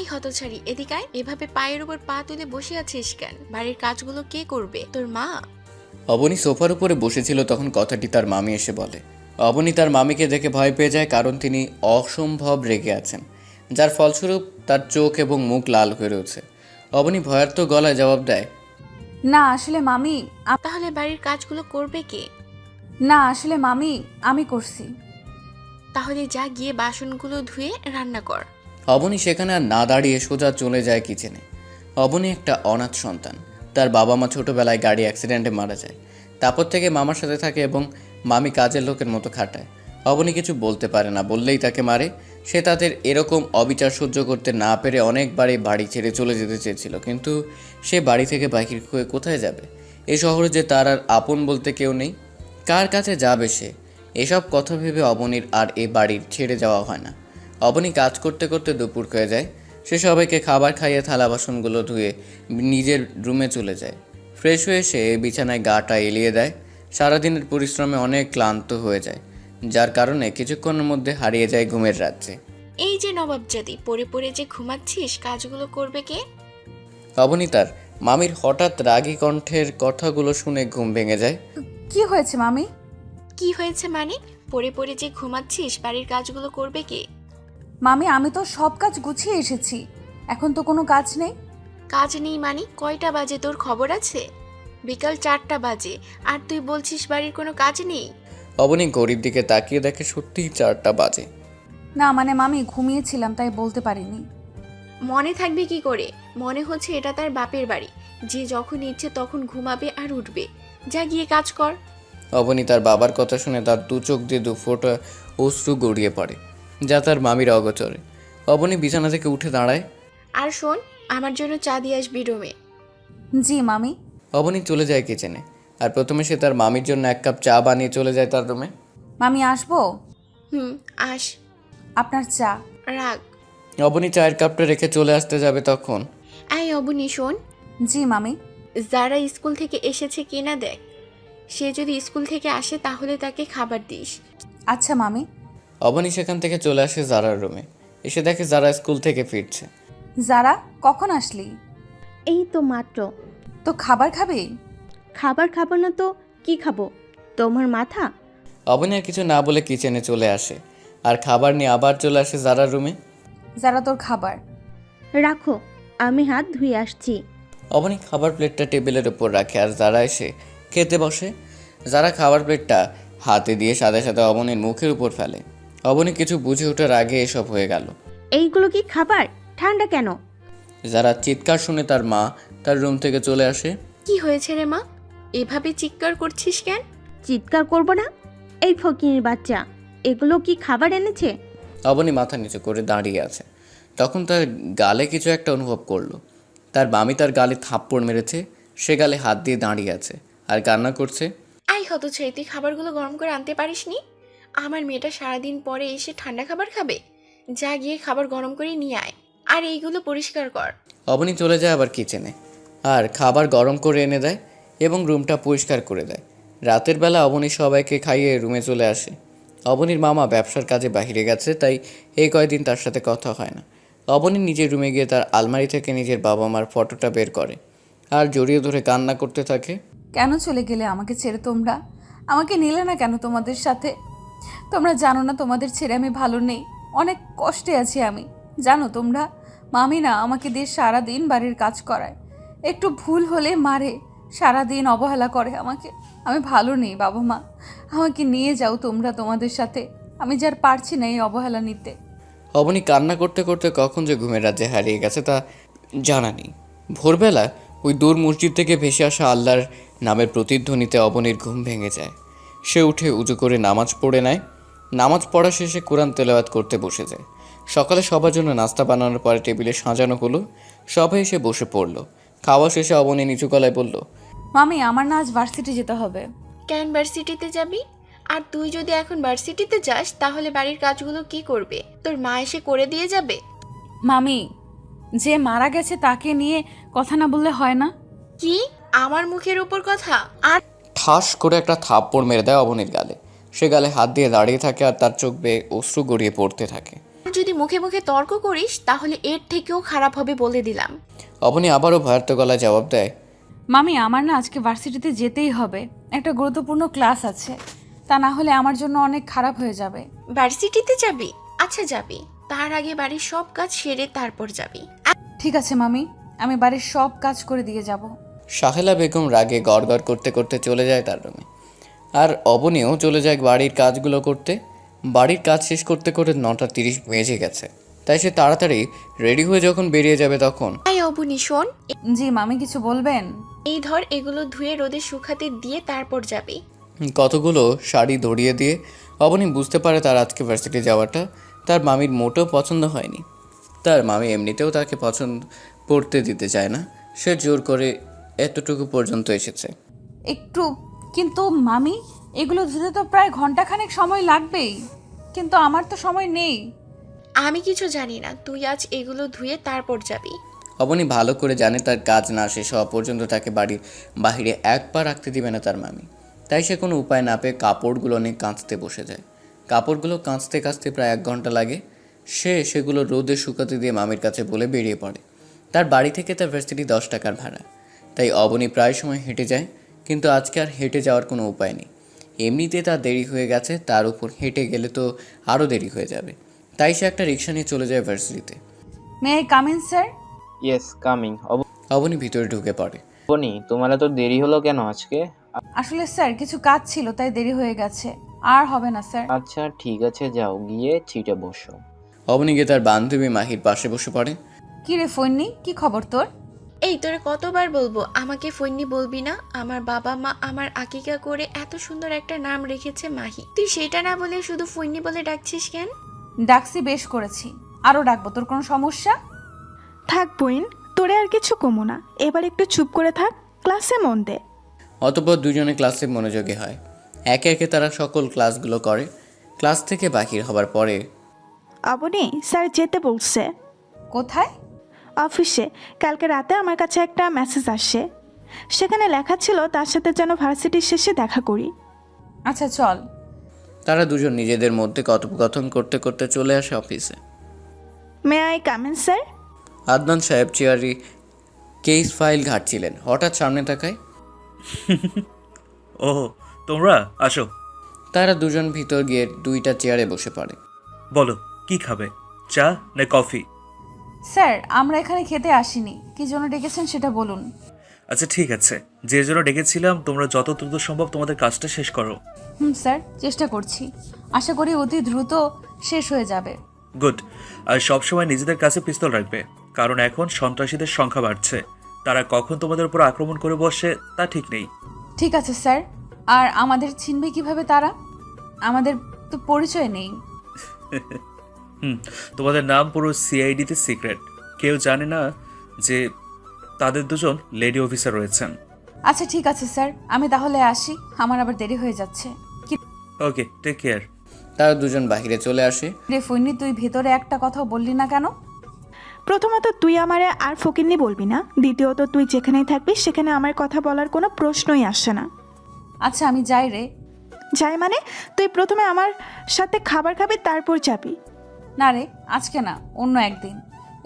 I হতছাড়ি, এদিকে আয়। এভাবে পায়ের উপর পা তুলে বসে আছিস কেন? বাড়ির কাজগুলো কে করবে? তোর মা? অবনী সোফার উপরে বসেছিল, তখন কথাটি তার মামি এসে বলে। অবনী তার মামিকে দেখে ভয় পেয়ে যায়, কারণ তিনি অসম্ভব রেগে আছেন, যার ফলস্বরূপ তার চোখ এবং মুখ লাল হয়ে রয়েছে। অবনী ভয়ার্ত গলায় জবাব দেয়, না আসলে মামি তাহলে বাড়ির কাজগুলো করবে কে? না আসলে মামি আমি করছি। তাহলে যা গিয়ে বাসনগুলো ধুয়ে রান্না কর। অবনী সেখানে আর না দাঁড়িয়ে সোজা চলে যায় কিচেনে। অবনী একটা অনাথ সন্তান। তার বাবা মা ছোটবেলায় গাড়ি অ্যাক্সিডেন্টে মারা যায়। তারপর থেকে মামার সাথে থাকে এবং মামি কাজের লোকের মতো খাটায়। অবনী কিছু বলতে পারে না, বললেই তাকে মারে। সে তাদের এরকম অবিচার সহ্য করতে না পেরে অনেকবারই বাড়ি ছেড়ে চলে যেতে চেয়েছিল, কিন্তু সে বাড়ি থেকে বাহির হয়ে কোথায় যাবে? এই শহরে যে তার আর আপন বলতে কেউ নেই, কার কাছে যাবে সে? এসব কথা ভেবে অবনীর আর এ বাড়ির ছেড়ে যাওয়া হয় না। অবনী কাজ করতে করতে দুপুর হয়ে যায়। সে সবাইকে খাবার খাইয়ে থালা বাসনগুলো ধুয়ে নিজের রুমে চলে যায়। ফ্রেশ হয়ে সে বিছানায় গাটা এলিয়ে দেয়। সারাদিনের পরিশ্রমে অনেক ক্লান্ত হয়ে যায়, যার কারণে কিছুক্ষণের মধ্যে হারিয়ে যায় ঘুমের রাজ্যে। এই যে নবাবজাদি, পড়ে পড়ে যে ঘুমাচ্ছিস, কাজগুলো করবে কে? অবনী তার মামির হঠাৎ রাগী কণ্ঠের কথাগুলো শুনে ঘুম ভেঙে যায়। কি হয়েছে মামি? কি হয়েছে মানে? পড়ে পড়ে যে ঘুমাচ্ছিস, বাড়ির কাজগুলো করবে কে? মামি আমি তো সব কাজ গুছিয়ে এসেছি, এখন তো কোনো কাজ নেই। কাজ নেই মানে? কয়টা বাজে তোর খবর আছে? বিকাল 4টা বাজে, আর তুই বলছিস বাড়ির কোনো কাজ নেই? অবনী ঘড়ির দিকে তাকিয়ে দেখে সত্যিই 4টা বাজে। না মানে মামি ঘুমিয়েছিলাম তাই বলতে পারিনি। মনে থাকবে কি করে? মনে হচ্ছে এটা তার বাপের বাড়ি, যে যখন ইচ্ছে তখন ঘুমাবে আর উঠবে। যা গিয়ে কাজ কর। অবনী তার বাবার কথা শুনে তার দু চোখ দিয়ে দু ফোঁটা অশ্রু গড়িয়ে পড়ে, যা তার মামির অগোচরে। অবনী বিছানা থেকে উঠে দাঁড়ায়। আর শোন, আমার জন্য চা দিয়ে আসবি রুমে। জি মামি। অবনী চলে যায় কিচেনে, আর প্রথমে সে তার মামির জন্য 1 কাপ চা বানিয়ে চলে যায় তার রুমে। মামি আসবো? আস। আপনার চা। রাগ। অবনী চায়ের কাপটা রেখে চলে আসতে যাবে তখন। এই অবনী শোন, জি মামি। যারা স্কুল থেকে এসেছে কিনা দেখ। সে যদি স্কুল থেকে আসে তাহলে তাকে খাবার দিস। আচ্ছা মামি। অবনী সেখান থেকে চলে আসে জারার রুমে। এসে দেখে জারা স্কুল থেকে ফিরছে। যারা কখন আসলি? এই তো মাত্র। তো খাবার খাবি? খাবার খাবো না তো কি খাবো? তোমার মাথা। অবনী আর কিছু না বলে কিচেনে চলে আসে, আর খাবার নিয়ে আবার চলে আসে জারার রুমে। যারা তোর খাবার। রাখো, আমি হাত ধুয়ে আসছি। অবনী খাবার প্লেটটা টেবিলের উপর রাখে, আর যারা এসে খেতে বসে। যারা খাবার প্লেটটা হাতে দিয়ে সাথে সাথে অবনীর মুখের উপর ফেলে। অবনী কিছু বুঝে ওঠার আগে এসব হয়ে গেল। এইগুলো কি খাবার? ঠান্ডা কেন? যারা চিৎকার শুনে তার মা তার রুম থেকে চলে আসে। কি হয়েছে রে মা? এভাবে চিৎকার করছিস কেন? চিৎকার করবো না? এই ফকিনীর বাচ্চা, এগুলো কি খাবার এনেছে? অবনী মাথা নিচু করে দাঁড়িয়ে আছে। তখন তার গালে কিছু একটা অনুভব করলো। তার মামি তার গালে থাপ্পড় মেরেছে। সে গালে হাত দিয়ে দাঁড়িয়ে আছে আর কান্না করছে। আই হতছাড়ি, তুই খাবারগুলো গরম করে আনতে পারিসনি? আমার মেয়েটা সারাদিন পরে এসে ঠান্ডা খাবার খাবে? যা গিয়ে খাবার গরম করে নিয়ে আয়, আর এইগুলো পরিষ্কার কর। অবনী চলে যায় আবার কিচেনে, আর খাবার গরম করে এনে দেয় এবং রুমটা পরিষ্কার করে দেয়। রাতের বেলা অবনী সবাইকে খাইয়ে রুমে চলে আসে। অবনীর মামা ব্যবসার কাজে বাইরে গেছে, তাই এই কয়দিন তার সাথে কথা হয় না। অবনী নিজের রুমে গিয়ে তার আলমারি থেকে নিজের বাবা মার ফটোটা বের করে আর জড়িয়ে ধরে কান্না করতে থাকে। কেন চলে গেলে আমাকে ছেড়ে তোমরা? আমাকে নিলে না কেন তোমাদের সাথে? তোমরা জানো না তোমাদের ছেড়ে আমি ভালো নেই, অনেক কষ্টে আছি আমি। জানো তোমরা, মামি না আমাকে দিয়ে সারাদিন বাড়ির কাজ করায়, একটু ভুল হলে মারে, সারাদিন অবহেলা করে আমাকে। আমি ভালো নেই বাবা মা, আমাকে নিয়ে যাও তোমরা তোমাদের সাথে, আমি যার পারছি না এই অবহেলা নিতে। অবনী কান্না করতে করতে কখন যে ঘুমের রাজ্যে হারিয়ে গেছে তা জানা নেই। ভোরবেলা ওই দূর মসজিদ থেকে ভেসে আসা আল্লাহর নামের প্রতিধ্বনিতে অবনীর ঘুম ভেঙে যায়। সে উঠে উজু করে নামাজ পড়ে নেয়। নামাজ পড়া শেষে কোরআন তেলাওয়াত করতে বসে যায়। সকালে সবার জন্য নাস্তা বানানোর পরে টেবিলে সাজানো হলো। সবাই এসে বসে পড়ল। খাওয়া শেষে অবনী নিচু গলায় বলল, মামি আমার না আজ ভার্সিটি যেতে হবে। কেন ভার্সিটিতে যাবি? আর তুই যদি এখন ভার্সিটিতে যাস তাহলে বাড়ির কাজগুলো কি করবে? তোর মা এসে করে দিয়ে যাবে? মামি, যে মারা গেছে তাকে নিয়ে কথা না বললে হয় না? কি? আমার মুখের উপর কথা? আর ঠাস করে একটা থাপ্পড় মেরে দেয় অবনীর গালে। সে গালে হাত দিয়ে দাঁড়িয়ে থাকে আর তার চোখ বেয়ে অশ্রু গড়িয়ে পড়তে থাকে। যদি মুখে মুখে তর্ক করিস তাহলে এর থেকেও খারাপ হবে বলে দিলাম। অবনী আবারও ভয়ার্ত গলায় জবাব দেয়, মামি আমার না আজকে ভার্সিটিতে যেতেই হবে, একটা গুরুত্বপূর্ণ ক্লাস আছে, তা না হলে আমার জন্য অনেক খারাপ হয়ে যাবে। ভার্সিটিতে যাবি? আচ্ছা যাবি, তার আগে বাড়ির সব কাজ সেরে তারপর যাবি। ঠিক আছে মামি, আমি বাড়ির সব কাজ করে দিয়ে যাব। সাহেলা বেগম রাগে গড়গড় করতে করতে চলে যায় তার রুমে। আর অবনীও চলে যায় বাড়ির কাজগুলো করতে। বাড়ির কাজ শেষ করতে করতে 9:30 বেজে গেছে। তাই সে তাড়াতাড়ি রেডি হয়ে যখন বেরিয়ে যাবে তখন আই অবনী শোন, জি মামি, কিছু বলবেন? এই ধর, এগুলো ধুয়ে রোদে শুকাতে দিয়ে তারপর যাবি। কতগুলো শাড়ি ধরিয়ে দিয়ে অবনী বুঝতে পারে তার আজকে ভার্সিটি যাওয়াটা তার মামির মোটেও পছন্দ হয়নি। তার মামি এমনিতেও তাকে পছন্দ পড়তে দিতে চায় না, সে জোর করে এতটুকু পর্যন্ত এসেছে। একটু, কিন্তু মামি এগুলো ধুতে তো প্রায় ঘন্টাখানেক সময় লাগবেই, কিন্তু আমার তো সময় নেই। আমি কিছু জানি না, তুই আজ এগুলো ধুয়ে তারপর যাবি। অবনী ভালো করে জানে তার কাজ না শেষ হওয়া পর্যন্ত তাকে বাড়ির বাহিরে এক পা রাখতে দিবে না তার মামি। তাই সে কোনো উপায় না পেয়ে কাপড়গুলো নিয়ে কাঁচতে বসে যায়। কাপড়গুলো কাঁচতে কাঁচতে প্রায় 1 ঘন্টা লাগে। সে সেগুলো রোদে শুকাতে দিয়ে মামির কাছে বলে বেরিয়ে পড়ে। তার বাড়ি থেকে তার ভার্সিটি 10 টাকার ভাড়া। তাই অবনী প্রায় সময় হেঁটে যায়, কিন্তু আজকে আর হেঁটে যাওয়ার কোনো উপায় নেই। এমনিতে তার দেরি হয়ে গেছে, তার উপর হেঁটে গেলে তো আরও দেরি হয়ে যাবে। তাই সে একটা রিক্সা নিয়ে চলে যায় ভার্সিটিতে। May I come in sir? Yes coming. Abani ভিতরে ঢুকে পড়ে। অবনী, তোমার এত দেরি হলো কেন আজকে? আসলে স্যার কিছু কাজ ছিল তাই দেরি হয়ে গেছে, আর হবে না স্যার। আচ্ছা ঠিক আছে, যাও গিয়ে সিটে বসো। অবনী গিয়ে তার বান্ধবী মাহির পাশে বসে পড়ে। কি রে ফোননি, কি খবর তোর? এই তোরে কতবার বলবো আমাকে ফৈন্নি বলবি না? আমার বাবা মা আমার আকিকা করে এত সুন্দর একটা নাম রেখেছে মাহি, তুই সেটা না বলে শুধু ফৈন্নি বলে ডাকছিস কেন? ডাকছি বেশ করেছি, আরও ডাকবো, তোর কোনো সমস্যা? থাক বইন, তোরে আর কিছু কমো না, এবার একটু চুপ করে থাক, ক্লাসে মন দে। অতঃপর দুজনে ক্লাসে মনোযোগী হয়। একে একে তারা সকল ক্লাসগুলো করে। ক্লাস থেকে বাহির হবার পরে অবনী, স্যার যেতে বলছে। কোথায়? অফিসে। কালকে রাতে আমার কাছে একটা মেসেজ আসে, সেখানে লেখা ছিল তার সাথে যেন ভার্সিটির শেষে দেখা করি। আচ্ছা চল। তারা দুজন নিজেদের মধ্যে কথোপকথন করতে করতে চলে আসে অফিসে। May I come in sir? Adnan সাহেব চেয়ারে কেস ফাইল ঘাটছিলেন। হঠাৎ সামনে তাকায়। ও তোমরা আসো। তারা দুজন ভিতর গিয়ে 2টা চেয়ারে বসে পড়ে। বলো কি খাবে, চা না কফি? স্যার আমরা এখানে খেতে আসিনি, কি জন্য ডেকেছেন সেটা বলুন। আচ্ছা ঠিক আছে, যে জন্য ডেকেছিলাম তোমরা যত দ্রুত সম্ভব তোমাদের কাজটা শেষ করো। স্যার চেষ্টা করছি, আশা করি অতি দ্রুত শেষ হয়ে যাবে। গুড। আর সবসময় নিজেদের কাছে পিস্তল রাখবে, কারণ এখন সন্ত্রাসীদের সংখ্যা বাড়ছে, তারা কখন তোমাদের উপর আক্রমণ করে বসে তা ঠিক নেই। ঠিক আছে স্যার। আর আমাদের চিনবে কিভাবে তারা? আমাদের তো পরিচয় নেই। তোমাদের নাম পুরো সিআইডিতে সিক্রেট, কেউ জানে না যে তাদের দুজন লেডি অফিসার রয়েছেন। আচ্ছা ঠিক আছে স্যার, আমি তাহলে আসি, আমার আবার দেরি হয়ে যাচ্ছে। কি ওকে, টেক কেয়ার। তারা দুজন বাহিরে চলে আসে। রে ফৈনি, তুই ভেতরে একটা কথাও বললি না কেন? প্রথমত তুই আমারে আর ফকিন্নি বলবি না, দ্বিতীয়ত তুই যেখানেই থাকবি সেখানে আমার কথা বলার কোনো প্রশ্নই আসে না। আচ্ছা আমি যাই রে। যাই মানে? তুই প্রথমে আমার সাথে খাবার খাবি, তারপর যাবি। না রে, আজকে না, অন্য একদিন।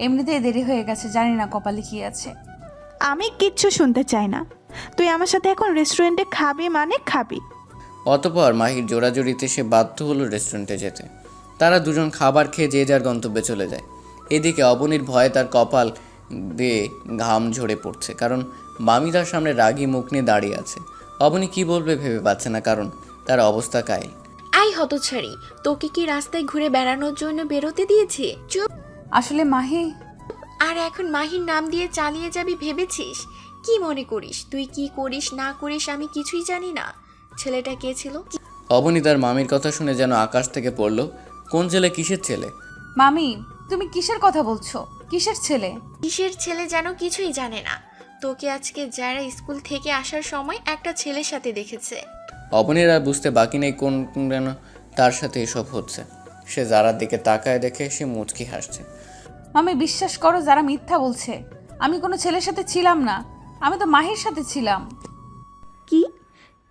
এমনিতেই দেরি হয়ে গেছে, জানি না কপালে কি আছে। আমি কিচ্ছু শুনতে চাই না, তুই আমার সাথে এখন রেস্টুরেন্টে খাবি মানে খাবি। অতঃপর মাহির জোড়াজোড়িতে সে বাধ্য হলো রেস্টুরেন্টে যেতে। তারা দুজন খাবার খেয়ে যে যার গন্তব্যে চলে যায়। এদিকে অবনীর ভয়ে তার কপাল বেয়ে ঘাম ঝরে পড়ছে, কারণ মামি তার সামনে রাগী মুখ নিয়ে দাঁড়িয়ে আছে। অবনী কি বলবে ভেবে পাচ্ছে না, কারণ তার অবস্থা কাহিল। আই হতছাড়ি, তোকে কি রাস্তায় ঘুরে বেড়ানোর জন্য বেরোতে দিয়েছে? চুপ। আসলে মাহি। আর এখন মাহির নাম দিয়ে চালিয়ে যাবি ভেবেছিস? কি মনে করিস তুই কি করিস না করিস আমি কিছুই জানি না? ছেলেটা কে ছিল? অবনী তার মামির কথা শুনে যেন আকাশ থেকে পড়ল। কোন ছেলে, কিসের ছেলে? মামি তুমি কিসের কথা বলছো? কিসের ছেলে? কিসের ছেলে যেন কিছুই জানে না। তোকে আজকে যারা স্কুল থেকে আসার সময় একটা ছেলের সাথে দেখেছে। অবনীর আর বুঝতে বাকি নেই কোন যেন তার সাথে এসব হচ্ছে। সে যারার দিকে তাকায় দেখে সে মুচকি হাসছে। মামি বিশ্বাস করো, যারা মিথ্যা বলছে। আমি কোনো ছেলের সাথে ছিলাম না, আমি তো মাহির সাথে ছিলাম। কি?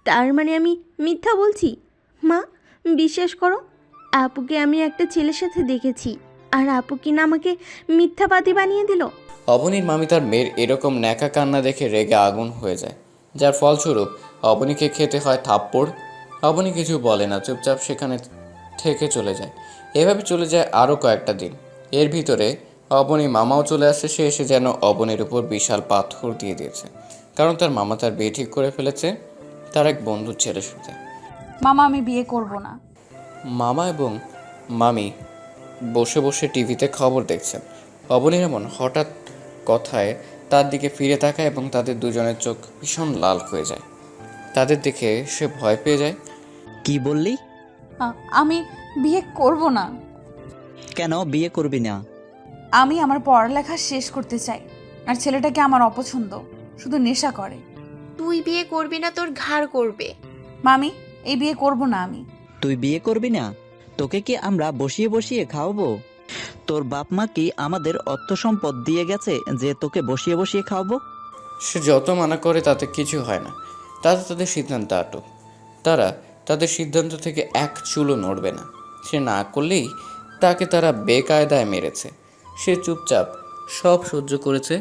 তার মানে আমি মিথ্যা বলছি? মা বিশ্বাস করো, আপুকে আমি একটা ছেলের সাথে দেখেছি, আর আপু কিনা আমাকে মিথ্যাবাদী বানিয়ে দিল। অবনীর মামি তার মেয়ের এরকম ন্যাকা কান্না দেখে রেগে আগুন হয়ে যায়, যার ফলস্বরূপ অবনীকে খেতে হয় থাপ্পড়। অবনী কিছু বলে না, চুপচাপ সেখানে থেকে চলে যায়। এভাবে চলে যায় আরও কয়েকটা দিন। এর ভিতরে অবনী মামাও চলে আসে। সে এসে যেন অবনীর উপর বিশাল পাথর দিয়ে দিয়েছে, কারণ তার মামা তার বিয়ে ঠিক করে ফেলেছে তার এক বন্ধুর ছেলের সাথে। মামা আমি বিয়ে করব না। মামা এবং মামি বসে বসে টিভিতে খবর দেখছেন। অবনীর এমন হঠাৎ কথায় তার দিকে ফিরে তাকায় এবং তাদের দুজনের চোখ ভীষণ লাল হয়ে যায়। তাদের দেখে সে ভয় পেয়ে যায়। কি বললি? আমি বিয়ে করব না। কেন বিয়ে করবি না? আমি আমার পড়ালেখা শেষ করতে চাই, আর ছেলেটাকে আমার অপছন্দ, শুধু নেশা করে। তুই বিয়ে করবি না, তোর ঘাড় করবে। মামি, এই বিয়ে করব না আমি। তুই বিয়ে করবি না? তোকে কি আমরা বসিয়ে বসিয়ে খাওয়াবো? তোর বাপ মা কি আমাদের অর্থ সম্পদ দিয়ে গেছে যে তোকে বসিয়ে বসিয়ে খাওয়াবো? সে যত মানা করে তাতে কিছু হয় না। তাদের সিদ্ধান্ত আটক। তারা তাদের সিদ্ধান্ত থেকে এক চুলও নড়বে না। সে না করলেই তাকে তারা বেকায়দায় মেরেছে। সে চুপচাপ সব সহ্য করেছে।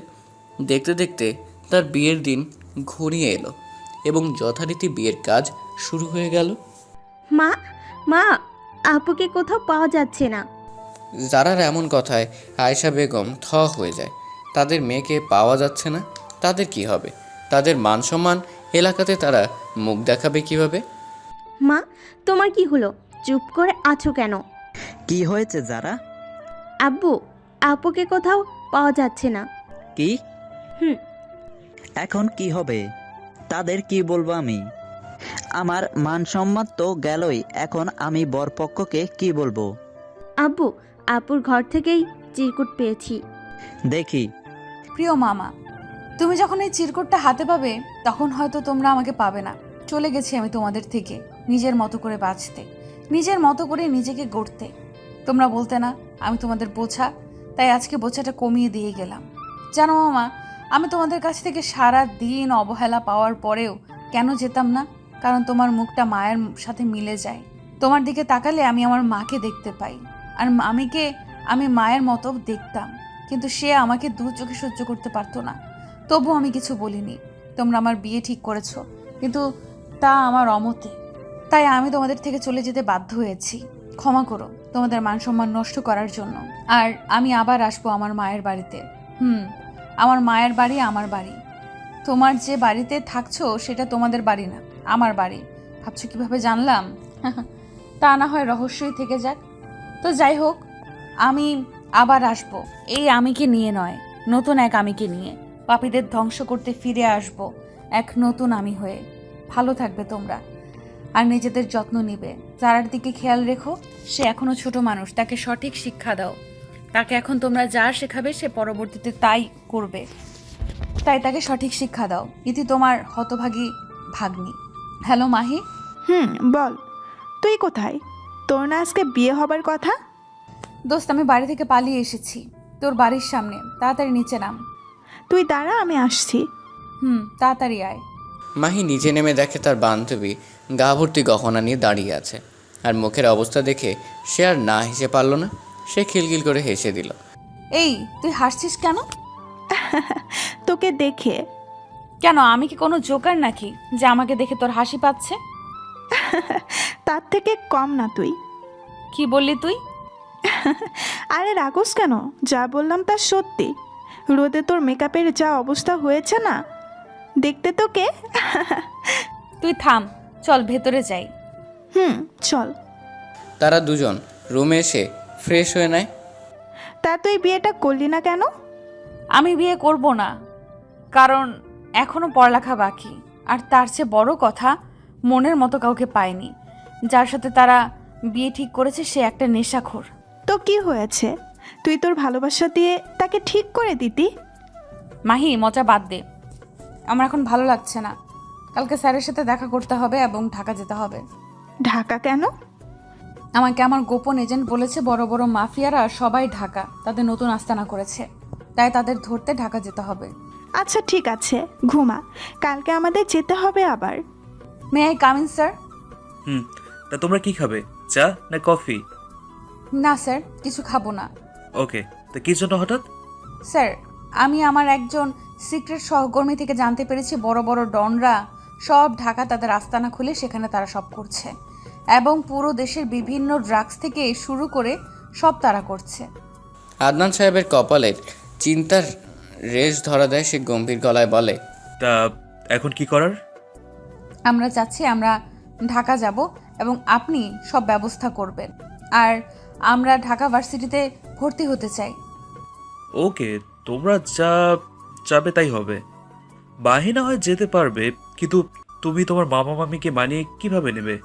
দেখতে দেখতে তার বিয়ের দিন ঘনিয়ে এলো এবং যথারীতি বিয়ের কাজ শুরু হয়ে গেল। মা, মা, আপুকে কোথাও পাওয়া যাচ্ছে না। যারার এমন কথায় আয়েশা বেগম থ হয়ে যায়। তাদের মেয়েকে পাওয়া যাচ্ছে না, তাদের কি হবে? তাদের মান সম্মান এলাকাতে তারা মুখ দেখাবে কিভাবে? মা, তোমার কি হলো? চুপ করে আছো কেন? কি হয়েছে যারা? আব্বু, আপুকে কোথাও পাওয়া যাচ্ছে না। কি? হুম। এখন কি হবে? তাদের কি বলবো আমি? আমার মান সম্মান তো গেলই, এখন আমি বরপক্ষকে কি বলবো? আব্বু, আপুর ঘর থেকেই চিরকুট পেয়েছি। দেখি। প্রিয় মামা, তুমি যখন এই চিরকুটটা হাতে পাবে তখন হয়তো তোমরা আমাকে পাবে না। চলে গেছি আমি তোমাদের থেকে, নিজের মতো করে বাঁচতে, নিজের মতো করে নিজেকে গড়তে। তোমরা বলতে না আমি তোমাদের বোঝা, তাই আজকে বোঝাটা কমিয়ে দিয়ে গেলাম। জানো মামা, আমি তোমাদের কাছ থেকে সারা দিন অবহেলা পাওয়ার পরেও কেন যেতাম না? কারণ তোমার মুখটা মায়ের সাথে মিলে যায়। তোমার দিকে তাকালে আমি আমার মাকে দেখতে পাই, আর মামিকে আমি মায়ের মতো দেখতাম, কিন্তু সে আমাকে দু চোখে সহ্য করতে পারতো না। তবু আমি কিছু বলিনি। তোমরা আমার বিয়ে ঠিক করেছো, কিন্তু তা আমার অমতে, তাই আমি তোমাদের থেকে চলে যেতে বাধ্য হয়েছি। ক্ষমা করো তোমাদের মান সম্মান নষ্ট করার জন্য। আর আমি আবার আসবো আমার মায়ের বাড়িতে। আমার মায়ের বাড়ি আমার বাড়ি। তোমার যে বাড়িতে থাকছো সেটা তোমাদের বাড়ি না, আমার বাড়ি। ভাবছো কিভাবে জানলাম? তা না হয় রহস্যই থেকে যাক। তো যাই হোক, আমি আবার আসবো, এই আমিকে নিয়ে নয়, নতুন এক আমিকে নিয়ে। পাপীদের ধ্বংস করতে ফিরে আসবো এক নতুন আমি হয়ে। ভালো থাকবে তোমরা, আর নিজেদের যত্ন নিবে। যারার দিকে খেয়াল রেখো, সে এখনো ছোট মানুষ, তাকে সঠিক শিক্ষা দাও। তাকে এখন তোমরা যা শেখাবে সে পরবর্তীতে তাই করবে, তাই তাকে সঠিক শিক্ষা দাও। ইতি তোমার হতভাগী ভাগ্নি। হ্যালো মাহি। বল, তুই কোথায়? তোর না আজকে বিয়ে হবার কথা? দোস্ত, আমি বাড়ি থেকে পালিয়ে এসেছি, তোর বাড়ির সামনে। তাড়াতাড়ি নিচে নাম। তুই দাঁড়া, আমি আসছি। তাড়াতাড়ি আয়। মাহি নিচে নেমে দেখে তার বান্ধবী গা ভর্তি গহনা নিয়ে দাঁড়িয়ে আছে, আর মুখের অবস্থা দেখে সে আর না হেসে পারল না। সে খিলখিল করে হেসে দিল। এই, তুই হাসছিস কেন? তোকে দেখে। কেন, আমি কি কোনো জোকার নাকি যে আমাকে দেখে তোর হাসি পাচ্ছে? তার থেকে কম না তুই। কি বললি তুই? আরে রাগোস কেন? যা বললাম তা সত্যি। রোদে তোর মেকআপের যা অবস্থা হয়েছে না, দেখতে তোকে। তুই থাম, চল ভেতরে যাই। চল। তারা দুজন রুমে এসে ফ্রেশ হয়ে নেয়। তা তুই বিয়েটা করলি না কেন? আমি বিয়ে করব না, কারণ এখনো পড়ালেখা বাকি। আর তার চেয়ে বড় কথা, মনের মতো কাউকে পায়নি। যার সাথে তারা বিয়ে ঠিক করেছে সে একটা নেশাখোর। তো কি হয়েছে? তুই তোর ভালোবাসা দিয়ে তাকে ঠিক করে দিতি। মাহি, মজা বাদ দে। আমার এখন ভালো লাগছে না। কালকে স্যারের সাথে দেখা করতে হবে এবং ঢাকা যেতে হবে। ঢাকা কেন? আমাকে আমার গোপন এজেন্ট বলেছে বড় বড় মাফিয়ারা সবাই ঢাকা তাদের নতুন আস্তানা করেছে, তাই তাদের ধরতে ঢাকা যেতে হবে। আচ্ছা ঠিক আছে, ঘুমা। কালকে আমাদের যেতে হবে আবার। May I come in sir? তা তোমরা কি খাবে, চা না কফি? না স্যার, কিছু খাবো না। ওকে, তো কি জন্য হঠাৎ? স্যার, আমি আমার একজন সিক্রেট সহকর্মী থেকে জানতে পেরেছি বড় বড় ডনরা সব ঢাকা তাদের আস্তানা খুলে সেখানে তারা সব করছে, এবং পুরো দেশের বিভিন্ন ড্রাগস থেকে শুরু করে সব তারা করছে। আদনান সাহেবের কপালের চিন্তার রেশ ধরা দেয়। সে গম্ভীর গলায় বলে, তা এখন কি করার? আমরা চাচ্ছি আমরা ঢাকা যাব এবং আপনি সব ব্যবস্থা করবেন, আর আমরা ঢাকা ভার্সিটিতে ভর্তি হতে চাই। ওকে, তোমরা যা চাবে তাই হবে। বাহিনা হয় যেতে পারবে, কিন্তু তুমি তোমার মামা মামিকে মানিয়ে কিভাবে নেবে?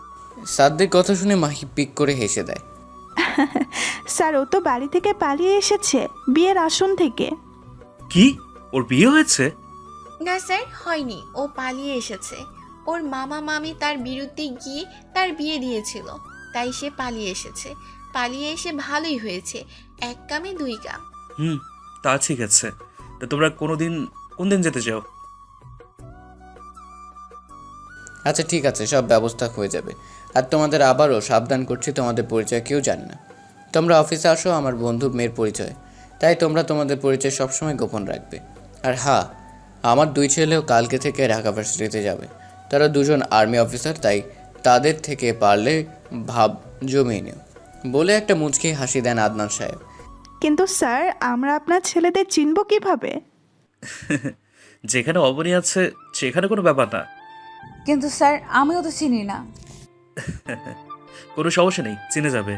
সাদ্দের কথা শুনে মাহি পিক করে হেসে দেয়। স্যার, ও তো বাড়ি থেকে পালিয়ে এসেছে, বিয়ের আসন থেকে। কি, ওর বিয়ে হয়েছে? না স্যার, হয়নি। ও পালিয়ে এসেছে। ওর মামা মামি তার বিরুদ্ধে গিয়ে তার বিয়ে দিয়েছিল, তাই সে পালিয়ে এসেছে। পালিয়ে এসে ভালোই হয়েছে, এক কামে দুই কাম। তা ঠিক আছে। তা তোমরা কোন দিন যেতে চাও? আচ্ছা ঠিক আছে, সব ব্যবস্থা হয়ে যাবে। আর তোমাদের আবারও সাবধান করছি, তোমাদের পরিচয় কেউ জানে না। তোমরা অফিসে আসো আমার বন্ধু মেয়ের পরিচয়, তাই তোমরা তোমাদের পরিচয় সবসময় গোপন রাখবে। আর হ্যাঁ, আমার 2 ছেলেও কালকে থেকে ঢাকা ভার্সিটিতে যাবে। তারা 2জন আর্মি অফিসার, তাই তাদের থেকে পারলে ভাব জমিয়ে নিও বলে একটা মুচকি হাসি দেন আদনান সাহেব। কিন্তু স্যার, আমরা আপনার ছেলেদের চিনব কিভাবে? যেখানে অবনী আছে সেখানে কোনো ব্যাপার না। কিন্তু স্যার, আমিও তো চিনি না। কোনো সমস্যা নেই, চিনে যাবে।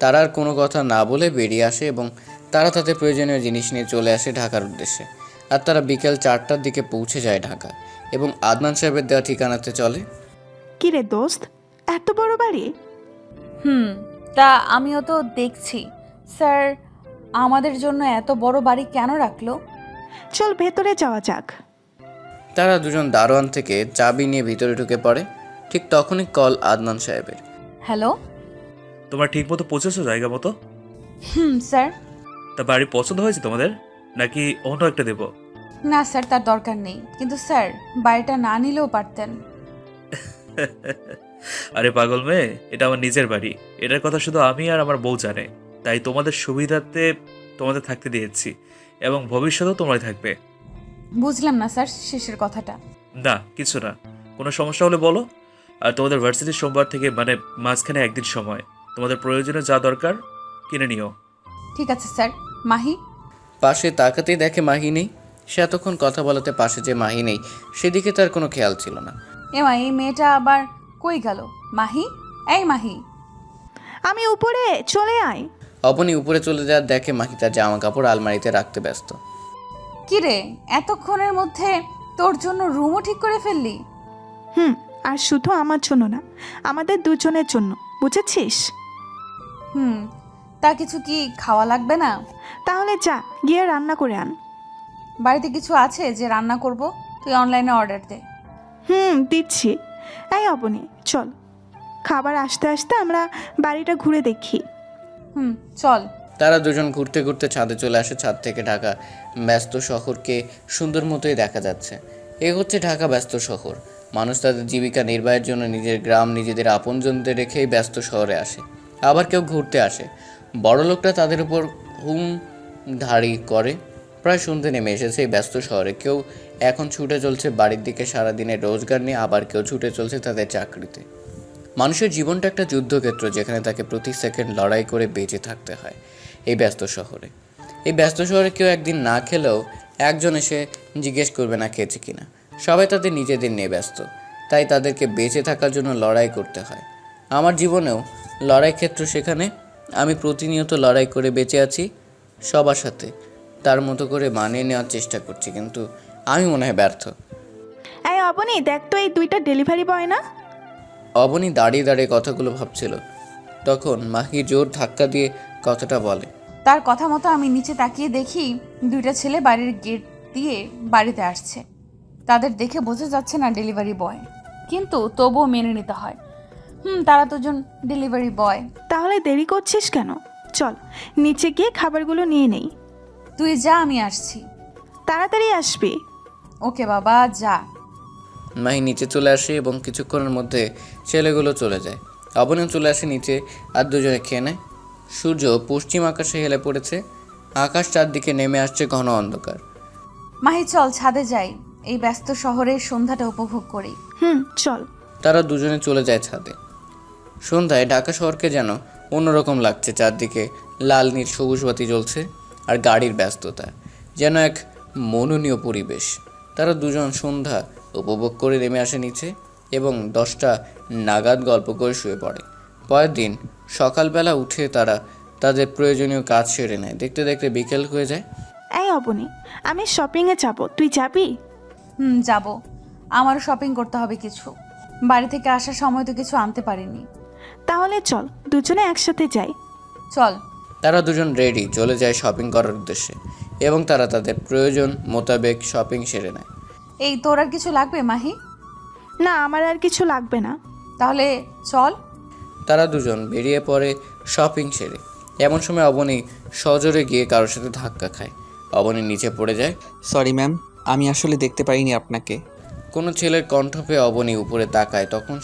তারা আর কোনো কথা না বলে বেরিয়ে আসে এবং তারা তাদের প্রয়োজনীয় জিনিস নিয়ে চলে আসে ঢাকার উদ্দেশ্যে। আর তারা বিকেল 4টার দিকে পৌঁছে যায় ঢাকা এবং আদনান সাহেবের দেওয়া ঠিকানাতে চলে। কি রে দোস্ত, এত বড় বাড়ি? তা আমিও তো দেখছি। স্যার, আমাদের জন্য এত বড় বাড়ি কেন রাখলো? চল ভেতরে যাওয়া যাক। তারা 2জন দারোয়ান থেকে চাবি নিয়ে ভিতরে ঢুকে পড়ে। ঠিক তখনই কল আদনান সাহেবের। হ্যালো। তোমরা ঠিক মতো পৌঁছেছো জায়গা মতো? স্যার। তা বাড়ি পছন্দ হয়েছে তোমাদের, নাকি অন্য একটা দেবো? না স্যার, তার দরকার নেই। কিন্তু স্যার, বাড়িটা না নিলেও পারতেন। আরে পাগল মেয়ে, এটা আমার নিজের বাড়ি। এটার কথা শুধু আমি আর আমার বউ জানে, তাই তোমাদের সুবিধার্থে তোমাদের থাকতে দিয়েছি, এবং ভবিষ্যতেও তোমরাই থাকবে। বুঝলাম না স্যার শেষের কথাটা। না, কিছু না। কোনো সমস্যা হলে বলো। আর তোমাদের ভার্সিটির সোমবার থেকে, মানে মাঝখানে একদিন সময়, তোমাদের প্রয়োজনে যা দরকার কিনে নিও। ঠিক আছে স্যার। মাহি? পাশে তাকাতেই দেখে মাহি নেই। সে এতক্ষণ কথা বলাতে পাশে যে মাহি নেই সেদিকে তার কোনো খেয়াল ছিল না। এমা, এই মেয়েটা আবার কই গেল? মাহি, এই মাহি। আমি উপরে, চলে আয়। অবনী উপরে চলে যায়, দেখে মাহি তার জামা কাপড় আলমারিতে রাখতে ব্যস্ত। কি রে, এতক্ষণের মধ্যে তোর জন্য রুমও ঠিক করে ফেললি? আর শুধু আমার জন্য না, আমাদের 2জনের জন্য, বুঝেছিস? তা কিছু কি খাওয়া লাগবে না? তাহলে যা, গিয়ে রান্না করে আন। বাড়িতে কিছু আছে যে রান্না করব? তুই অনলাইনে অর্ডার দে। দিচ্ছি। এই অবনী, চল, খাবার আসতে আসতে আমরা বাড়িটা ঘুরে দেখি। চল। তারা 2জন ঘুরতে ঘুরতে ছাদে চলে আসে। ছাদ থেকে ঢাকা ব্যস্ত শহরকে সুন্দর মতোই দেখা যাচ্ছে। এ হচ্ছে ঢাকা ব্যস্ত শহর। মানুষ তাদের জীবিকা নির্বাহের জন্য নিজের গ্রাম, নিজেদের আপনজনদের রেখেই ব্যস্ত শহরে আসে। আবার কেউ ঘুরতে আসে। বড় লোকরা তাদের উপর হুমধারি করে। প্রায় সন্ধ্যে নেমে এসেছে এই ব্যস্ত শহরে। কেউ এখন ছুটে চলছে বাড়ির দিকে সারাদিনের রোজগার নিয়ে, আবার কেউ ছুটে চলছে তাদের চাকরিতে। মানুষের জীবনটা একটা যুদ্ধক্ষেত্র, যেখানে তাকে প্রতি সেকেন্ড লড়াই করে বেঁচে থাকতে হয় এই ব্যস্ত শহরে। এই ব্যস্ত শহরে কেউ একদিন না খেলেও একজন এসে জিজ্ঞেস করবে না খেয়েছে কিনা। সবাই তাদের নিজেদের নিয়ে ব্যস্ত, তাই তাদেরকে বেঁচে থাকার জন্য লড়াই করতে হয়। আমার জীবনেও লড়াই ক্ষেত্র, সেখানে আমি প্রতিনিয়ত লড়াই করে বেঁচে আছি সবার সাথে, তার মতো করে মানিয়ে নেওয়ার চেষ্টা করছি, কিন্তু আমি মনে হয় ব্যর্থ। এই অবনী, দেখ তো, এই 2টা ডেলিভারি বয় না? অবনী দাঁড়িয়ে দাঁড়িয়ে কথাগুলো ভাবছিল। তখন মাহি জোর ধাক্কা দিয়ে কথাটা বলে। তার কথা মতো আমি নিচে তাকিয়ে দেখি 2টা ছেলে বাড়ির গেট দিয়ে বাড়িতে আসছে। তাদের দেখে বোঝা যাচ্ছে না ডেলিভারি বয়, কিন্তু তবুও মেনে নিতে হয়। তারা 2জন ডেলিভারি বয়। তাহলে দেরি করছিস কেন? চল নিচে গিয়ে খাবারগুলো নিয়ে নেই। তুই যা, আমি আসছি। তাড়াতাড়ি আসবি। ওকে বাবা, যা। মাহি নিচে চলে আসে এবং কিছুক্ষণের মধ্যে ছেলেগুলো চলে যায়। অবনীও চলে আসে নিচে আর 2জনে খেয়ে নেয়। সূর্য পশ্চিম আকাশে হেলে পড়েছে। আকাশ চারদিকে নেমে আসছে ঘন অন্ধকার। মাহি চল ছাদে যাই, এই ব্যস্ত শহরের সন্ধ্যাটা উপভোগ করি। চল। তারা দুজনে চলে যায় ছাদে। সন্ধ্যায় ঢাকা শহরকে যেন অন্যরকম লাগছে। চারদিকে লাল নীল সবুজ বাতি জ্বলছে আর গাড়ির ব্যস্ততা, যেন এক মনোনীয় পরিবেশ। তারা দুজন সন্ধ্যা উপভোগ করে নেমে আসে নিচে এবং 10টা নাগাদ গল্প করে শুয়ে পড়ে। পরের দিন সকালবেলা উঠে তারা তাদের প্রয়োজনীয় কাজ সেরে নেয়। দেখতে দেখতে বিকেল হয়ে যায়। এই অবনী, আমি শপিংয়ে যাব, তুই যাবি? যাব। আমারও শপিং করতে হবে কিছু। বাড়ি থেকে আসার সময় তো কিছু আনতে পারিনি। তাহলে চল দুজনে একসাথে যাই। চল। তারা দুজন রেডি, চলে যায় শপিং করার উদ্দেশ্যে এবং তারা তাদের প্রয়োজন মোতাবেক শপিং সেরে নেয়। এই তোর আর কিছু লাগবে মাহি? না, আমার আর কিছু লাগবে না। তাহলে চল। তারা দুজন বেরিয়ে পড়ে শপিং সেরে। এমন সময় অবনী সজোরে গিয়ে কারোর সাথে ধাক্কা খায়। অবনী নিচে পড়ে যায়। সরি ম্যাম, আমি আসলে দেখতে পাইনি আপনাকে। কোনো ছেলের কণ্ঠ পেয়ে অবনী উপরে তাকায়। তখন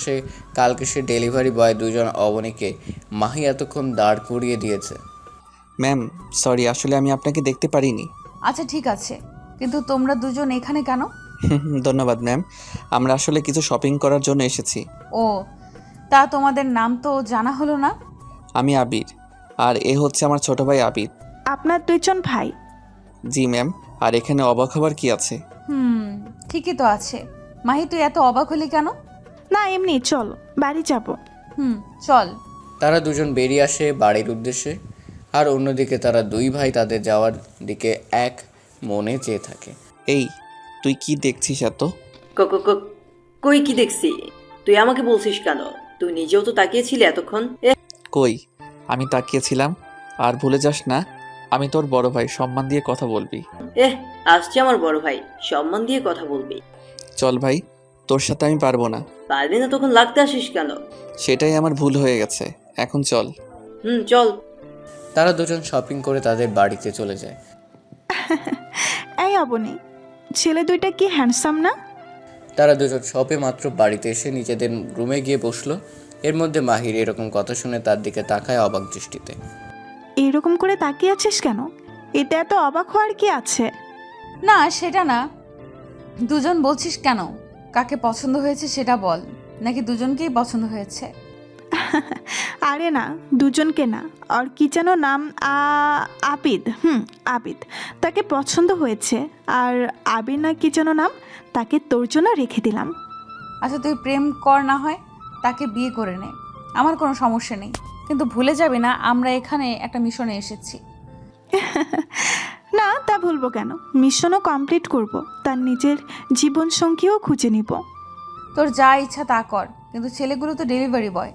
কালকে সে ডেলিভারি বয় দুজন অবনীকে মাহি এতক্ষণ দাঁড় করিয়ে দিয়েছে। ম্যাম সরি, আসলে আমি আপনাকে দেখতে পারিনি। আচ্ছা ঠিক আছে, কিন্তু তোমরা দুজন এখানে কেন? ধন্যবাদ ম্যাম, আমরা আসলে কিছু শপিং করার জন্য এসেছি। ও, তা তোমাদের নাম তো জানা হলো না। আমি আবির, আর এ হচ্ছে আমার ছোট ভাই আবির। আপনার দুইজন ভাই? জি ম্যাম, আর এখানে অবাক হবার কি আছে? ঠিকই তো আছে। মাহি তুই এত অবাক হলি কেন? না এমনি, চল বাড়ি যাব। চল। তারা দুজন বেরিয়ে আসে বাড়ির উদ্দেশ্যে, আর অন্যদিকে তারা দুই ভাই তাদের যাওয়ার দিকে এক মনে চেয়ে থাকে। এই তুই কি দেখছিস এত? কই কি দেখছি? তুই আমাকে বলছিস কেন? তুই নিজেও তো তাকিয়েছিলি এতক্ষণ। কই, আমি তাকিয়েছিলাম। আর ভুলে যাস না, আমি তোর বড় ভাই, সম্মান দিয়ে কথা বলবি। আসছে আমার বড় ভাই, সম্মান দিয়ে কথা বলবি। চল ভাই, তোর সাথে আমি পারবো না। পারবি না তখন লাগতে আসিস কেন? সেটাই আমার ভুল হয়ে গেছে, এখন চল। চল। তারা দুজন শপিং করে তাদের বাড়িতে চলে যায়। এই অবনী, ছেলে দুইটা কি হ্যান্ডসাম না? তারা দুজন শপে মাত্র বাড়িতে এসে নিজেদের রুমে গিয়ে বসলো। এর মধ্যে মাহির এরকম কথা শুনে তার দিকে তাকায় অবাক দৃষ্টিতে। এরকম করে তাকিয়ে আছিস কেন? এতে এত অবাক হওয়ার কি আছে? না সেটা না, দুজন বলছিস কেন? কাকে পছন্দ হয়েছে সেটা বল, নাকি দুজনকেই পছন্দ হয়েছে? আরে না, দুজনকে না। আর কি যেন নাম, আবিদ। আবিদ, তাকে পছন্দ হয়েছে। আর আবির না কি যেন নাম, তাকে তোর জন্য রেখে দিলাম। আচ্ছা তুই প্রেম কর, না হয় তাকে বিয়ে করে নে, আমার কোনো সমস্যা নেই। কিন্তু ভুলে যাবি না আমরা এখানে একটা মিশনে এসেছি। না, তা ভুলবো কেন? মিশনও কমপ্লিট করব, তার নিজের জীবন সঙ্গীও খুঁজে নিব। তোর যা ইচ্ছা তা কর, কিন্তু ছেলেগুলো তো ডেলিভারি বয়।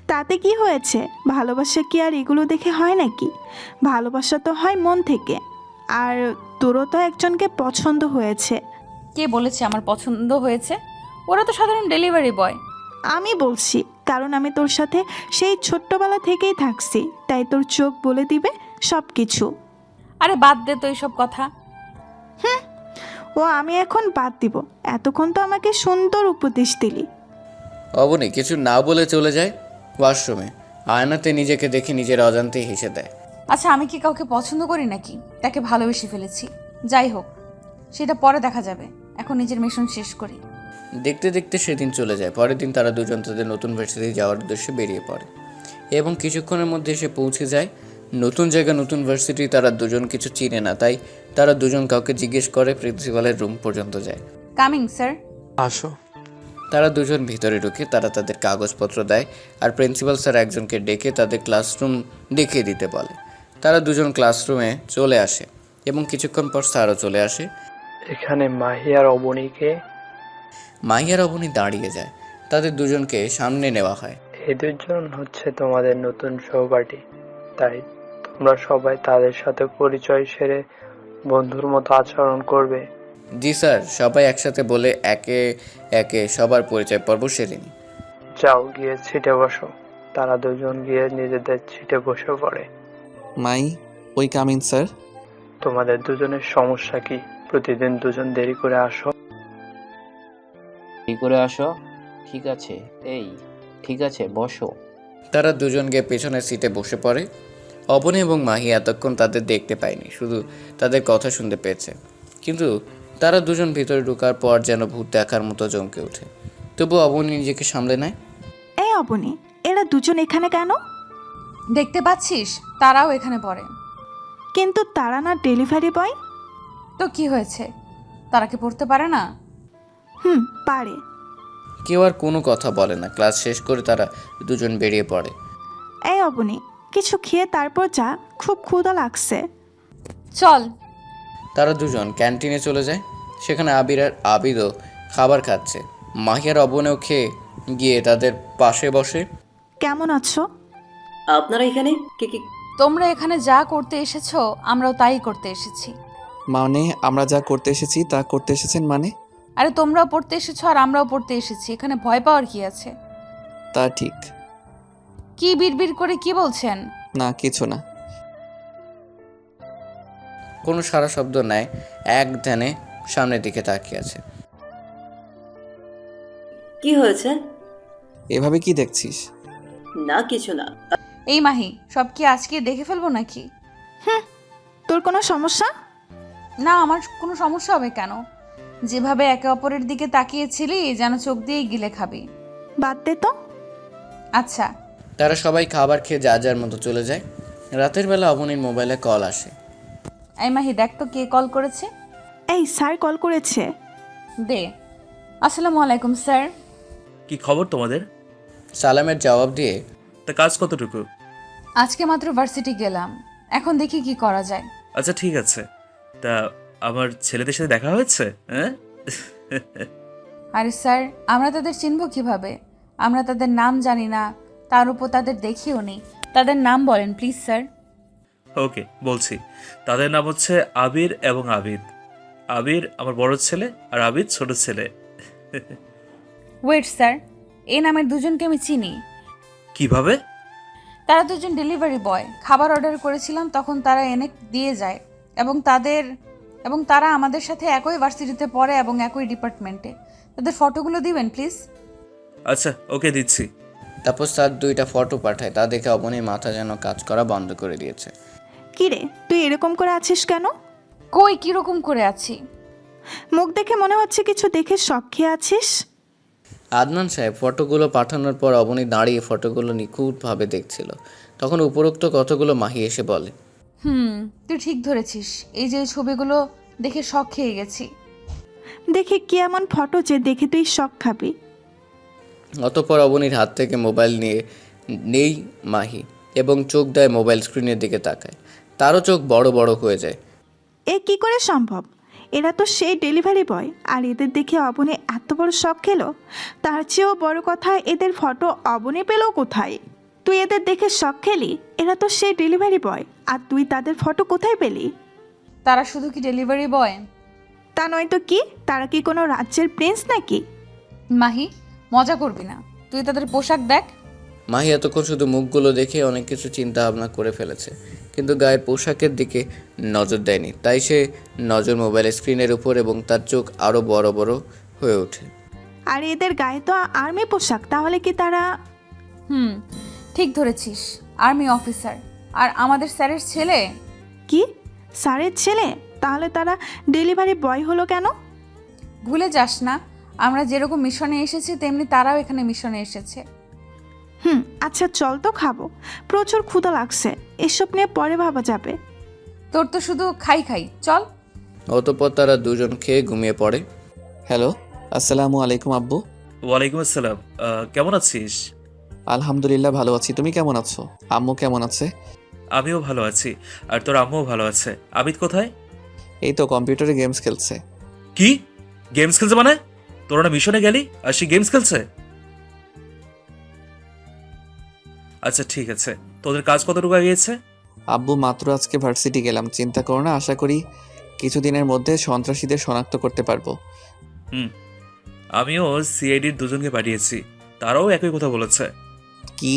তাতে কি হয়েছে? ভালোবাসা কি আর এগুলো দেখে হয় নাকি? ভালোবাসা তো হয় মন থেকে। আর তোরও তো একজনকে পছন্দ হয়েছে। কে বলেছে আমার পছন্দ হয়েছে? ওরা তো সাধারণ ডেলিভারি বয়। আমি বলছি, কারণ আমি তোর সাথে সেই ছোট্টবেলা থেকেই থাকছি, তাই তোর চোখ বলে দিবে সব কিছু। আরে বাদ দে তো এইসব কথা। ও আমি এখন বাদ দিব? এতক্ষণ তো আমাকে সুন্দর উপদেশ দিলি। অবনী কিছু না বলে চলে যায় ওয়াশরুমে। আয়নাতে নিজেকে দেখে নিজের অজান্তেই হেসে দেয়। আচ্ছা আমি কি কাউকে পছন্দ করি নাকি? তাকে ভালোবেসে ফেলেছি। যাই হোক, সেটা পরে দেখা যাবে, এখন নিজের মিশন শেষ করি। দেখতে দেখতে সেদিন চলে যায়। পরের দিন তারা দুজন তাদের নতুন ভার্সিটি যাওয়ার উদ্দেশ্যে বেরিয়ে পড়ে এবং কিছুক্ষণের মধ্যে এসে পৌঁছে যায় নতুন জায়গা, নতুন ভার্সিটি। তারা দুজন কিছু চিনে না, তাই তারা দুজন কাউকে জিজ্ঞেস করে প্রিন্সিপালের রুম পর্যন্ত যায়। Coming sir. আসো। তারা দুজন ভিতরে ঢুকে তারা তাদের কাগজপত্র দেয় আর প্রিন্সিপাল স্যার একজনকে ডেকে তাদের ক্লাসরুম দেখিয়ে দিতে বলে। তারা দুজন ক্লাসরুমে চলে আসে এবং কিছুক্ষণ পর স্যারও চলে আসে। এখানে মাহি আর অবনীকে। মাহি আর অবনী দাঁড়িয়ে যায়। তাদের দুজনকে সামনে নেওয়া হয়। এই দুজন হচ্ছে তোমাদের নতুন সহপাঠী, তাই তোমরা সবাই তাদের সাথে পরিচয় সেরে বন্ধুর মতো আচরণ করবে। জি স্যার, সবাই একসাথে বলে একে একে সবার পরিচয় পর্ব সেরে নি। যাও গিয়ে সিটে বসো। তারা দুজন গিয়ে নিজেদের সিটে বসে পড়ে। মাই, ওই কামিং স্যার। তোমাদের দুজনের সমস্যা কি? প্রতিদিন দুজন দেরি করে আসো। কি করে আসো? ঠিক আছে, ঠিক আছে বসো। তারা দুজন গিয়ে পেছনের সিটে বসে পড়ে। অবনী এবং মাহি এতক্ষণ তাদের দেখতে পায়নি, শুধু তাদের কথা শুনতে পেয়েছে। কিন্তু তারা দুজন ভিতরে ঢোকার পর যেন ভূত দেখার মতো চমকে ওঠে। তবু অবনী নিজেকে সামলে নেয়। এই অবনী, এরা দুজন এখানে কেন? দেখতে পাচ্ছিস তারাও এখানে পড়ে। কিন্তু তারা না ডেলিভারি বয়? তো কি হয়েছে, তারা কি পড়তে পারে না? পারে। কেউ আর কোনো কথা বলে না। ক্লাস শেষ করে তারা দুজন বেরিয়ে পড়ে। এই অবনী, কিছু খেয়ে তারপর যা, খুব ক্ষুধা লাগছে। চল। তারা দুজন ক্যান্টিনে চলে যায়। সেখানে আবির আর আবিদও খাবার খাচ্ছে। মাহি আর অবনেও খেয়ে গিয়ে তাদের পাশে বসে। কেমন আছো? আপনারা এখানে কি কি? তোমরা এখানে যা করতে এসেছো আমরাও তাই করতে এসেছি। মানে আমরা যা করতে এসেছি তা করতে এসেছেন মানে? আরে তোমরাও পড়তে এসেছো আর আমরাও পড়তে এসেছি, এখানে ভয় পাওয়ার কি আছে? তা ঠিক। কি বিড়বিড় করে কি বলছেন? না কিছু না। কোনো সারা শব্দ নাই, এক ধ্যানে সামনের দিকে তাকিয়ে আছে। কি হয়েছে? এভাবে কি দেখছিস? না কিছু না। এই মাহি, সব কি আজকে দেখে ফেলবো নাকি? তোর কোনো সমস্যা? না, আমার কোনো সমস্যা হবে কেন? যেভাবে একে অপরের দিকে তাকিয়েছিলি যেন চোখ দিয়ে গিলে খাবি। বাদ দে তো। আচ্ছা। তারা সবাই খাবার খেয়ে যার যার মতো চলে যায়। রাতের বেলা অবনীর মোবাইলে কল আসে। এই মাহি, দেখ তো কে কল করেছে। এই স্যার কল করেছে। দে। আসসালামু আলাইকুম স্যার। কি খবর তোমাদের? সালামের জবাব দিয়ে, তা কাজ কতটুকু? আজকে মাত্র ভার্সিটি গেলাম, এখন দেখি কি করা যায়। আচ্ছা ঠিক আছে। তা আমার ছেলেদের সাথে দেখা হয়েছে? হ্যাঁ আরে স্যার, আমরা তাদের চিনব কিভাবে? আমরা তাদের নাম জানি না, তার উপর তাদের দেখিও নেই। তাদের নাম বলেন প্লিজ স্যার। ওকে, বলছি। তাদের নাম হচ্ছে আবির এবং আবিদ। আবির আমার বড় ছেলে আর আবিদ ছোট ছেলে। ওয়েট স্যার, এই নামের দুজনকে আমি চিনি। কিভাবে? তারা দুজন ডেলিভারি বয়। খাবার অর্ডার করেছিলাম তখন তারা এনে দিয়ে যায়, এবং তারা আমাদের সাথে একই ভার্সিটিতে পড়ে এবং একই ডিপার্টমেন্টে। তাদের ফটোগুলো দিবেন প্লিজ। আচ্ছা ওকে, দিচ্ছি। তারপর তার 2টা ফটো পাঠায়। তা দেখে অবনীর মাথা যেন কাজ করা বন্ধ করে দিয়েছে। কিরে, তুই এরকম করে আছিস কেন? কই কিরকম করে আছি? মুখ দেখে মনে হচ্ছে কিছু দেখে শখ খেয়ে আছিস। আদনান সাহেব ফটোগুলো পাঠানোর পর অবনী দাঁড়িয়ে ফটোগুলো নিখুঁতভাবে দেখছিল। তখন উপরোক্ত কতগুলো মাহি এসে বলে, তুই ঠিক ধরেছিস, এই যে ছবিগুলো দেখে শখ খেয়ে গেছি। দেখে কি এমন ফটো যে দেখে তুই শখ খাবি? অতঃপর অবনীর হাত থেকে মোবাইল নিয়ে নেই মাহি এবং চোখ দেয় মোবাইল স্ক্রিনের দিকে তাকায়। তারও চোখ বড় বড় হয়ে যায়। এ কি করে সম্ভব? এরা তো সেই ডেলিভারি বয়, আর এদের দেখে অবনী এত বড় শখ খেলো। তার চেয়েও বড় কথা, এদের ফটো অবনী পেল কোথায়? তুই এদের দেখে শখ খেলি? এরা তো সেই ডেলিভারি বয়, আর তুই তাদের ফটো কোথায় পেলি? তারা শুধু কি ডেলিভারি বয়? তা নয় তো কি, তারা কি কোনো রাজ্যের প্রিন্স নাকি? মাহি, মজা করবি না, তুই তাদের পোশাক দেখ। মাহি এতক্ষণ শুধু মুখগুলো দেখে অনেক কিছু চিন্তা ভাবনা করে ফেলেছে, কিন্তু গায়ের পোশাকের দিকে নজর দেয়নি। তাই সে নজর মোবাইলের স্ক্রিনের উপর এবং তার চোখ আরও বড় বড় হয়ে ওঠে। আর এদের গায়ে তো আর্মি পোশাক, তাহলে কি তারা? ঠিক ধরেছিস, আর্মি অফিসার। আর আমাদের স্যারের ছেলে। কি, স্যারের ছেলে? তাহলে তারা ডেলিভারি বয় হলো কেন? ভুলে যাস না, আমরা যেরকম মিশনে এসেছি তেমনি তারাও এখানে মিশনে এসেছে। আচ্ছা চল তো, খাবো, প্রচুর ক্ষুধা লাগছে। এসব নিয়ে পরে ভাবা যাবে। তোর তো শুধু খাই খাই, চল। অতঃপর তারা দুজন খেয়ে ঘুমিয়ে পড়ে। হ্যালো, আসসালামু আলাইকুম আব্বু। ওয়ালাইকুম আসসালাম। কেমন আছিস? আলহামদুলিল্লাহ ভালো আছি, তুমি কেমন আছো? আম্মু কেমন আছে? আমিও ভালো আছি, আর তোর আম্মুও ভালো আছে। আবিদ কোথায়? এই তো কম্পিউটারে গেমস খেলছে। কি গেমস খেলছে মানে? তোরা না মিশনে গেলি আর সে গেমস খেলছে? আচ্ছা ঠিক আছে, তোদের কাজ কতটুকু গিয়েছে? আব্বু মাত্র আজকে ভার্সিটি গেলাম, চিন্তা করো না, আশা করি কিছুদিনের মধ্যে সন্ত্রাসীদের শনাক্ত করতে পারবো। আমিও সিআইডির দুজনকে পাঠিয়েছি, তারাও একই কথা বলেছে। কি,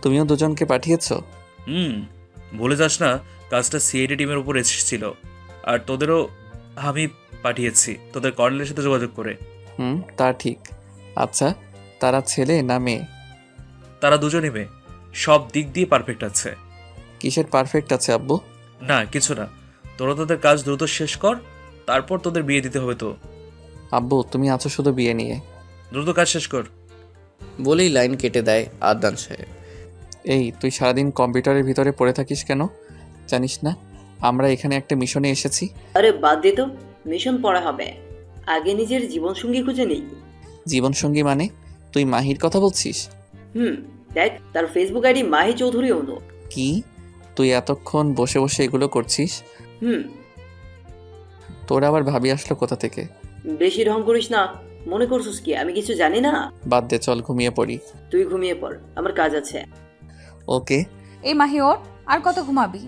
তুমিও দুজনকে পাঠিয়েছো? ভুলে যাস না, কাজটা সিআইডি টিমের উপর এসেছিল। আর তোদেরও আমি পাঠিয়েছি, তোদের কর্নেলের সাথে যোগাযোগ করে। তা ঠিক। আচ্ছা, তারা ছেলে না মেয়ে? তারা দুজনই মেয়ে, সব দিক দিয়ে পারফেক্ট আছে। কিসের পারফেক্ট আছে আব্বু? না কিছু না, তোরা তোদের কাজ দ্রুত শেষ কর, তারপর তোদের বিয়ে দিতে হবে। তো আব্বু তুমি আছো শুধু বিয়ে নিয়ে। দ্রুত কাজ শেষ কর। বলেই লাইন কেটে দেয় আদনান সাহেব। এই তুই সারাদিন কম্পিউটারের ভিতরে পড়ে থাকিস কেন? জানিস না আমরা এখানে একটা মিশনে এসেছি? আরে বাদ দে তো, মিশন পড়া হবে, আগে নিজের জীবনসঙ্গী খুঁজে নেই। জীবনসঙ্গী মানে? তুই মাহির কথা বলছিস? দেখ, তার ফেসবুক আইডি মাহি চৌধুরী অনু। কি তুই এতক্ষণ বসে বসে এগুলো করছিস? হুম তোর আবার ভাবি আসলো কোথা থেকে? বেশি ঢং করিস না, মনে করছিস কি আমি কিছু জানি না? বাদ দে, চল ঘুমিয়ে পড়ি। তুই ঘুমিয়ে পড়, আমার কাজ আছে। ওকে। এই মাহি ওর, আর কত ঘুমাবি?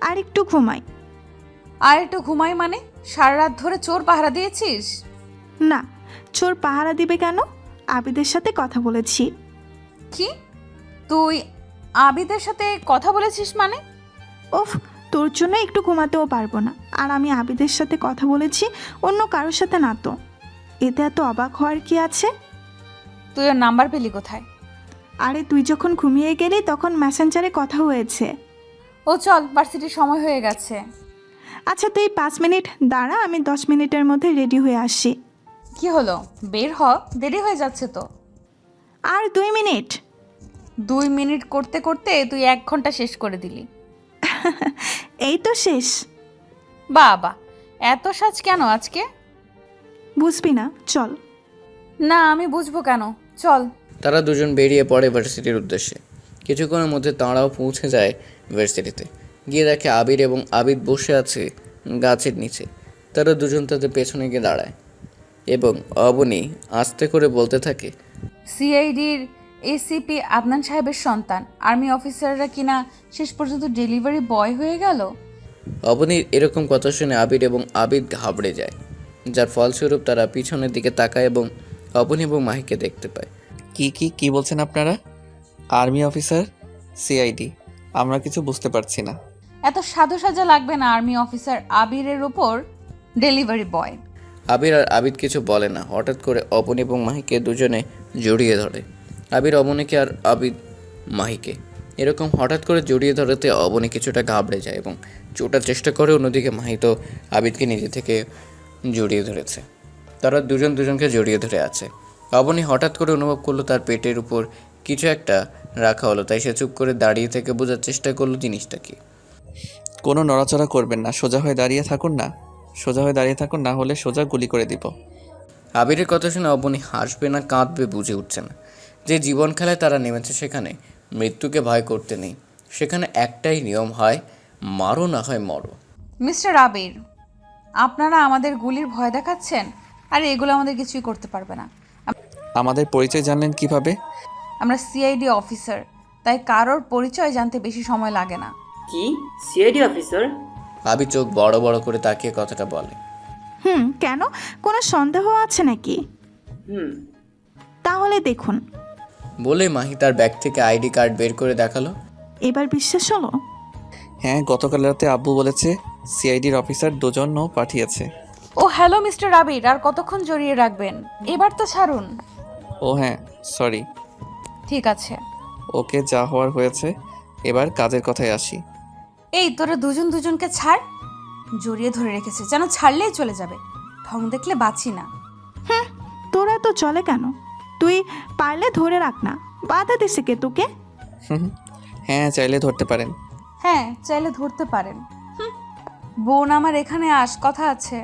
আর একটু ঘুমাই। আর একটু ঘুমাই মানে? সারা রাত ধরে চোর পাহারা দিয়েছিস? না, চোর পাহারা দিবে কেন? আবিদের সাথে কথা বলেছি। কি তুই আবিদের সাথে কথা বলেছিস মানে? ওফ, তোর জন্য একটু ঘুমাতেও পারবো না। আর আমি আবিদের সাথে কথা বলেছি, অন্য কারোর সাথে না তো। এতে এত অবাক হওয়ার কি আছে? তুই ওর নাম্বার পেলি কোথায়? আরে তুই যখন ঘুমিয়ে গেলি তখন মেসেঞ্জারে কথা হয়েছে। ও চল, ভার্সিটির সময় হয়ে গেছে। আচ্ছা তুই 5 মিনিট দাঁড়া, আমি 10 মিনিটের মধ্যে রেডি হয়ে আসি। কি হলো, বের হ, দেরি হয়ে যাচ্ছে তো। আর 2 মিনিট। 2 মিনিট করতে করতে তুই 1 ঘন্টা শেষ করে দিলি। এই তো শেষ। বাবা, এত সাজ কেন আজকে? বুঝবি না, চল। না, আমি বুঝবো কেন, চল। তারা দুজন বেরিয়ে পড়ে ভার্সিটির উদ্দেশ্যে। কিছুক্ষণের মধ্যে তাঁরাও পৌঁছে যায় ভার্সিটিতে। গিয়ে দেখে আবির এবং আবিদ বসে আছে গাছের নিচে। তারা দুজন তাদের পেছনে গিয়ে দাঁড়ায় এবং অবনী আস্তে করে বলতে থাকে, সিআইডির এসিপি আদনান সাহেবের সন্তান আর্মি অফিসাররা কিনা শেষ পর্যন্ত ডেলিভারি বয় হয়ে গেল। অবনীর এরকম কথা শুনে আবির এবং আবিদ ঘাবড়ে যায়, যার ফলস্বরূপ তারা পিছনের দিকে তাকায় এবং অবনী এবং মাহিকে দেখতে পায়। কি বলছেন আপনারা? আর্মি অফিসার, সিআইডি, আমরা কিছু বুঝতে পারছি না। এত সাধু সাজা লাগবে না আর্মি অফিসার আবিরের ওপর ডেলিভারি বয়। আবির আর আবিদ কিছু বলে না। হঠাৎ করে অবনী এবং মাহিকে দুজনে জড়িয়ে ধরে। আবির অবনীকে আর আবিদ মাহিকে এরকম হঠাৎ করে জড়িয়ে ধরাতে অবনী কিছুটা ঘাবড়ে যায় এবং চোটার চেষ্টা করে। অন্যদিকে মাহি তো আবিদকে নিজে থেকে জড়িয়ে ধরেছে। তারা দুজন দুজনকে জড়িয়ে ধরে আছে। অবনী হঠাৎ করে অনুভব করলো তার পেটের উপর কিছু একটা রাখা হলো। তাই সে চুপ করে দাঁড়িয়ে থেকে বোঝার চেষ্টা করলো জিনিসটা কি। কোনো নড়াচড়া করবেন না, সোজা হয়ে দাঁড়িয়ে থাকুন না। সোজা হয়ে দাঁড়িয়ে থাকুন, না হলে সোজা গুলি করে দিব। আবিরের কথা শুনে অবনী হাসবে না কাঁদবে বুঝে উঠছে না। যে জীবন খেলায় তারা নেমেছে সেখানে মৃত্যুকে ভয় করতে নেই। সেখানে একটাই নিয়ম হয়, মারো না হয় মরো। মিস্টার আবির, আপনারা আমাদের গুলির ভয় দেখাচ্ছেন, আর এগুলো আমাদের কিছুই করতে পারবে না। আমাদের পরিচয় জানলেন কিভাবে? আমরা সিআইডি অফিসার, তাই কারোর পরিচয় জানতে বেশি সময় লাগে না। কি সিআইডি অফিসার? আবির চোখ বড় বড় করে তাকিয়ে কথাটা বলে। কেন, কোনো সন্দেহ আছে নাকি? তাহলে দেখুন। বলে মাহি তার ব্যাগ থেকে আইডি কার্ড বের করে দেখালো। এবার বিশ্বাস হলো? হ্যাঁ, গতকাল রাতে আব্বু বলেছে সিআইডির অফিসার দুজনও পাঠিয়েছে। ও হ্যালো মিস্টার আবির, আর কতক্ষণ জড়িয়ে রাখবেন? এবার তো ছাড়ুন। ও হ্যাঁ, সরি। ঠিক আছে। ওকে, যা হওয়ার হয়েছে, এবার কাজের কথায় আসি। এই তোরা দুজন দুজনকে ছাড়। জড়িয়ে ধরে রেখেছে, যেন ছাড়লেই চলে যাবে। ঢং দেখলে বাঁচি না। তোরা তো চলে কেন? তুই পারলে ধরে রাখ না, বাধা দিছে কে তোকে? হ্যাঁ, চাইলে ধরতে পারেন। হ্যাঁ, চাইলে ধরতে পারেন। বোন আমার, এখানে আস, কথা আছে।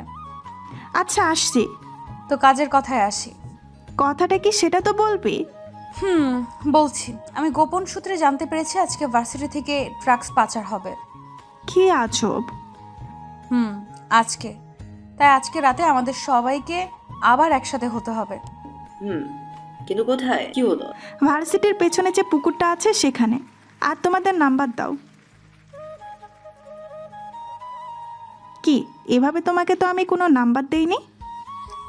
আচ্ছা আসছি। তো কাজের কথায় আসি। কথাটা কি সেটা তো বলবি? বলছি। আমি গোপন সূত্রে জানতে পেরেছি আজকে ভার্সিটি থেকে ড্রাগস পাচার হবে। কি আজব। আজকে, তাই আজকে রাতে আমাদের সবাইকে আবার একসাথে হতে হবে। কিন্তু কোথায়, কি হলো? ভার্সিটির পেছনে যে পুকুরটা আছে সেখানে। আর তোমাদের নাম্বার দাও। কি, এভাবে তোমাকে তো আমি কোনো নাম্বার দেইনি।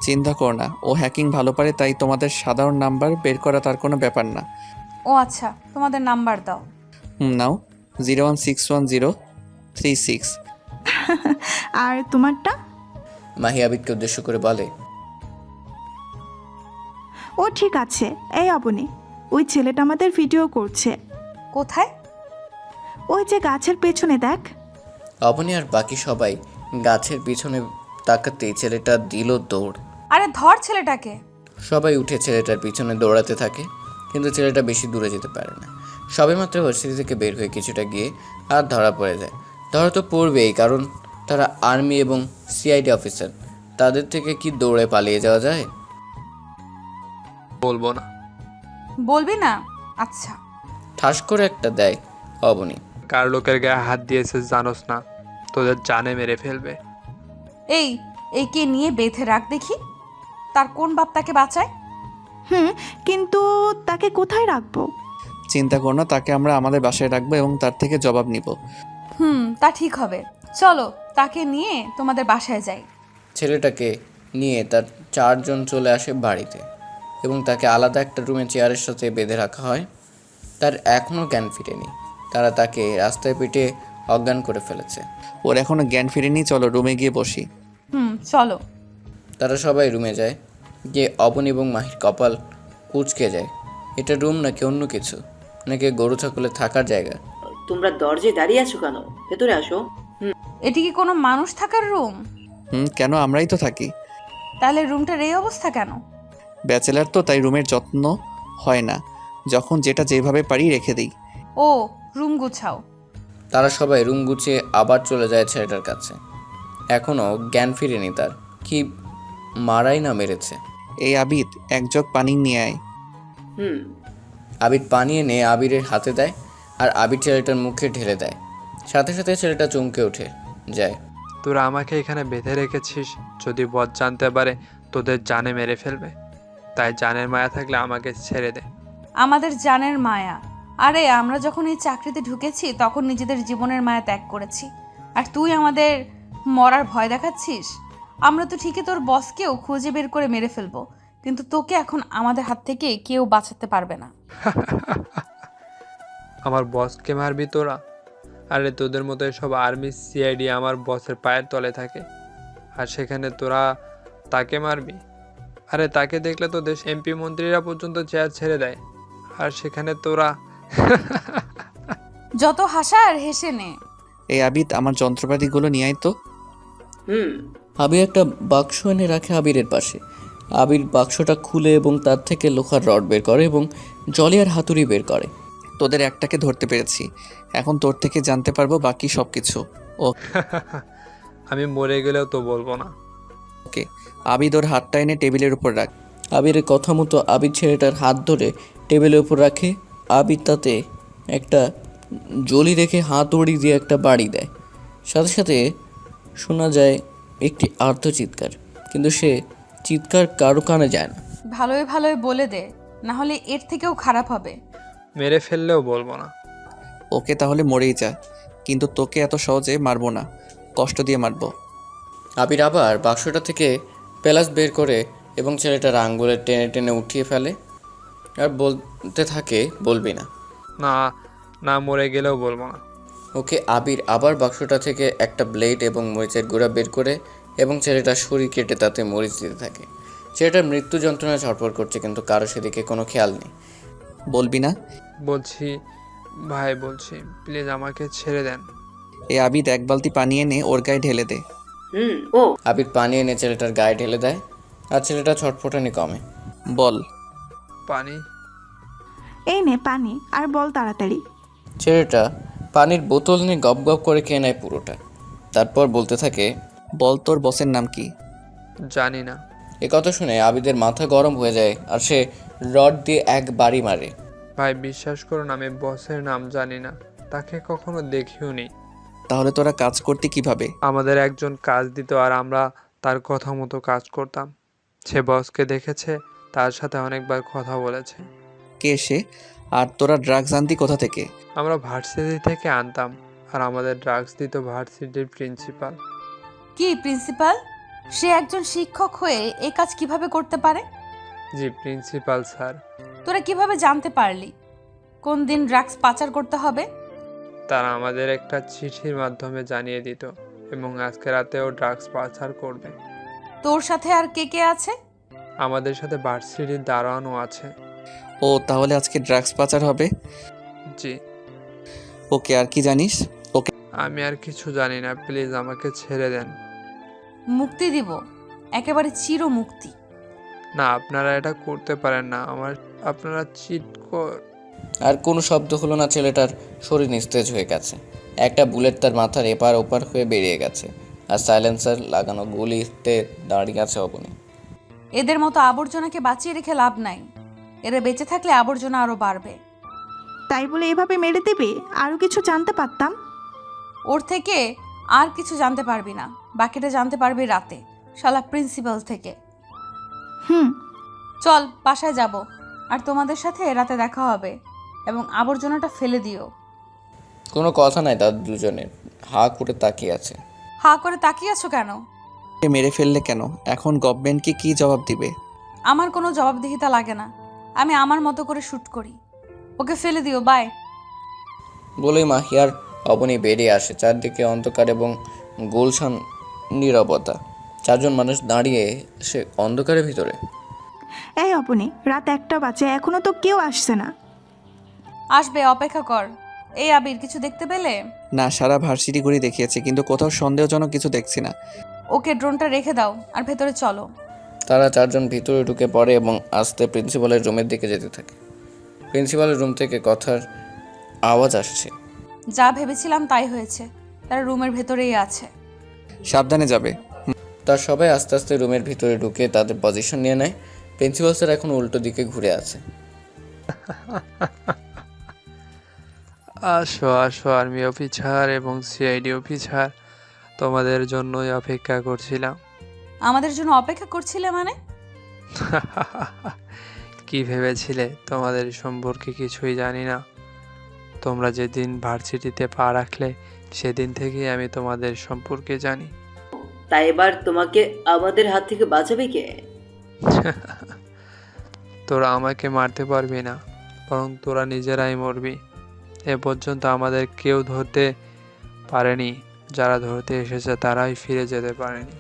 চিন্তা কর না, ও হ্যাকিং ভালো পারে, তাই তোমাদের সাধারণ নাম্বার বের করা তার কোনো ব্যাপার না। ও আচ্ছা, তোমাদের নাম্বার দাও। নাও, 0161036। আর তোমারটা? মাহি আবিদকে উদ্দেশ্য করে বলে। ও ঠিক আছে। এই অবনী, ওই ছেলেটা আমাদের ভিডিও করছে। কোথায়? ওই যে গাছের পেছনে দেখ। অবনী আর বাকি সবাই গাছের পিছনে তাকাতেই ছেলেটা দিল দৌড়। আরে ধর ছেলেটাকে। সবাই উঠে ছেলেটার পিছনে দৌড়াতে থাকে, কিন্তু ছেলেটা বেশি দূরে যেতে পারে না। সবেমাত্র ভার্সিটি থেকে বের হয়ে কিছুটা গিয়ে আর ধরা পড়ে যায়। ধরা তো পড়বেই, কারণ তারা আর্মি এবং সিআইডি অফিসার। তাদের থেকে কি দৌড়ে পালিয়ে যাওয়া যায়? বলবো না। বলবি না? আচ্ছা। ঠাস করে একটা দেয় অবনী। কার লোকের গায়ে হাত দিয়েছে জানোস না, তোদের জানে মেরে ফেলবে। এই একে নিয়ে বেঁধে রাখ দেখি, তার কোন বাপ তাকে বাঁচায়। কিন্তু তাকে কোথায় রাখবো? চিন্তা করো না, তাকে আমরা আমাদের বাসায় রাখবো এবং তার থেকে জবাব নিব। তা ঠিক হবে। চলো তাকে নিয়ে তোমাদের বাসায় যাই। ছেলেটাকে নিয়ে তার 4 জন চলে আসে বাড়িতে এবং তাকে আলাদা একটা রুমে চেয়ারের সাথে বেঁধে রাখা হয়। তার এখনও জ্ঞান ফিরেনি। তারা তাকে রাস্তায় পিটিয়ে অজ্ঞান করে ফেলেছে। ওর এখনো জ্ঞান ফিরেনি, চলো রুমে গিয়ে বসি। চলো। তারা সবাই রুমে যায়, গিয়ে অবনী এবং মাহির কপাল কুঁচকে যায়। এটা রুম নাকি অন্য কিছু, নাকি গরু ছাগলের থাকার জায়গা? তোমরা দরজায় দাঁড়িয়ে আছো কেন? ভেতরে আসো। এটি কি কোনো মানুষ থাকার রুম? কেন, আমরাই তো থাকি। তাহলে রুমটার এই অবস্থা কেন? ব্যাচেলার তো, তাই রুমের যত্ন হয় না, যখন যেটা যেভাবে পারি রেখে দিই। ও, রুম গুছাও। তারা সবাই রুম গুছিয়ে আবার চলে যায় ছেলেটার কাছে। এখনও জ্ঞান ফিরেনি তার। কি মারাই না মেরেছে। এই আবিদ, এক জগ পানি নিয়ে আয়। আবির পানি এনে আবিরের হাতে দেয়, আর আবির ছেলেটার মুখে ঢেলে দেয়। সাথে সাথে ছেলেটা চমকে ওঠে যায়। তোরা আমাকে এখানে বেঁধে রেখেছিস, যদি বদ জানতে পারে তোদের জানে মেরে ফেলবে। তাই জানের মায়া থাকলে আমাকে ছেড়ে দে। আমাদের জানের মায়া? আরে আমরা যখন এই চাকরিতে ঢুকেছি তখন নিজেদের জীবনের মায়া ত্যাগ করেছি, আর তুই আমাদের মরার ভয় দেখাচ্ছিস? আমরা তো ঠিকই তোর বসকেও খুঁজে বের করে মেরে ফেলবো, কিন্তু তোকে এখন আমাদের হাত থেকে কেউ বাঁচাতে পারবে না। আমার বসকে মারবি তোরা? আরে তোদের মতো সব আর্মি সিআইডি আমার বসের পায়ের তলে থাকে, আর সেখানে তোরা তাকে মারবি? আরে তাকে দেখলে তো দেশ এমপি মন্ত্রীরা পর্যন্ত চেয়ার ছেড়ে দেয়, আর সেখানে তোরা। যত হাসার হেসে নে। এই আবিদ, আমার যন্ত্রপাতিগুলো নিয়ে আয় তো। আবির একটা বাক্স এনে রাখে আবিরের পাশে। আবির বাক্সটা খুলে এবং তার থেকে লোহার রড বের করে এবং জলিয়ার হাতুড়ি বের করে। তোদের একটাকে ধরতে পেরেছি, এখন তোর থেকে জানতে পারবো বাকি সব কিছু। আমি মরে গেলেও তো বলবো না। ওকে। আবিদ, ওর হাতটা এনে টেবিলের উপর রাখ। আবিরের কথা মতো আবির ছেলেটার হাত ধরে টেবিলের উপর রাখে। আবির তাতে একটা জলি রেখে হাতুড়ি দিয়ে একটা বাড়ি দেয়। সাথে সাথে শোনা যায় একটি আর্ত চিৎকার, কিন্তু সে চিৎকার কারো কানে যায় না। ভালোই ভালোই বলে দে, না হলে এর থেকেও খারাপ হবে। মেরে ফেললেও বলবো না। ওকে, তাহলে মরেই যা, কিন্তু তোকে এত সহজে মারবো না, কষ্ট দিয়ে মারবো। আবির আবার বাক্সটা থেকে পেলাস বের করে এবং ছেলেটার আঙ্গুলে টেনে টেনে উঠিয়ে ফেলে আর বলতে থাকে, বলবি না। না না, মরে গেলেও বলবো না। ওকে আবির আবার বাক্সটা থেকে একটা ব্লেড এবং মরিচের গুঁড়া বের করে এবং ছেলেটার শরীর কেটে তাতে মরিচ দিতে থাকে। ছেলেটার মৃত্যু যন্ত্রণায় ছটফট করছে, কিন্তু কারো সেদিকে কোনো খেয়াল নেই। বলবি না? বলছি ভাই, বলছি প্লিজ আমাকে ছেড়ে দেন। এই আবিদ, এক বালতি পানি এনে ওর গায়ে ঢেলে দে। আবির পানি এনে ছেলেটার গায়ে ঢেলে দেয়, আর ছেলেটা ছটফটানি কমে। বল। পানি? এই নে পানি, আর বল তাড়াতাড়ি। ছেলেটা পানির বোতল নিয়ে গপ গপ করে খেয়ে নেয় পুরোটা। তারপর বলতে থাকে, বল তোর বসের নাম কি? জানি না। এ কথা শুনে আবিদের মাথা গরম হয়ে যায়, আর সে রড দিয়ে এক বাড়ি মারে। ভাই বিশ্বাস করুন, আমি বসের নাম জানি না, তাকে কখনো দেখিও নি। তাহলে তোরা কাজ করতে কিভাবে? আমাদের একজন কাজ দিত, আর আমরা তার কথা মতো কাজ করতাম। সে বসকে দেখেছে, তার সাথে অনেকবার কথা বলেছে। কে সে? আর তোরা ড্রাগস আনতি কোথা থেকে? আমরা ভার্সিটি থেকে আনতাম, আর আমাদের ড্রাগস দিত ভার্সিটির প্রিন্সিপাল। কি প্রিন্সিপাল? সে একজন শিক্ষক হয়ে এই কাজ কিভাবে করতে পারে? জি প্রিন্সিপাল স্যার। তোরা কিভাবে জানতে পারলি কোন দিন ড্রাগস পাচার করতে হবে? তারা আমাদের একটা চিঠির মাধ্যমে জানিয়ে দিত, এবং আজকে রাতেও ড্রাগস পাচার করবে। তোর সাথে আর কে কে আছে? আমাদের সাথে ভার্সিটির দারোয়ানও আছে। ও, তাহলে আজকে ড্রাগস পাচার হবে? জি। ওকে, আর কি জানিস? ওকে, আমি আর কিছু জানি না, প্লিজ আমাকে ছেড়ে দেন। মুক্তি দিব, একেবারে চির মুক্তি। না, আপনারা এটা করতে পারেন না, আপনারা চিট কর। আর কোনো শব্দ হলো না। ছেলেটার শরীর নিস্তেজ হয়ে গেছে। একটা বুলেট তার মাথার এপার ওপার হয়ে বেরিয়ে গেছে, আর সাইলেন্সার লাগানো গুলিতে দাঁড়িয়ে আছে অবনী। এদের মতো আবর্জনাকে বাঁচিয়ে রেখে লাভ নাই, এরা বেঁচে থাকলে আবর্জনা আরো বাড়বে। তাই বলে এভাবে মেরে দেবে? আরও কিছু জানতে পারতাম। ওর থেকে আর কিছু জানতে পারবি না, বাকিটা জানতে পারবি রাতে, শালা প্রিন্সিপাল থেকে। হুম। চল বাসায় যাব, আর তোমাদের সাথে রাতে দেখা হবে, এবং আবর্জনাটা ফেলে দিও। কোনো কথা নাই, তার দুজনের হা করে তাকিয়ে আছে। হা করে তাকিয়ে আছো কেন? মেরে ফেললে কেন? এখন গভর্নমেন্টকে কি জবাব দিবে? আমার কোনো জবাবদিহিতা লাগে না, আমি আমার মতো করে শ্যুট করি। ওকে ফেলে দিও, বাই। বলেই মাহিয়ার অবনী বেরিয়ে আসে। চারদিকে অন্ধকার এবং গোলশান নীরবতা। চারজন মানুষ দাঁড়িয়ে সে অন্ধকারের ভিতরে। এই অপনি, রাত 1টা বাজে, এখনো তো কেউ আসছে না। আসবে, অপেক্ষা কর। এই আবির, কিছু দেখতে পেলে? না, সারা ভার্সিটি ঘুরে দেখিয়েছে, কিন্তু কোথাও সন্দেহজনক কিছু দেখছি না। ওকে ড্রোনটা রেখে দাও আর ভেতরে চলো। তারা চারজন ভিতরে ঢুকে পড়ে এবং আস্তে প্রিন্সিপালের রুমের দিকে যেতে থাকে। প্রিন্সিপালের রুম থেকে কথার আওয়াজ আসছে। যা ভেবেছিলাম তাই হয়েছে, তারা রুমের ভেতরেই আছে। সাবধানে যাবে। তার সবাই আস্তে আস্তে রুমের ভিতরে ঢুকে তাদের পজিশন নিয়ে নেয়। প্রিন্সিপাল স্যার এখন উল্টো দিকে ঘুরে আছে। আসো আসো আর্মি অফিসার এবং সিআইডি অফিসার, তোমাদের জন্যই অপেক্ষা করছিলাম। আমাদের জন্য অপেক্ষা করছিলে মানে? কি ভেবেছিলে তোমাদের সম্পর্কে কিছুই জানি না? তোমরা যেদিন ভার্সিটিতে পা রাখলে সেদিন থেকেই আমি তোমাদের সম্পর্কে জানি। তাই এবার তোমাকে আমাদের হাত থেকে বাঁচাবে কে? তোরা আমাকে মারতে পারবি না, বরং তোরা নিজেরাই মরবি। এ পর্যন্ত আমাদের কেউ ধরতে পারেনি, যারা ধরতে এসেছে তারাই ফিরে যেতে পারেনি,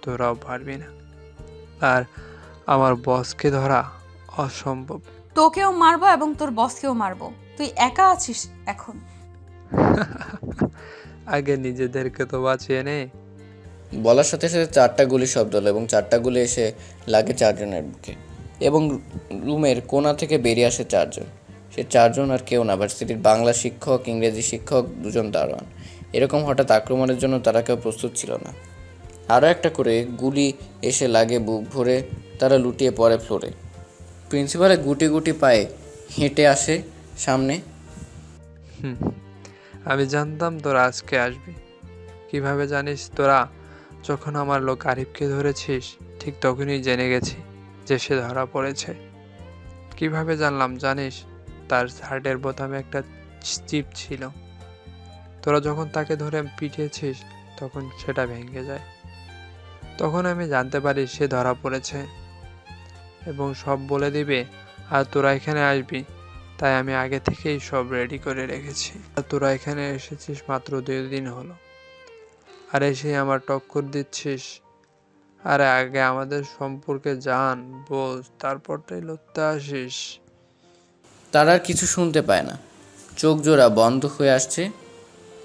তোরাও পারবি না। আর আমার বসকে ধরা অসম্ভব। তোকেও মারবো এবং তোর বসকেও মারবো, তুই একা আছিস এখন। আগে নিজেদেরকে তো বাঁচিয়ে নে। বলার সাথে সাথে 4টা গুলির শব্দ হলো এবং 4টা গুলি এসে লাগে চারজনের বুকে, এবং রুমের কোণা থেকে বেরিয়ে আসে চারজন। সে চারজন আর কেউ না, ভার্সিটির বাংলা শিক্ষক, ইংরেজি শিক্ষক, দুজন দারোয়ান। এরকম হঠাৎ আক্রমণের জন্য তারা কেউ প্রস্তুত ছিল না। আরও একটা করে গুলি এসে লাগে বুক ভরে, তারা লুটিয়ে পড়ে ফ্লোরে। প্রিন্সিপালের গুটি গুটি পায়ে হেঁটে আসে সামনে। আমি জানতাম তোরা আজকে আসবি। কিভাবে জানিস তোরা? যখন আমার লোক আরিফকে ধরেছিস ঠিক তখনই জেনে গেছি যে সে ধরা পড়েছে। কিভাবে জানলাম জানিস? তার শার্টের বোতামে একটা চিপ ছিল। তোরা যখন তাকে ধরে পিটিয়েছিস তখন সেটা ভেঙে যায়। তখন আমি জানতে পারি সে ধরা পড়েছে এবং সব বলে দিবে, আর তোরা এখানে আসবি, তাই আমি আগে থেকেই সব রেডি করে রেখেছি। আর তোরা এখানে এসেছিস মাত্র 2 দিন হলো, আর এসে আমার টক্কর দিচ্ছিস। আরে আগে আমাদের সম্পর্কে জান, বোঝ, তারপরটাই লড়তে আসিস। তারা আর কিছু শুনতে পায় না, চোখ জোড়া বন্ধ হয়ে আসছে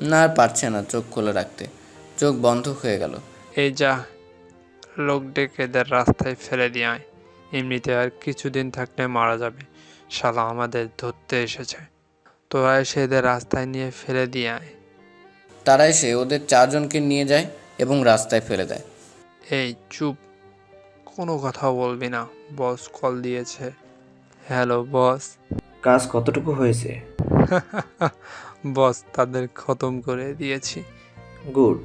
না, আর পারছে না চোখ খোলা রাখতে, চোখ বন্ধ হয়ে গেল। এই যা, লোক ডেকে এদের রাস্তায় ফেলে দিয়ে আয়, এমনিতে আর কিছুদিন থাকলে মারা যাবে। শালা আমাদের ধরতে এসেছে, তোরা এসে এদের রাস্তায় নিয়ে ফেলে দিয়ে আয়। তারা এসে ওদের চারজনকে নিয়ে যায় এবং রাস্তায় ফেলে দেয়। এই চুপ, কোনো কথা বলবি না, বস কল দিয়েছে। Hello boss. কাজ কতটুকু হয়েছে? বস, তাদের খতম করে দিয়েছি। গুড,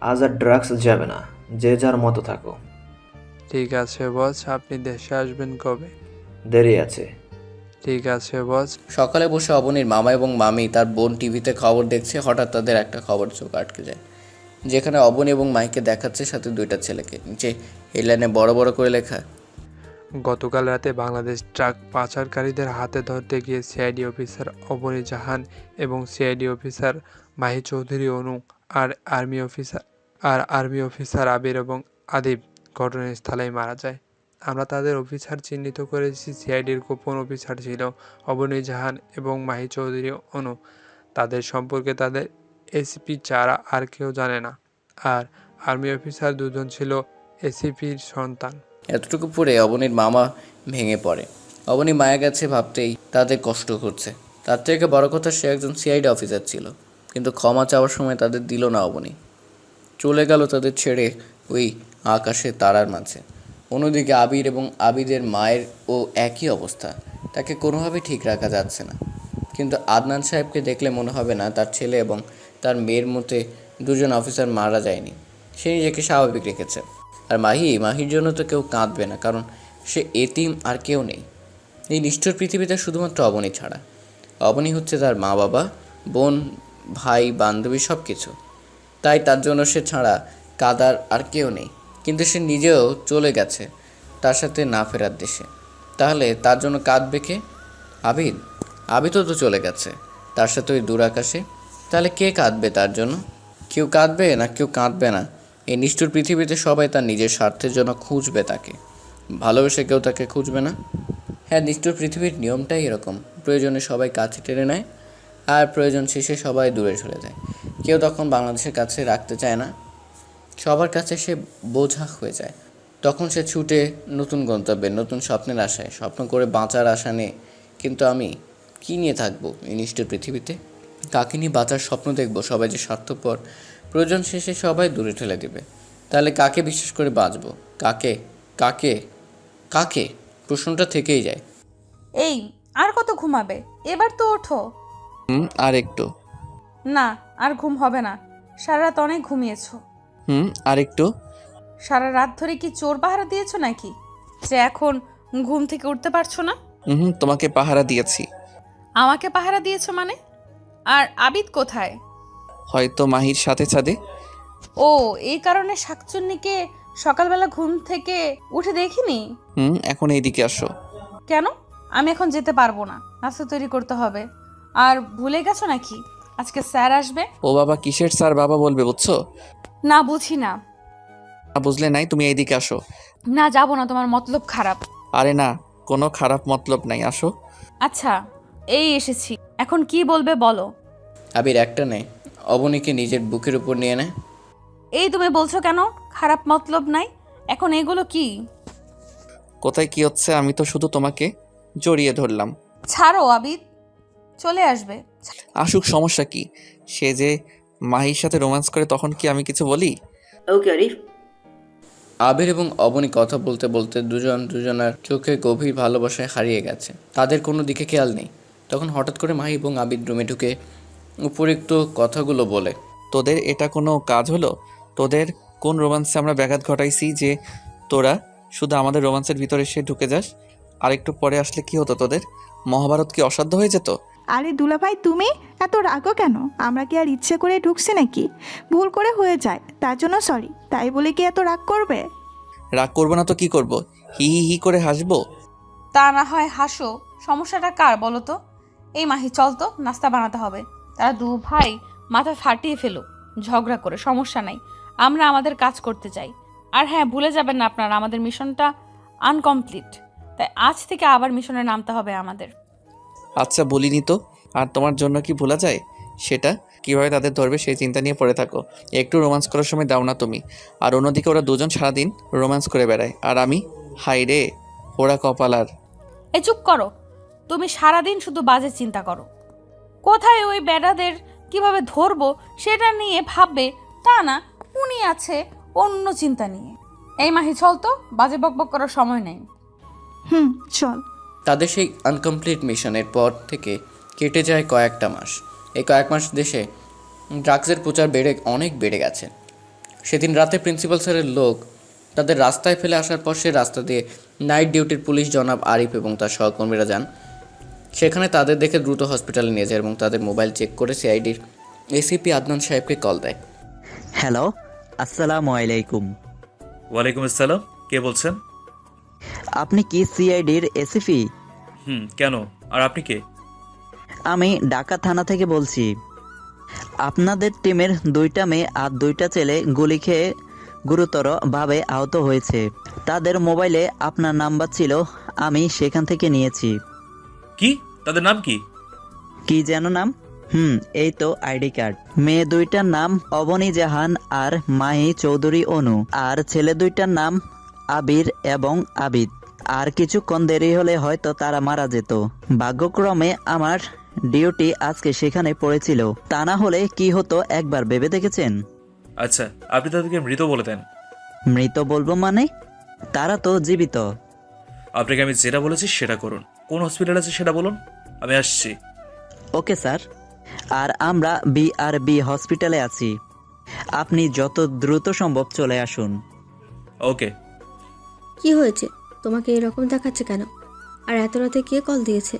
আজ আর ড্রাগস যাবে না, যে যার মতো থাকো। ঠিক আছে বস, আপনি দেশে আসবেন কবে? দেরি আছে। ঠিক আছে বস। সকালে বসে অবনীর মামা এবং মামি তার বোন টিভিতে খবর দেখছে। হঠাৎ তাদের একটা খবর চোখ আটকে যায়, যেখানে অবনী এবং মাইকে দেখাচ্ছে সাথে 2টা ছেলেকে। নিচে হেডলাইনে বড় বড় করে লেখা, গতকাল রাতে বাংলাদেশ ট্রাক পাচারকারীদের হাতে ধরতে গিয়ে সিআইডি অফিসার অবনী জাহান এবং সিআইডি অফিসার মাহি চৌধুরী অনু আর আর্মি অফিসার আবির এবং আদিব ঘটনাস্থলেই মারা যায়। আমরা তাদের অফিসার চিহ্নিত করেছি। সিআইডির গোপন অফিসার ছিল অবনী জাহান এবং মাহি চৌধুরী অনু। তাদের সম্পর্কে তাদের এসিপি ছাড়া আর কেউ জানে না। আর আর্মি অফিসার দুজন ছিল এসিপির সন্তান। এতটুকু পরে অবনীর মামা ভেঙে পড়ে। অবনী মায়া গেছে ভাবতেই তাদের কষ্ট হচ্ছে। তার থেকে বড় কথা, সে একজন সিআইডি অফিসার ছিল, কিন্তু ক্ষমা চাওয়ার সময় তাদের দিল না অবনী। চলে গেল তাদের ছেড়ে ওই আকাশে তারার মাঝে। অন্যদিকে আবির এবং আবিদের মায়ের ও একই অবস্থা, তাকে কোনোভাবে ঠিক রাখা যাচ্ছে না। কিন্তু আদনান সাহেবকে দেখলে মনে হবে না তার ছেলে এবং তার মেয়ের মধ্যে দুজন অফিসার মারা যায়নি। সে নিজেকে স্বাভাবিক রেখেছে। আর মাহির জন্য তো কেউ কাঁদবে না, কারণ সে এতিম আর কেউ নেই এই নিষ্ঠুর পৃথিবীতে, শুধুমাত্র অবনী ছাড়া। অবনী হচ্ছে তার মা বাবা, বোন, ভাই, বান্ধবী, সব কিছু। তাই তার জন্য সে ছাড়া কাদার আর কেউ নেই। কিন্তু সে নিজেও চলে গেছে তার সাথে না ফেরার দেশে। তাহলে তার জন্য কাঁদবে কে? আবিদও তো চলে গেছে তার সাথে ওই দূর আকাশে। তাহলে কে কাঁদবে তার জন্য? কেউ কাঁদবে না, কেউ কাঁদবে না। এই নিষ্ঠুর পৃথিবীতে সবাই তার নিজের স্বার্থের জন্য খুঁজবে তাকে, ভালোবেসে কেউ তাকে খুঁজবে না। হ্যাঁ, নিষ্ঠুর পৃথিবীর নিয়মটাই এরকম। প্রয়োজনে সবাই কাছে টেনে নেয়, আর প্রয়োজন শেষে সবাই দূরে চলে যায়। কেউ তখন বাংলাদেশের কাছে রাখতে চায় না, সবার কাছে সে বোঝা হয়ে যায়। তখন সে ছুটে নতুন গন্তব্যে, নতুন স্বপ্নের আশায়, স্বপ্ন করে বাঁচার আশা নেই। কিন্তু আমি কী নিয়ে থাকবো এই নিষ্ঠুর পৃথিবীতে? কাকে নিয়ে বাঁচার স্বপ্ন দেখবো? সবাই যে স্বার্থপর, প্রয়োজন শেষে সবাই দূরে ঠেলে দেবে। তাহলে কাকে বিশ্বাস করে বাঁচবো? কাকে কাকে কাকে প্রশ্নটা থেকেই যায়। এই আর কত ঘুমাবে? এবার তো ওঠো। আর একটু। না, আর ঘুম হবে না। সারা রাত অনেক ঘুমিয়েছো। আর একটু। সারা রাত ধরে কি চোর পাহারা দিয়েছো নাকি, যে এখন ঘুম থেকে উঠতে পারছো না? তোমাকে পাহারা দিয়েছি। আমাকে পাহারা দিয়েছো মানে? আর আবিদ কোথায়? হয়তো মাহির সাথে ছাদে। ও, এই কারণে শাকচুন্নিকে সকালবেলা ঘুম থেকে উঠে দেখিনি। এখন এইদিকে আসো। কেন? আমি এখন যেতে পারবো না, নাস্তা তৈরি করতে হবে। আর ভুলে গেছো নাকি আজকে স্যার আসবে? ও বাবা, কিসের স্যার বাবা বলবে, বুঝছো? না, বুঝি না। বুঝলে নাই, তুমি এইদিকে আসো। না, যাবো না, তোমার মতলব খারাপ। আরে না, কোনো খারাপ মতলব নাই, আসো। আচ্ছা, এই এসেছি, এখন কি বলবে বলো। আবির একটা নেয়, অবনীকে নিজের বুকের উপর নিয়ে নেয়। এই তুমি বলছো কেন খারাপ মতলব নাই? এখন এগুলো কি? কোথায় কি হচ্ছে? আমি তো শুধু তোমাকে জড়িয়ে ধরলাম। ছাড়ো আবিদ, চলে আসবে। আসুক, সমস্যা কি? সে যে মাহির সাথে রোম্যান্স করে, তখন কি আমি কিছু বলি? ওকে আরিফ। আবির এবং অবনী কথা বলতে বলতে দুজন দুজনার চোখে গভীর ভালোবাসায় হারিয়ে গেছে। তাদের কোনো দিকে খেয়াল নেই। তখন হঠাৎ করে মাহি এবং আবির রুমে ঢুকে উপরিক্ত কথাগুলো বলে। তোদের এটা কোনো কাজ হলো? তোদের কোন রোম্যান্সে আমরা ব্যাঘাত ঘটাইছি যে তোরা শুধু আমাদের রোম্যান্সের ভিতরে এসে ঢুকে যাস? আর একটু পরে আসলে কি হতো? তোদের মহাভারত কি অসাধ্য হয়ে যেত? আরে দুলাভাই, তুমি এত রাগো কেন? আমরা কি আর ইচ্ছে করে ঢুকছি নাকি? ভুল করে হয়ে যায়, তার জন্য সরি। তাই বলে কি এত রাগ করবে? রাগ করবো না তো কি করব? হি হি হি করে হাসবো? তা না হয় হাসো, সমস্যাটা কার বলো তো? এই মাহি, চল তো, নাস্তা বানাতে হবে। তারা দু ভাই মাথা ফাটিয়ে ফেলো ঝগড়া করে, সমস্যা নাই, আমরা আমাদের কাজ করতে চাই। আর হ্যাঁ, ভুলে যাবেন না আপনারা, আমাদের মিশনটা আনকমপ্লিট, তাই আজ থেকে আবার মিশনে নামতে হবে আমাদের। আচ্ছা, বলিনি তো। আর তোমার জন্য কি ভোলা যায়? সেটা কীভাবে তাদের ধরবে সেই চিন্তা নিয়ে পড়ে থাকো। একটু রোম্যান্স করার সময় দাও না তুমি। আর অন্যদিকে ওরা দুজন সারাদিন রোম্যান্স করে বেড়ায়, আর আমি, হাই রে ওরা কপাল। আর এই চুপ করো, তুমি সারাদিন শুধু বাজে চিন্তা করো। কোথায় ওই বেড়াদের কিভাবে ধরবো সেটা নিয়ে ভাববে, তা না, উনি আছে অন্য চিন্তা নিয়ে। এই মাহি, চল তো, বাজে বকবক করার সময় নেই। চল। তাদের সেই আনকমপ্লিট মিশনের পর থেকে কেটে যায় কয়েকটা মাস। এই কয়েক মাস দেশে ড্রাগসের প্রচার অনেক বেড়ে গেছে। সেদিন রাতে প্রিন্সিপাল স্যারের লোক তাদের রাস্তায় ফেলে আসার পর সে রাস্তা দিয়ে নাইট ডিউটির পুলিশ জনাব আরিফ এবং তার সহকর্মীরা যান। সেখানে তাদের দেখে দ্রুত হসপিটালে নিয়ে যায় এবং তাদের মোবাইল চেক করে সিআইডির এসিপি আদনান সাহেবকে কল দেয়। হ্যালো, আসসালামু আলাইকুম। ওয়ালাইকুম আসসালাম, কে বলছেন? আপনি কি সিআইডির এসিপি? কেন, আর আপনি কে? আমি ঢাকা থানা থেকে বলছি। আপনাদের টিমের 2টা মেয়ে আর 2টা ছেলে গুলি খেয়ে গুরুতরভাবে আহত হয়েছে। তাদের মোবাইলে আপনার নাম্বার ছিল, আমি সেখান থেকে নিয়েছি। কি? তাদের নাম কি? কি যেন নাম? এই তো আইডি কার্ড। মেয়ে দুইটার নাম অবনী জাহান আর মাহি চৌধুরী অনু, আর ছেলে দুইটার নাম আবির এবং আবিদ। আর কিছুক্ষণ দেরি হলে হয়তো তারা মারা যেত। ভাগ্যক্রমে আমার ডিউটি আজকে সেখানে পড়েছিল, তা না হলে কি হতো একবার ভেবে দেখেছেন? আচ্ছা, আপনি তাদেরকে মৃত বলে দেন। মৃত বলবো মানে? তারা তো জীবিত। আপনাকে আমি যেটা বলেছি সেটা করুন। কোন হসপিটাল আছে সেটা বলুন, আমি আসছি। Okay sir. আর আমরা BRB হসপিটালে আছি, আপনি যত দ্রুত সম্ভব চলে আসুন। ওকে। কি হয়েছে? তোমাকে এরকম দেখাচ্ছে কেন? আর এত রাতে কে কল দিয়েছে?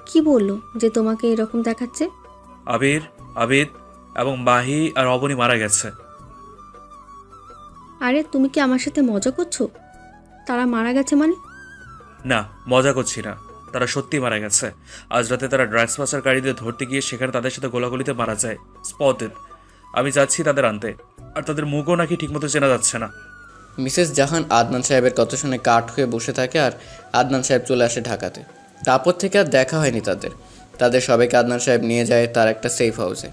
কি বললো যে তোমাকে এরকম দেখাচ্ছে? আবির, আবিদ এবং মাহি আর অবনী মারা গেছে। আরে তুমি কি আমার সাথে মজা করছো? তারা মারা গেছে মানে? না, মজা করছি না, তারা সত্যি মারা গেছে। আজ রাতে তারা ড্রাগস পাচারকারীদের ধরতে গিয়ে সেখানে তাদের সাথে গোলাগুলিতে মারা যায়, স্পটেড। আমি যাচ্ছি তাদের আনতে, আর তাদের মুখও নাকি ঠিকমতো চেনা যাচ্ছে না। মিসেস জাহান আদনান সাহেবের কথা শুনে কাঠ হয়ে বসে থাকে আর আদনান সাহেব চলে আসে ঢাকাতে। তারপর থেকে আর দেখা হয়নি তাদের সবাইকে আদনান সাহেব নিয়ে যায় তার একটা সেফ হাউসে,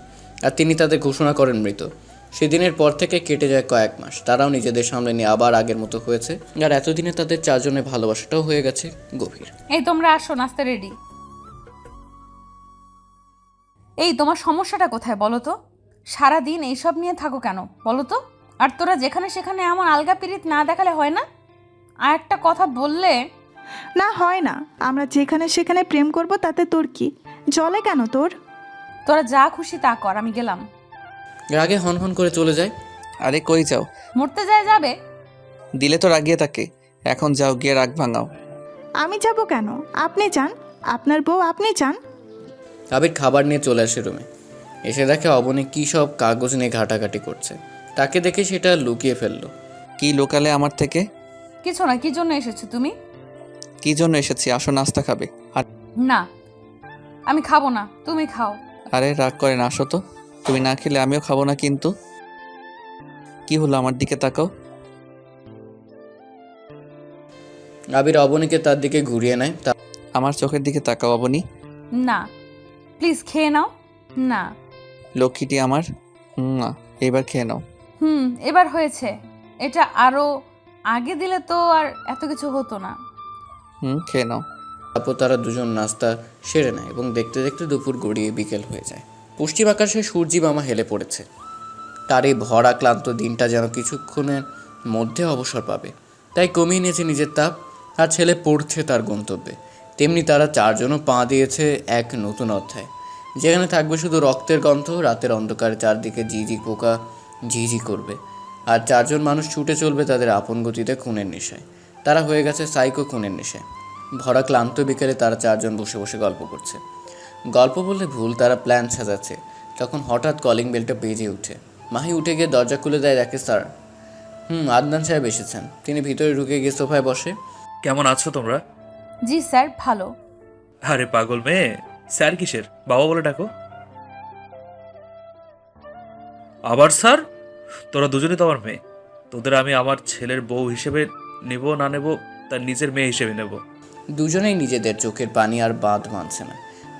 আর তিনি তাদের ঘোষণা করেন মৃত। সেদিনের পর থেকে কেটে যায় কয়েক মাস, তারাও নিজেদের সামনে নিয়ে আবার আগের মতো হয়েছে, আর এতদিনে তাদের চারজনের ভালোবাসাটাও হয়ে গেছে গভীর। এই তোমরা আসো, নাস্তা রেডি। এই তোমার সমস্যাটা কোথায় বলো তো? সারাদিন এইসব নিয়ে থাকো কেন বলো তো? আর তোরা যেখানে সেখানে এমন আলগা পিরিত না দেখালে হয় না? আর একটা কথা বললে না হয় না, আমরা যেখানে সেখানে প্রেম করব তাতে তোর কি? জলে কেন তোর? তোরা যা খুশি তা কর, আমি গেলাম। রাগে হন করে চলে যায়। আরে কই যাও? মরতে যায় যাবে? দিলে তো রাগিয়ে থাকে, এখন যাও গিয়ে রাগ ভাঙাও। আমি যাব কেন? আপনি যান, আপনার বউ আপনি যান। আবির খাবার নিয়ে চলে আসে রুমে, এসে দেখে অবনী কী সব কাগজ নিয়ে ঘাটাঘাটি করছে। তাকে দেখে সেটা লুকিয়ে ফেললো। কি লোকালে আমার থেকে? কিছু না। কি জন্য এসেছো তুমি? কি জন্য এসেছি? আসো নাস্তা খাবে। আর না, আমি খাবো না, তুমি খাও। আরে রাগ করে না, আসো তো। তুমি না খেলে আমিও খাবো না। কিন্তু কি হলো, আমার দিকে তাকাও। আবির অবনীকে তার দিকে ঘুরিয়ে নেয়। আমার চোখের দিকে তাকাও অবনী। না প্লিজ, খেয়ে নাও না। লক্ষ্মীটি আমার, না এবার খেয়ে নাও। এবার হয়েছে। এটা আরো আগে দিলে তো আর এত কিছু হতো না। খেয়ে নাও। তারপর তারা দুজন নাস্তা সেরে নেয় এবং দেখতে দেখতে দুপুর গড়িয়ে বিকেল হয়ে যায়। পশ্চিম আকাশে সূর্যি মামা হেলে পড়েছে। তার এই ভরা ক্লান্ত দিনটা যেন কিছুক্ষণের মধ্যে অবসর পাবে, তাই কমিয়ে নিয়েছে নিজের তাপ। আর ছেলে পড়ছে তার গন্তব্যে। তেমনি তারা চারজনও পা দিয়েছে এক নতুন অধ্যায়, যেখানে থাকবে শুধু রক্তের গন্ধ। রাতের অন্ধকারে চারদিকে ঝিঝি পোকা ঝিঝি করবে, আর চারজন মানুষ ছুটে চলবে তাদের আপন গতিতে খুনের নেশায়। তারা হয়ে গেছে সাইকো খুনের নেশায়। ভরা ক্লান্ত বিকেলে তারা চারজন বসে বসে গল্প করছে। গল্প বললে ভুল, তারা প্ল্যান সাজাচ্ছে। তখন হঠাৎ কলিং বেলটা বেজে ওঠে। মাহি উঠে গিয়ে দরজা খুলে দেয়, দেখে স্যার আদনান সাহেব এসেছেন। তিনি ভিতরে ঢুকে গিয়ে সোফায় বসে। কেমন আছো তোমরা? জি স্যার, ভালো। আরে পাগল মেয়ে, স্যার কিসের? বাবা বলে ডাকো। আবার স্যার? তোরা দুজনেই তো আমার মেয়ে। তোদের আমি আমার ছেলের বউ হিসেবে নেব না নেব তার নিজের মেয়ে হিসেবে নেব। দুজনেই নিজেদের চোখের পানি আর বাঁধ মানছে না।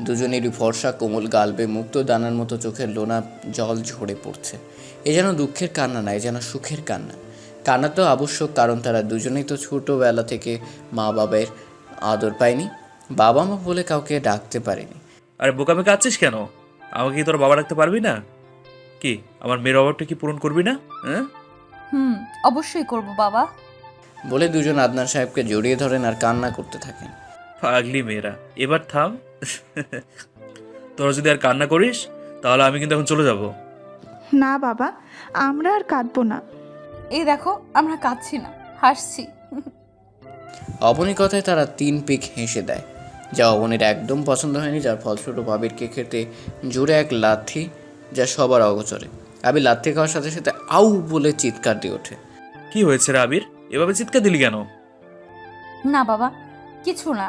দুজনেরই ফর্সা কোমল গালবে মুক্ত দানার মতো চোখের লোনা জল ঝরে পড়ছে। এ যেন দুঃখের কান্না না, এ যেন সুখের কান্না। কান্না তো আবশ্যক, কারণ তারা দুজনেই তো ছোটোবেলা থেকে মা বাবার আদর পায়নি, বাবা মা বলে কাউকে ডাকতে পারেনি। আরে বোকামে কাঁদছিস কেন? আমাকে কি তোর বাবা ডাকতে পারবি না? কি আমার মেয়ের অভাবটা কি পূরণ করবি না? হ্যাঁ, অবশ্যই করব বাবা। বলে দুজন আদনান সাহেবকে জড়িয়ে ধরেন আর কান্না করতে থাকেন। পাগলি মেয়েরা, এবার থাম। তোরা যদি আর কান্না করিস তাহলে আমি কিন্তু এখন চলে যাব। না বাবা, আমরা আর কাঁদবো না। এই দেখো, আমরা কাঁদছি না, হাসছি। অবনীর কথায় তারা 3 পিক হেসে দেয়, যা অবনীর একদম পছন্দ হয়নি, যার ফলস্বরূপ আবিরকে খেতে জোরে এক লাথি, যা সবার অগোচরে। আবির লাথি খাওয়ার সাথে সাথে আউ বলে চিৎকার দিয়ে ওঠে। কি হয়েছে রে আবির, এভাবে চিৎকার দিলি কেন? না বাবা, কিছু না।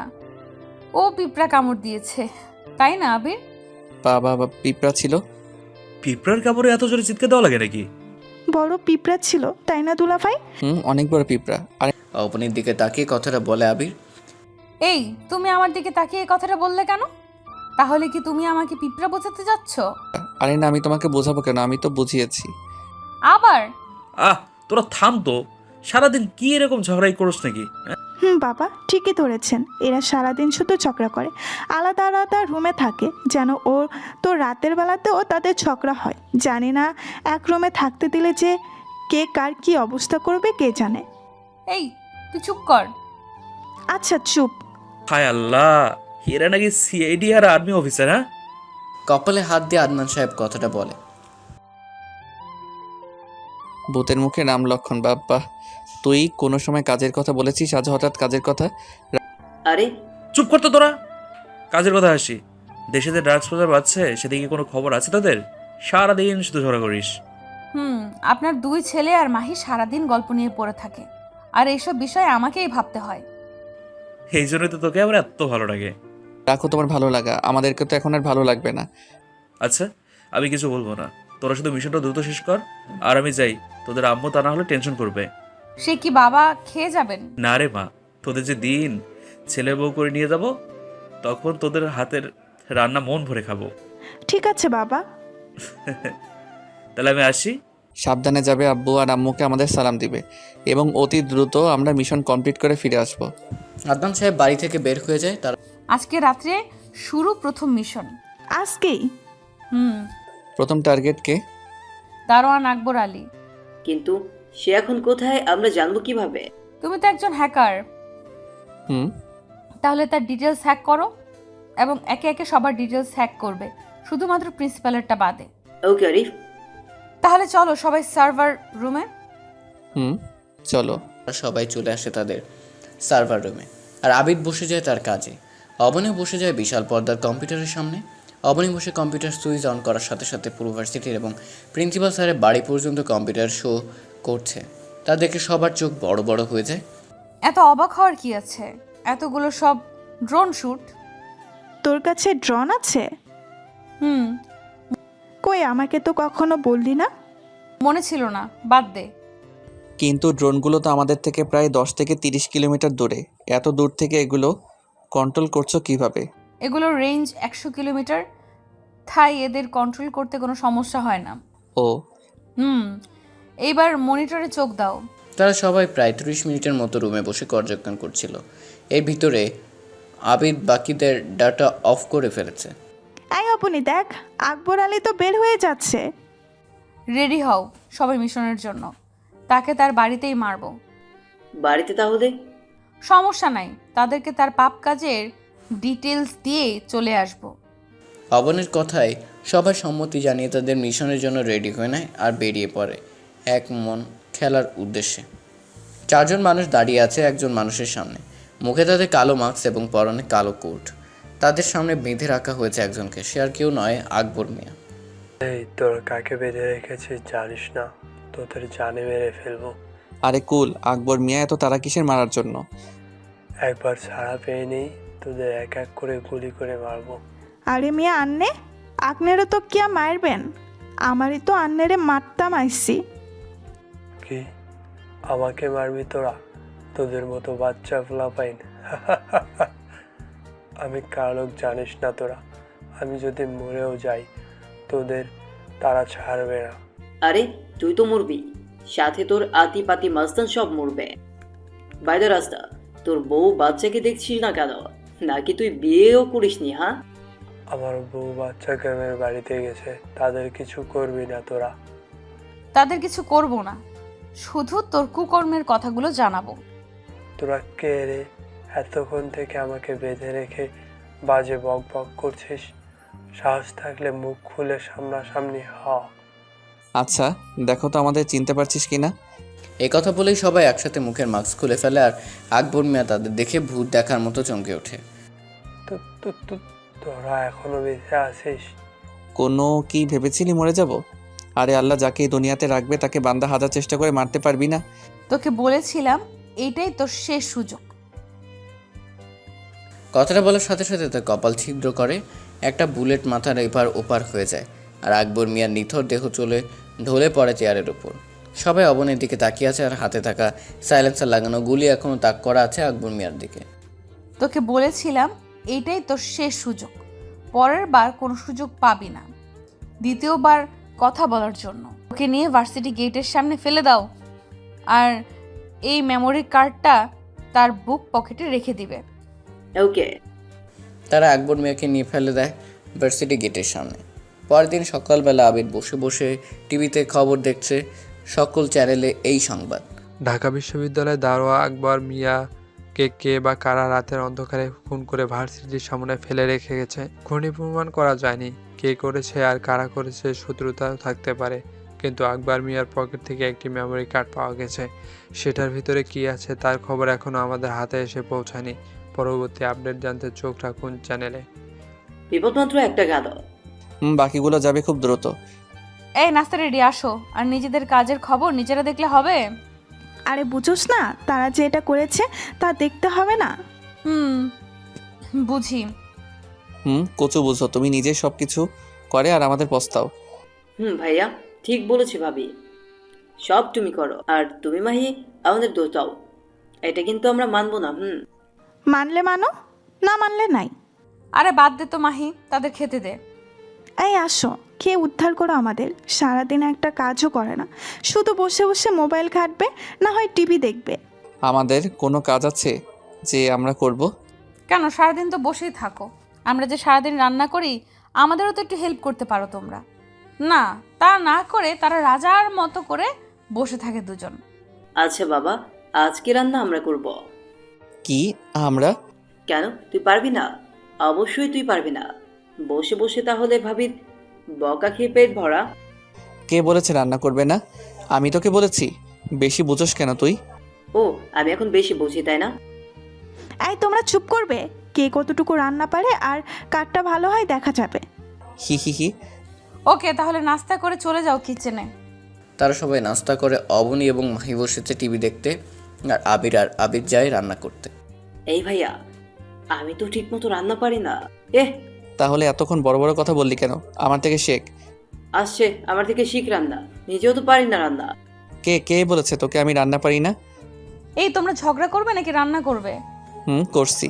ও পিঁপড়া কামড় দিয়েছে, তাই না আবির? বাবা পিঁপড়া ছিল? পিঁপড়ার কামড়ে এত জোরে চিৎকার দেওয়া লাগে নাকি? বড় পিঁপড়া ছিল, তাই না দুলাভাই? অনেক বড় পিঁপড়া। আর অবনীর দিকে তাকিয়ে কথাটা বলে আবির। এই, তুমি আমার দিকে তাকিয়ে এই কথাটা বললে কেন? তাহলে কি তুমি আমাকে পিঁপড়া বোঝাতে যাচ্ছ? আরে না, আমি তোমাকে বোঝাবো কেন, আমি তো বুঝিয়েছি। আবার? আহ, তোরা থাম তো। সারাদিন কি এরকম ঝগড়াই করছ নাকি? বাবা ঠিকই ধরেছেন, এরা সারাদিন শুধু ঝগড়া করে, আলাদা আলাদা রুমে থাকে যেন ওর তো রাতের বেলাতেও তাদের ঝগড়া হয়। জানি না এক রুমে থাকতে দিলে যে কে কার কি অবস্থা করবে কে জানে। এই, তুই চুপ কর। আচ্ছা চুপ। হায় আল্লাহ, এরা নাকি সিআইডি আর আর্মি অফিসার? হ্যাঁ, কপালে হাত দিয়ে আদনান সাহেব কথাটা বলে। ভূতের মুখে নাম লক্ষণ। বাপ্পা, তুই কোনো সময় কাজের কথা বলেছিস, আজ হঠাৎ কাজের কথা? আরে চুপ করতো তোরা। কাজের কথা আসি, দেশে যে ড্রাগস বাজার বাড়ছে সেদিকে কোনো খবর আছে তোদের? সারাদিন শুধু ঝগড়া করিস। আপনার দুই ছেলে আর মাহি সারাদিন গল্প নিয়ে পড়ে থাকে, আর এইসব বিষয়ে আমাকেই ভাবতে হয়। এই জন্যই তো তোকে আমার এত ভালো লাগে। রাখো তোমার ভালো লাগা, আমাদেরকে তো এখন আর ভালো লাগবে না। আচ্ছা, আমি কিছু বলবো না, তোরা শুধু মিশনটা দ্রুত শেষ কর আর আমি যাই। তোদের আম্মু তা না হলে টেনশন করবে। সে কি বাবা, খেয়ে যাবেন? না রে মা, তোদের যে দিন ছেলে বউ করে নিয়ে যাব, তখন তোদের হাতের রান্না মন ভরে খাবো। ঠিক আছে বাবা। তাহলে আমি আসি। সাবধানে যাবে, আব্বু আর আম্মুকে আমাদের সালাম দিবে এবং অতি দ্রুত আমরা মিশন কমপ্লিট করে ফিরে আসব। আদনান সাহেব বাড়ি থেকে বের হয়ে যায়। তার আজকে রাত্রে শুরু প্রথম মিশন। আজকেই? প্রথম টার্গেট কে? দারোয়ান আকবর আলী। কিন্তু সে এখন কোথায় আমরা জানবো কিভাবে? তুমি তো একজন হ্যাকার, তাহলে তার ডিটেলস হ্যাক করো এবং একে একে সবার ডিটেলস হ্যাক করবে, শুধুমাত্র প্রিন্সিপালেরটা বাদে। ওকে আরিফ। তাহলে চলো সবাই সার্ভার রুমে। চলো। সবাই চলে আসে তাদের সার্ভার রুমে, আর আবিদ বসে যায় তার কাজে। অবনী বসে যায় বিশাল পর্দার কম্পিউটারের সামনে। অবনী বসে কম্পিউটার সুইচ অন করার সাথে সাথে পুরো ভার্সিটির এবং প্রিন্সিপাল স্যারের বাড়ি পর্যন্ত কম্পিউটার শো করছে। তা দেখে সবার চোখ বড় বড় হয়ে যায়। এত অবাক হওয়ার কি আছে, এতগুলো সব ড্রোন শুট। তোর কাছে ড্রোন আছে? হুম। কই, আমাকে তো কখনো বললি না। মনে ছিল না, বাদ দে। কিন্তু ড্রোনগুলো তো আমাদের থেকে প্রায় 10 থেকে 30 কিলোমিটার দূরে। এত দূর থেকে এগুলো কন্ট্রোল করছো কিভাবে? এগুলোর রেঞ্জ 100 কিলোমিটার, তাই এদের কন্ট্রোল করতে কোনো সমস্যা হয় না। ও এইবার মনিটরে চোখ দাও। তারা সবাই প্রায় 30 মিনিটের মতো রুমে বসে পর্যবেক্ষণ করছিল। এর ভিতরে আবিদ বাকিদের ডাটা অফ করে ফেলেছে। এই আপনি দেখ, আকবর আলী তো বের হয়ে যাচ্ছে। রেডি হও সবাই মিশনের জন্য, তাকে তার বাড়িতেই মারবো। বাড়িতে তাহলে? সমস্যা নাই, তাদেরকে তার পাপ কাজের ডিটেলস দিয়ে চলে আসবো। অবনীর কথায় সবাই সম্মতি জানিয়ে তাদের মিশনের জন্য রেডি হয়ে নেয় আর বেরিয়ে পড়ে এক মন খেলার উদ্দেশ্যে। 4 জন মানুষ দাঁড়িয়ে আছে একজন মানুষের সামনে, মুখে তাদের কালো মাস্ক এবং পরনে কালো কোট। তাদের সামনে বেঁধে রাখা হয়েছে একজনকে, সে আর কেউ নয়, আকবর মিয়া। এই তোর কাকে বেঁধে রেখেছিস জানিস না? তোদের জানে মেরে ফেলবো। আরে কুল, আকবর মিয়া এত তারা কিসের মারার জন্য? একবার ছাড়া পেয়ে নেই, তোদের এক এক করে গুলি করে মারবো। আরে মিয়া আন্নে, আকনেরও তো কিয়া মারবেন? আমারই তো আন্নেরে মারতাম আইসি। কি আমাকে মারবি তোরা? তোদের মতো বাচ্চা ফোলাপাইন। আমি কারোক জানিস না তোরা। আমি যদি মরেও যাই তোদের তারা ছাড়বে না। আরে তুই তো মরবি, সাথে তোর আতি পাতি মাস্তান সব মরবে। বাইরে রাস্তা, তোর বউ বাচ্চাকে দেখছিস না কেন? নাকি তুই বিয়েও করিসনি? হ্যাঁ, আমার বউ বাচ্চা গ্রামের বাড়িতে গেছে, তাদের কিছু করবি না তোরা? তাদের কিছু করব না, শুধু তোর কুকর্মের কথাগুলো জানাবো। তোরা কে রে? এতক্ষণ থেকে আমাকে বেঁধে রেখে বাজে বক বক করছিস। সাহস থাকলে মুখ খুলে সামনাসামনি হ। আচ্ছা দেখো তো আমাদের চিনতে পারছিস কিনা। এই কথা বলেই সবাই একসাথে মুখের মাস্ক খুলে ফেলে আর আকবর মিয়া তাদের দেখে ভূত দেখার মতো চমকে ওঠে। তোরা এখনো বেঁচে আছিস? কোনো কি ভেবেছিলি মরে যাব? আরে আল্লাহ যাকে এই দুনিয়াতে রাখবে তাকে বান্দা হাজার চেষ্টা করে মারতে পারবি না? তোকে বলেছিলাম এইটাই তোর শেষ সুযোগ। কথাটা বলার সাথে সাথে তার কপাল ছিদ্র করে একটা বুলেট মাথার এপার ওপার হয়ে যায় আর আকবর মিয়ার নিথর দেহ চলে ঢলে পড়ে চেয়ারের উপর। সবাই অবনীর দিকে তাকিয়ে আছে আর হাতে থাকা সাইলেন্সার লাগানো গুলি এখনও তাক করা আছে আকবর মিয়ার দিকে। তোকে বলেছিলাম এইটাই তোর শেষ সুযোগ, পরের বার কোনো সুযোগ পাবি না দ্বিতীয়বার কথা বলার জন্য। ওকে নিয়ে ভার্সিটি গেটের সামনে ফেলে দাও, আর এই মেমোরি কার্ডটা তার বুক পকেটে রেখে দিবে। ওকে। তারা আকবর মিয়াকে নিয়ে ফেলে দেয় ভার্সিটি গেটের সামনে। পরের দিন সকালবেলা আবির বসে বসে টিভিতে খবর দেখছে, সকল চ্যানেলে এই সংবাদ। ঢাকা বিশ্ববিদ্যালয়ের দারোয়া আকবর মিয়াকে কে বা কারা রাতের অন্ধকারে খুন করে ভার্সিটির সামনে ফেলে রেখে গেছে। খুনি প্রমাণ করা যায়নি, কে করেছে আর কারা করেছে শত্রুতা থাকতে পারে, কিন্তু আকবর মিয়ার পকেট থেকে একটি মেমোরি কার্ড পাওয়া গেছে। সেটার ভিতরে কি আছে তার খবর এখনো আমাদের হাতে এসে পৌঁছায়নি। পরবর্তী আপডেট জানতে চোখ রাখুন চ্যানেলে। বিপদ মাত্র একটা গেল। বাকিগুলো যাবে খুব দ্রুত। এই নাস্তা রেডি, আসো। আর নিজেদের কাজের খবর নিজেরা দেখলে হবে? আরে বুঝোস না, তারা যে এটা করেছে তা দেখতে হবে না? বুঝি। কচু বুঝো, তুমি নিজে সব কিছু করে আর আমাদের পস্তাও। ভাইয়া ঠিক বলেছি ভাবি, সব তুমি করো আর তুমি মাহি আমাদের দোষ দাও, এটা কিন্তু আমরা মানবো না। মানলে মানো, না মানলে নাই। আরে বাদ দে তো মাহি, তাদের খেতে দে। এই আসো, খেয়ে উদ্ধার করো আমাদের। সারাদিন একটা কাজও করে না, শুধু বসে বসে মোবাইল ঘাঁটবে, না হয় টিভি দেখবে। আমাদের কোনো কাজ আছে যে আমরা করব? কেন, সারাদিন তো বসেই থাকো। আমরা যে সারাদিন রান্না করি, আমাদেরও তো একটু হেল্প করতে পারো তোমরা। না, তা না করে তারা রাজার মতো করে বসে থাকে দুজন। আচ্ছা বাবা, আজকে রান্না আমরা করব। কি আমরা? কেন, তুই পারবি না? অবশ্যই তুই পারবি না। বসে বসে তাহলে ভাবির বকা খেয়ে পেট ভরা। কে বলেছে রান্না করবে না? আমি তোকে বলেছি? বেশি বুঝোস কেন তুই? ও, আমি এখন বেশি বুঝি তাই না? এই তোমরা চুপ করবে? কে কতটুকু রান্না পারে আর কারটা ভালো হয় দেখা যাবে। হি হি হি। ওকে, তাহলে নাস্তা করে চলে যাও কিচেনে। তারা সবাই নাস্তা করে, অবনী এবং মাহি বসেছে টিভি দেখতে, আর আবির যায় রান্না করতে। এই ভাইয়া, আমি তো ঠিক মতো রান্না পারি না। তাহলে এতক্ষণ বড় বড় কথা বললি কেন? আমার থেকে শেখ। আসছে আমার থেকে শিখ রান্না, নিজেও তো পারি না রান্না। কে কে বলেছে তোকে আমি রান্না পারি না? এই তোমরা ঝগড়া করবে নাকি রান্না করবে? করছি।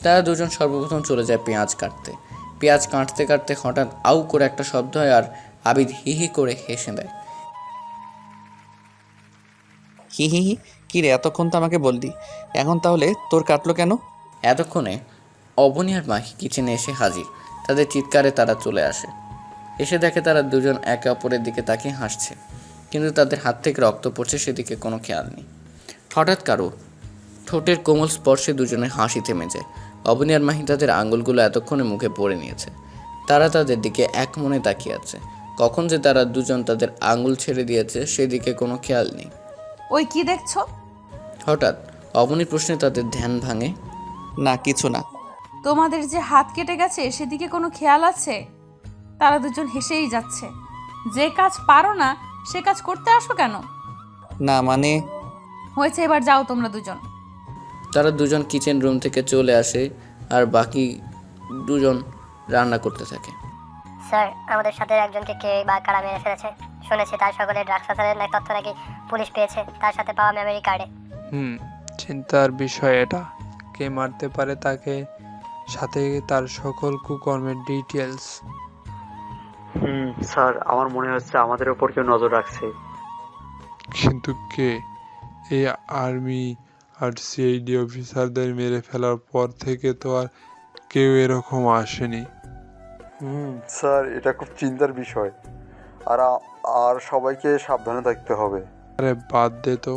তারা দুজন সর্বপ্রথম চলে যায় পেঁয়াজ কাটতে। পেঁয়াজ কাটতে কাটতে হঠাৎ আউ করে একটা শব্দ হয়, আর আবির হি হি করে হেসে দেয়। হি হি হি? কি রে, এতক্ষণ তো আমাকে বললি, এখন তাহলে তোর কাটলো কেন? এতক্ষণে অবনী আর মাহি কিচেনে এসে হাজির। তাদের চিৎকারে তারা চলে আসে। এসে দেখে তারা দুজন একে অপরের দিকে তাকিয়ে হাসছে, কিন্তু তাদের হাত থেকে রক্ত পড়ছে সেদিকে কোনো খেয়াল নেই। হঠাৎ কারো ঠোঁটের কোমল স্পর্শে দুজনের হাসি থেমে যায়। অবনী আর মাহি তাদের আঙুলগুলো এতক্ষণে মুখে পড়ে নিয়েছে। তারা তাদের দিকে এক মনে তাকিয়ে আছে। কখন যে তারা দুজন তাদের আঙুল ছেড়ে দিয়েছে সেদিকে কোনো খেয়াল নেই। ওই কি দেখছো? হঠাৎ অবনীর প্রশ্নে তাদের ধ্যান ভাঙে। না, কিছু না। তোমাদের যে হাত কেটে গেছে সেদিকে কোনো খেয়াল আছে? তারা দুজন হেসেই যাচ্ছে। যে কাজ পারো না সে কাজ করতে আসো কেন? না মানে হয়েছে, এবার যাও তোমরা দুজন। তারা দুজন কিচেন রুম থেকে চলে আসে, আর বাকি দুজন রান্না করতে থাকে। স্যার, আমাদের সাথে একজনকে কে বা কারা মেরে ফেলেছে। শুনেছি তার সকলে ড্রাগস পাচারের তথ্য নাকি পুলিশ পেয়েছে তার সাথে পাওয়া মেমোরি কার্ডে। চিন্তার বিষয় এটা। কে মারতে পারে তাকে, সাথে তার সকল কুকর্মের ডিটেলস। স্যার, আমার মনে হচ্ছে আমাদের উপর কেউ নজর রাখছে। কিন্তু কে? এই আর্মি আর সিআইডি অফিসারদের মেরে ফেলার পর থেকে তো আর কেউ এরকম আসেনি। স্যার, এটা খুব চিন্তার বিষয়, আর সবাইকে সাবধানে থাকতে হবে। আরে বাদ দে তো,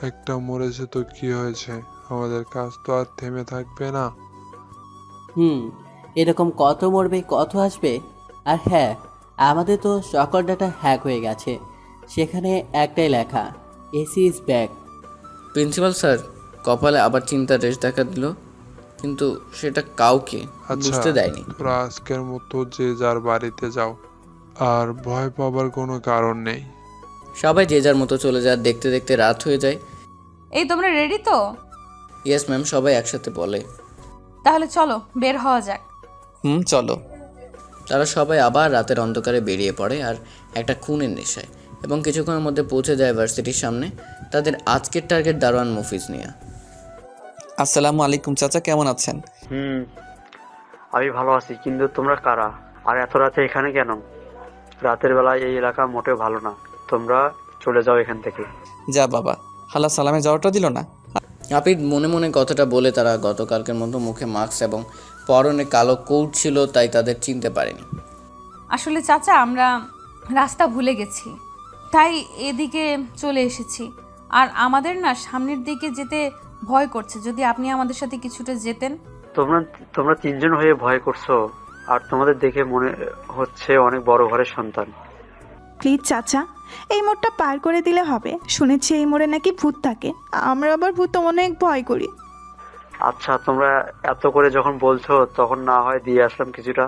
একটা মরেছে তো কি হয়েছে, আমাদের কাজ তো আর থেমে থাকবে না। এরকম কত মরবে, কত আসবে। আর হ্যাঁ, আমাদের তো সকল ডাটা হ্যাক হয়ে গেছে, সেখানে একটাই লেখা, AC is back. Principal sir কপালে আবার চিন্তার রেশ দেখা দিল, কিন্তু সেটা কাউকে বুঝতে দেয়নি। তোরা আজকের মতো যে যার বাড়িতে যাও, আর ভয় পাবার কোনো কারণ নেই। সবাই যে যার মতো চলে যায়। দেখতে দেখতে রাত হয়ে যায়। এই তোমরা রেডি তো? ইয়েস ম্যাম, সবাই একসাথে বলে। তাহলে চলো বের হওয়া যাক। চলো। তারা সবাই আবার রাতের অন্ধকারে বেরিয়ে পড়ে, আর একটা খুনের নেশায়, এবং কিছুক্ষণের মধ্যে পৌঁছে যায় ভার্সিটির সামনে। তাদের আজকের টার্গেট দারোয়ান মফিজ নিয়ে। আসসালামু আলাইকুম চাচা, কেমন আছেন? আমি ভালো আছি, কিন্তু তোমরা কারা আর এত রাতে এখানে কেন? রাতের বেলায় এই এলাকা মোটেও ভালো না, তোমরা চলে যাও এখান থেকে। যা বাবা, হালা সালামে যাওয়াটা দিল না। আবিদ মনে মনে কথাটা বলে তারা গতকালকের মতো মুখে মাস্ক এবং পরনে কালো কোট ছিল, তাই তাদের চিনতে পারেনি। আসলে চাচা আমরা রাস্তা ভুলে গেছি, তাই এদিকে চলে এসেছি। আর আমাদের না সামনের দিকে যেতে ভয় করছে, যদি আপনি আমাদের সাথে কিছুটা যেতেন। তোমরা তিনজন হয়ে ভয় করছো, আর তোমাদের দেখে মনে হচ্ছে অনেক বড় ঘরের সন্তান। প্লিজ চাচা, এই মোড়টা পার করে দিলে হবে। শুনেছি এই মোড়ে নাকি ভূত থাকে, আমরা আবার ভূত অনেক ভয় করি। আচ্ছা, তোমরা এত করে যখন বলছো তখন না হয় দিয়ে আসলাম কিছুটা।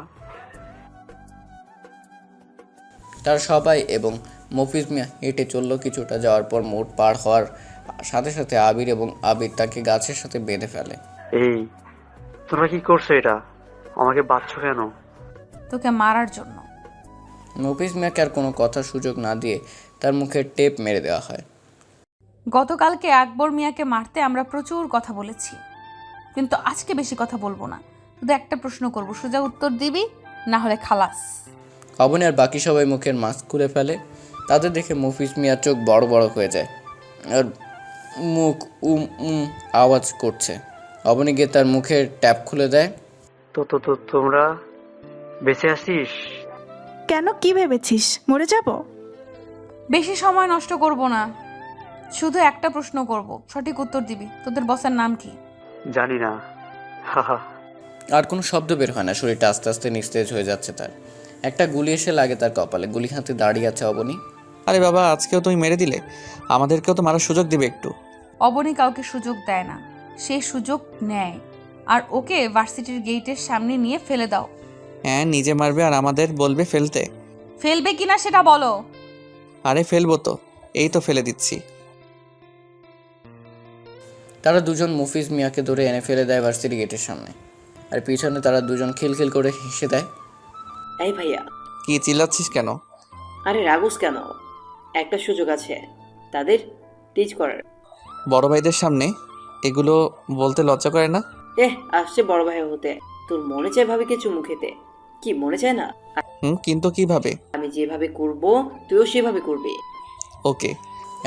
তারা সবাই এবং মফিজ মিয়া হেঁটে চলল। কিছুটা যাওয়ার পর মোড় পার হওয়ার সাথে সাথে আবির এবং আবির তাকে গাছের সাথে বেঁধে ফেলে। এই তোমরা কি করছো? এটা আমাকে বাঁধছো কেন? তোকে মারার জন্য। মফিজ মিয়াকে আর কোনো কথার সুযোগ না দিয়ে তার মুখে টেপ মেরে দেওয়া হয়। গতকালকে আকবর মিয়াকে মারতে আমরা প্রচুর কথা বলেছি, কিন্তু আজকে বেশি কথা বলবো না। শুধু একটা প্রশ্ন করব, সোজা উত্তর দিবি, না হলে খালাস। অবনী আর বাকি সবাই মুখের মাস্ক খুলে ফেলে। তাদের দেখে মফিজ মিয়ার চোখ বড় বড় হয়ে যায় আর মুখ আওয়াজ করছে। অবনী গিয়ে তার মুখের ট্যাপ খুলে দেয়। তো তোমরা বেঁচে আছিস? কেন, কি ভেবেছিস মরে যাব? বেশি সময় নষ্ট করব না, শুধু একটা প্রশ্ন করব, সঠিক উত্তর দিবি। তোদের বসের নাম কি? জানি না। আর কোনো শব্দ বের হয় না। শরীরটা আস্তে আস্তে নিস্তেজ হয়ে যাচ্ছে তার। একটা গুলি এসে লাগে তার কপালে। গুলি হাতে দাঁড়িয়ে আছে অবনী। আরে বাবা, আজকেও তুমি মেরে দিলে, আমাদেরকেও তো মারার সুযোগ দিবে একটু। অবনী কাউকে সুযোগ দেয় না, সে সুযোগ নেয়। আর ওকে ভার্সিটির গেটের সামনে নিয়ে ফেলে দাও। হ্যাঁ, নিজে মারবে আর আমাদের বলবে ফেলতে। ফেলবে কিনা সেটা বলো। আরে ফেলবো তো, এই তো ফেলে দিচ্ছি। তারা দুজন মফিজ মিয়াকে ধরে এনে ফেলে দেয় ভার্সিটি গেটের সামনে। আর পিছনে তারা দুজন খিলখিল করে হেসে দেয়। এই ভাইয়া, কি চিল্লাচ্ছিস কেন? আরে রাগুস কেন? একটা সুযোগ আছে তাদের টিচ করার। বড় ভাইদের সামনে এগুলো বলতে লজ্জা করে না? আসছে বড় ভাই হতে। তোর মনে চায় ভাবিকে চুমু খেতে, কি মনে চায় না? কিন্তু কিভাবে? আমি যেভাবে করব তুইও সেভাবে করবি। ওকে।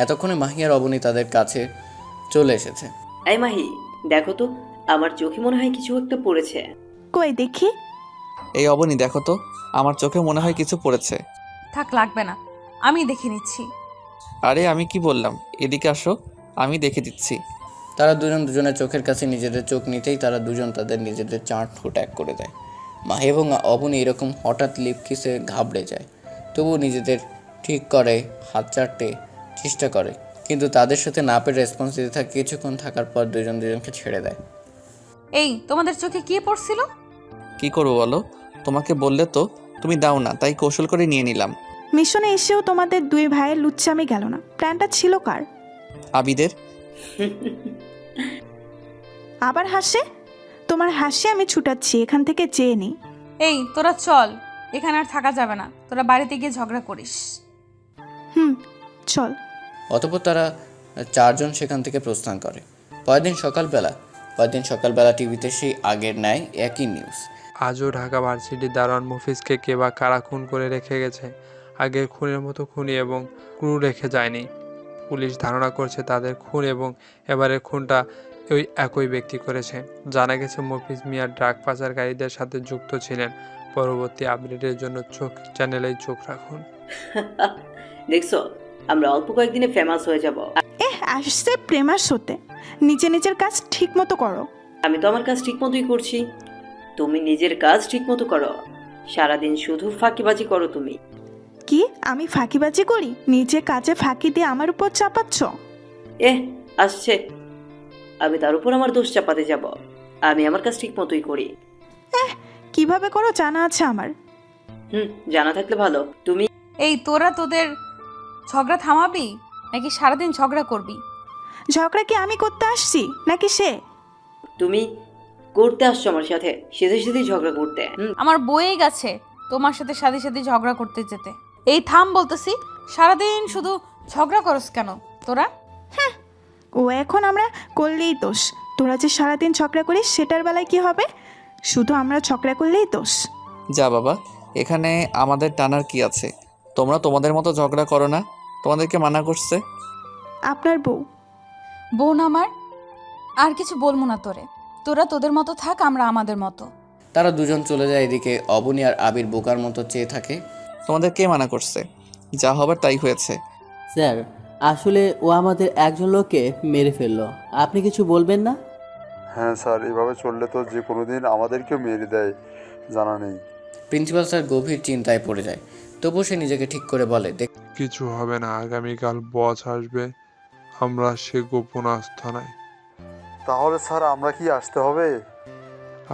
এতক্ষণে মাহি আর অবনী তাদের কাছে চলে এসেছে। এই মাহি, দেখো তো, আমার চোখে মনে হয় কিছু একটা পড়েছে। কই দেখি। এই অবনী, দেখো তো, আমার চোখে মনে হয় কিছু পড়েছে। থাক, লাগবে না, আমি দেখে নিচ্ছি। আরে আমি কি বললাম, এদিকে আসো, আমি দেখে দিচ্ছি। তারা দুজনের চোখের কাছে নিজেদের চোখ নিতেই তারা দুজন তাদের নিজেদের চাঁট ঠোঁট এক করে দেয়। মাহি এবং অবনী এরকম হঠাৎ লিপ কিসে ঘাবড়ে যায়। তবুও নিজেদের ঠিক করে হাত চাটতে চেষ্টা করে, কিন্তু তাদের সাথে না পেরে রেসপন্স দিতে থাকে। কিছুক্ষণ থাকার পর দুজনকে ছেড়ে দেয়। এই তোমাদের চোখে কি পড়ছিল? কি করবো বলো, তোমাকে বললে তো তুমি দাও না, তাই কৌশল করে নিয়ে নিলাম। মিশনে এসেও তোমাদের দুই ভাইয়ের লুচ্চামি গেল না। প্ল্যানটা ছিল কার? আবিদের। আবার হাসে? তোমার হাসি আমি ছুটাচ্ছি, এখান থেকে চেয়ে নি। এই তোরা চল, এখানে আর থাকা যাবে না। তোরা বাড়িতে গিয়ে ঝগড়া করিস। চল। অতঃপর তারা চারজন সেখান থেকে প্রস্থান করে। পরদিন সকালবেলা টিভিতে সেই আগের ন্যায় একই নিউজ। আজও ঢাকা ভার্সিটির দারোয়ান মফিজকে কে বা কারা খুন করে রেখে গেছে। আগের খুনের মতো খুনি এবং ক্রু রেখে যায়নি। পুলিশ ধারণা করছে তাদের খুন এবং এবারের খুনটা ওই একই ব্যক্তি করেছে। জানা গেছে মফিজ মিয়া ড্রাগ পাচারকারীদের সাথে যুক্ত ছিলেন। পরবর্তী আপডেটের জন্য চ্যানেলেই চোখ রাখুন। দেখছো, আমরা অল্প কয়েকদিনে ফেমাস হয়ে যাব। আসছে প্রেমাস হতে। নিজের কাজ ঠিক মতো করো। আমি তো আমার কাজ ঠিক মতোই করছি, তুমি নিজের কাজ ঠিক মতো করো। সারাদিন শুধু ফাঁকিবাজি করো তুমি। কি আমি ফাঁকিবাজি করি? নিজে কাজে ফাঁকি দিয়ে আমার উপর চাপাচ্ছ? আসছে, আমি তার উপর আমার দোষ চাপাতে যাব? আমি আমার কাজ ঠিক মতোই করি। কিভাবে করো জানা আছে আমার। জানা থাকলে ভালো। তুমি এই তোরা তোদের ঝগড়া থামাবি নাকি সারাদিন ঝগড়া করবি? ঝগড়া কি আমি করতে আসছি নাকি সে? তুমি করতে আসছো আমার সাথে, সেদে সেদেই ঝগড়া করতে। আমার বয়ে গেছে তোমার সাথে সাথে সাথে ঝগড়া করতে যেতে। এই থাম বলতেছি, সারাদিন শুধু ঝগড়া করস কেন তোরা? ও এখন আমরা করলেই দোষ। তোরা যে সারাদিন ঝগড়া করিস সেটার বেলায় কি হবে? শুধু আমরা ঝগড়া করলেই দোষ। যা বাবা, এখানে আমাদের টানার কি আছে? তোমরা তোমাদের মতো ঝগড়া করো না, তোমাদেরকে মানা করছে। আপনার বউ। বোন আমার, আর কিছু বলবো না তোরে। তোরা তোদের মতো থাক, আমরা আমাদের মতো। তারা দুজন চলে যায়। এদিকে অবনী আর আবির বোকার মতো চেয়ে থাকে। তোমাদের কে মানা করছে? যা হবার তাই হয়েছে। স্যার, আসলে ও আমাদের একজন লোককে মেরে ফেললো, আপনি কিছু বলবেন না? হ্যাঁ স্যার, এভাবে চললে তো যে কোনো দিন আমাদেরকেও মেরে দেয়, জানা নেই। প্রিন্সিপাল স্যার গভীর চিন্তায় পড়ে যায়। তবুও সে নিজেকে ঠিক করে বলে, কিছু হবে না, আগামীকাল বস আসবে, আমরা সে গোপন আস্থানায়। তাহলে স্যার আমরা কি আসতে হবে?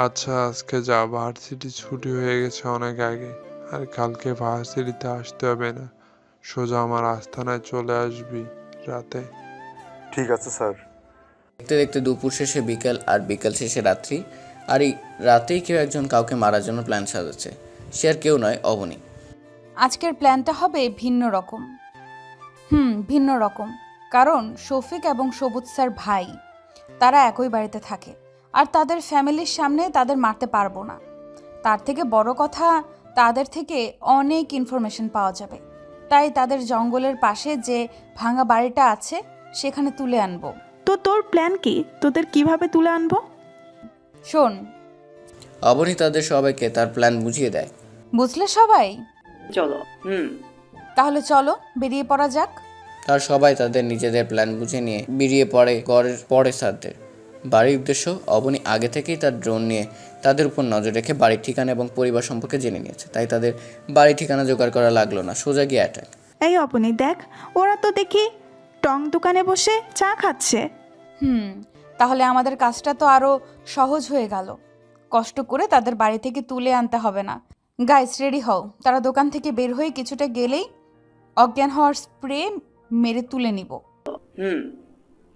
আচ্ছা, আজকে যা, ভার্সিটি ছুটি হয়ে গেছে অনেক আগে, আর কালকে ভার্সিটিতে আসতে হবে না, সোজা আমার আস্থানায় চলে আসবি রাতে। ঠিক আছে স্যার। দেখতে দেখতে দুপুর শেষে বিকেল, আর বিকেল শেষে রাত্রি। আর এই রাতেই কেউ একজন কাউকে মারার জন্য প্ল্যান সাজাচ্ছে। সে আর কেউ নয়, অবনী। আজকের প্ল্যানটা হবে ভিন্ন রকম। ভিন্ন রকম, কারণ শফিক এবং সবুজ স্যার ভাই, তারা একই বাড়িতে থাকে, আর তাদের ফ্যামিলির সামনে তাদের মারতে পারবো না। তার থেকে বড় কথা, তাদের থেকে অনেক ইনফরমেশন পাওয়া যাবে। তাই তাদের জঙ্গলের পাশে যে ভাঙা বাড়িটা আছে সেখানে তুলে আনবো। তো তোর প্ল্যান কি? তোদের কিভাবে তুলে আনবো? শোন, অবনী তাদের সবাইকে তার প্ল্যান বুঝিয়ে দেয়। বুঝলে সবাই? চলো। তাহলে চলো, বেরিয়ে পড়া যাক। তার সবাই তাদের নিজেদের প্ল্যান বুঝে নিয়ে বেরিয়ে পড়ে ঘরের পরে স্যারদের বাড়ির উদ্দেশ্য। অবনী আগে থেকেই তার ড্রোন নিয়ে তাদের উপর নজর রেখে বাড়ির ঠিকানা এবং পরিবার সম্পর্কে জেনে নিয়েছে। তাই তাদের বাড়ির ঠিকানা জোগাড় করা লাগলো না, সোজা গিয়ে অ্যাটাক। এই অবনী দেখ, ওরা তো দেখি টং দোকানে বসে চা খাচ্ছে। তাহলে আমাদের কাজটা তো আরো সহজ হয়ে গেল। কষ্ট করে তাদের বাড়ি থেকে তুলে আনতে হবে না। গাইস, রেডি হও। তারা দোকান থেকে বের হয়ে কিছুটা গেলেই অজ্ঞান হওয়ার স্প্রে মেরে তুলে নিব।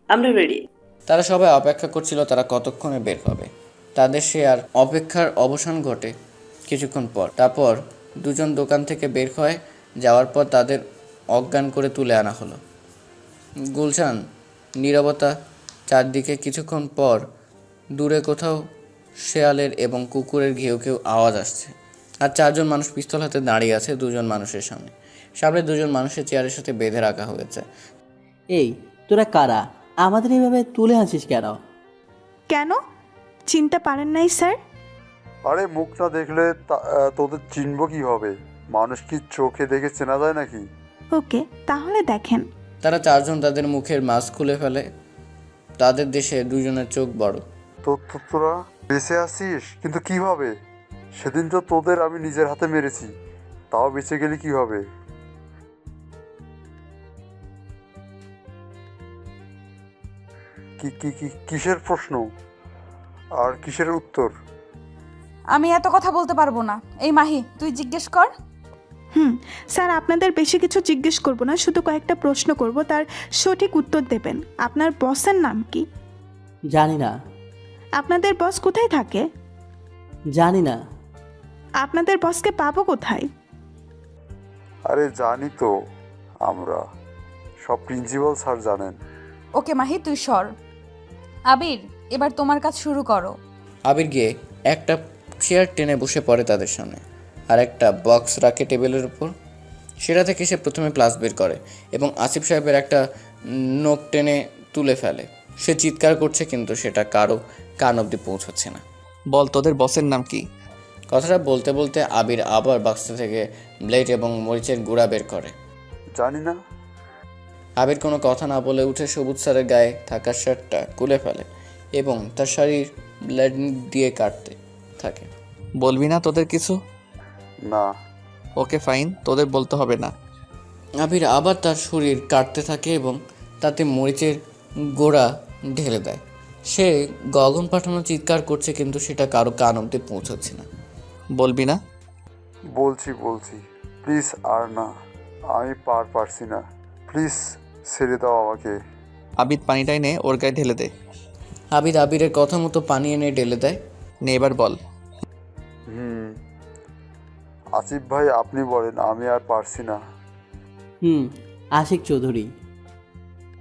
আমরা রেডি। তারা সবাই অপেক্ষা করছিল তারা কতক্ষণে বের হবে। তাদের সে আর অপেক্ষার অবসান ঘটে কিছুক্ষণ পর। তারপর দুজন দোকান থেকে বের হয়ে যাওয়ার পর তাদের অজ্ঞান করে তুলে আনা হলো। গুলশান, নীরবতা চারদিকে। কিছুক্ষণ পর দূরে কোথাও শেয়ালের এবং কুকুরের ঘেউ ঘেউ আওয়াজ আসছে। আর চারজন মানুষ পিস্তল হাতে দাঁড়িয়ে আছে দুজন মানুষের সামনে। সামনে দুজন মানুষের চেয়ারের সাথে বেঁধে রাখা হয়েছে। এই, তোরা কারা? আমাদের এইভাবে তুলে আনছিস কেন? কেন চিনতে পারেন নাই স্যার? আরে মুখ না দেখলে তোদের চিনবো কি হবে? মানুষ কি চোখে দেখে চেনা যায় নাকি? ওকে, তাহলে দেখেন। তারা চারজন তাদের মুখের মাস্ক খুলে ফেলে। তাদের দেশে দুজনের চোখ বড়। তোরা বেঁচে আছিস? কিন্তু কিভাবে? সেদিন তো তোদের আমি নিজের হাতে মেরেছি, তাও বেঁচে গেলি কিভাবে? কিসের প্রশ্ন আর কিসের উত্তর? আমি এত কথা বলতে পারবো না। এই মাহি, তুই জিজ্ঞেস কর। স্যার, আপনাদের বেশি কিছু জিজ্ঞেস করব না, শুধু কয়েকটা প্রশ্ন করব, তার সঠিক উত্তর দেবেন। আপনার বসের নাম কি? জানি না। আপনাদের বস কোথায় থাকে? জানি না। আপনাদের বসকে পাবো কোথায়? আরে জানি তো, আমরা সব প্রিন্সিপাল স্যার জানেন। ওকে মাহি, তুই সর। আবির, এবার তোমার কাজ শুরু করো। আবির গিয়ে একটা চেয়ার টেনে বসে পড়ে তাদের সামনে, আর একটা বক্স রাখে টেবিলের উপর। সেটা থেকে সে প্রথমে প্লাস বের করে এবং আসিফ সাহেবের একটা নোক টেনে তুলে ফেলে। সে চিৎকার করছে কিন্তু সেটা কারো কান অবধি পৌঁছচ্ছে না। বল, তোদের বসের নাম কি? কথাটা বলতে বলতে আবির আবার বাক্স থেকে ব্লেড এবং মরিচের গুঁড়া বের করে। জানি না। আবির কোনো কথা না বলে উঠে সবুজ স্যারের গায়ে থাকা শার্টটা খুলে ফেলে এবং তার শাড়ির ব্লেড দিয়ে কাটতে থাকে। বলবি না তোদের কিছু? না। ওকে ফাইন, তোদের বলতে হবে না। আবির আবার তার শরীর কাটতে থাকে এবং তাতে মরিচের গোড়া ঢেলে দেয়। সে গগন পাঠানো চিৎকার করছে কিন্তু সেটা কারো কান অব্দি পৌঁছচ্ছে না। বলবি না? বলছি প্লিজ, আর না, আমি পারছি না, প্লিজ ছেড়ে দাও আমাকে। আবির পানিটাই নে, ওর গায়ে ঢেলে দে। আবির আবিরের কথা মতো পানি এনে ঢেলে দেয়। নে, এবার বল। আসিফ ভাই, আপনি বলেন, আমি আর পারছি না। আশিক চৌধুরী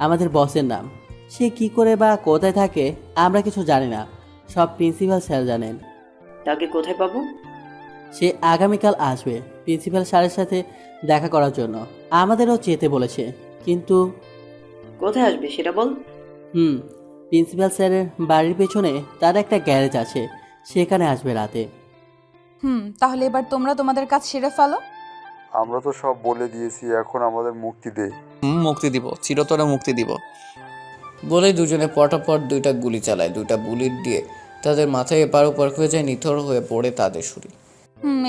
আমাদের বসের নাম। সে কি করে বা কোথায় থাকে আমরা কিছু জানি না, সব প্রিন্সিপাল স্যার জানেন। তাকে কোথায় পাবো? সে আগামীকাল আসবে প্রিন্সিপাল স্যারের সাথে দেখা করার জন্য। আমাদেরও যেতে বলেছে, কিন্তু কোথায় আসবে সেটা বল। প্রিন্সিপাল স্যারের বাড়ির পেছনে তার একটা গ্যারেজ আছে, সেখানে আসবে রাতে। তাহলে এবার তোমরা তোমাদের কাজ সেরে ফেলো। আমরা তো সব বলে দিয়েছি, এখন আমাদের মুক্তি দে। মুক্তি দিব, চিরতরে মুক্তি দিব। বলে দুজনে পটাপট 2টা গুলি চালায়। 2টা বুলেট দিয়ে তাদের মাথায় এপার ওপার হয়ে যায়, নিথর হয়ে পড়ে তাদের শরীর।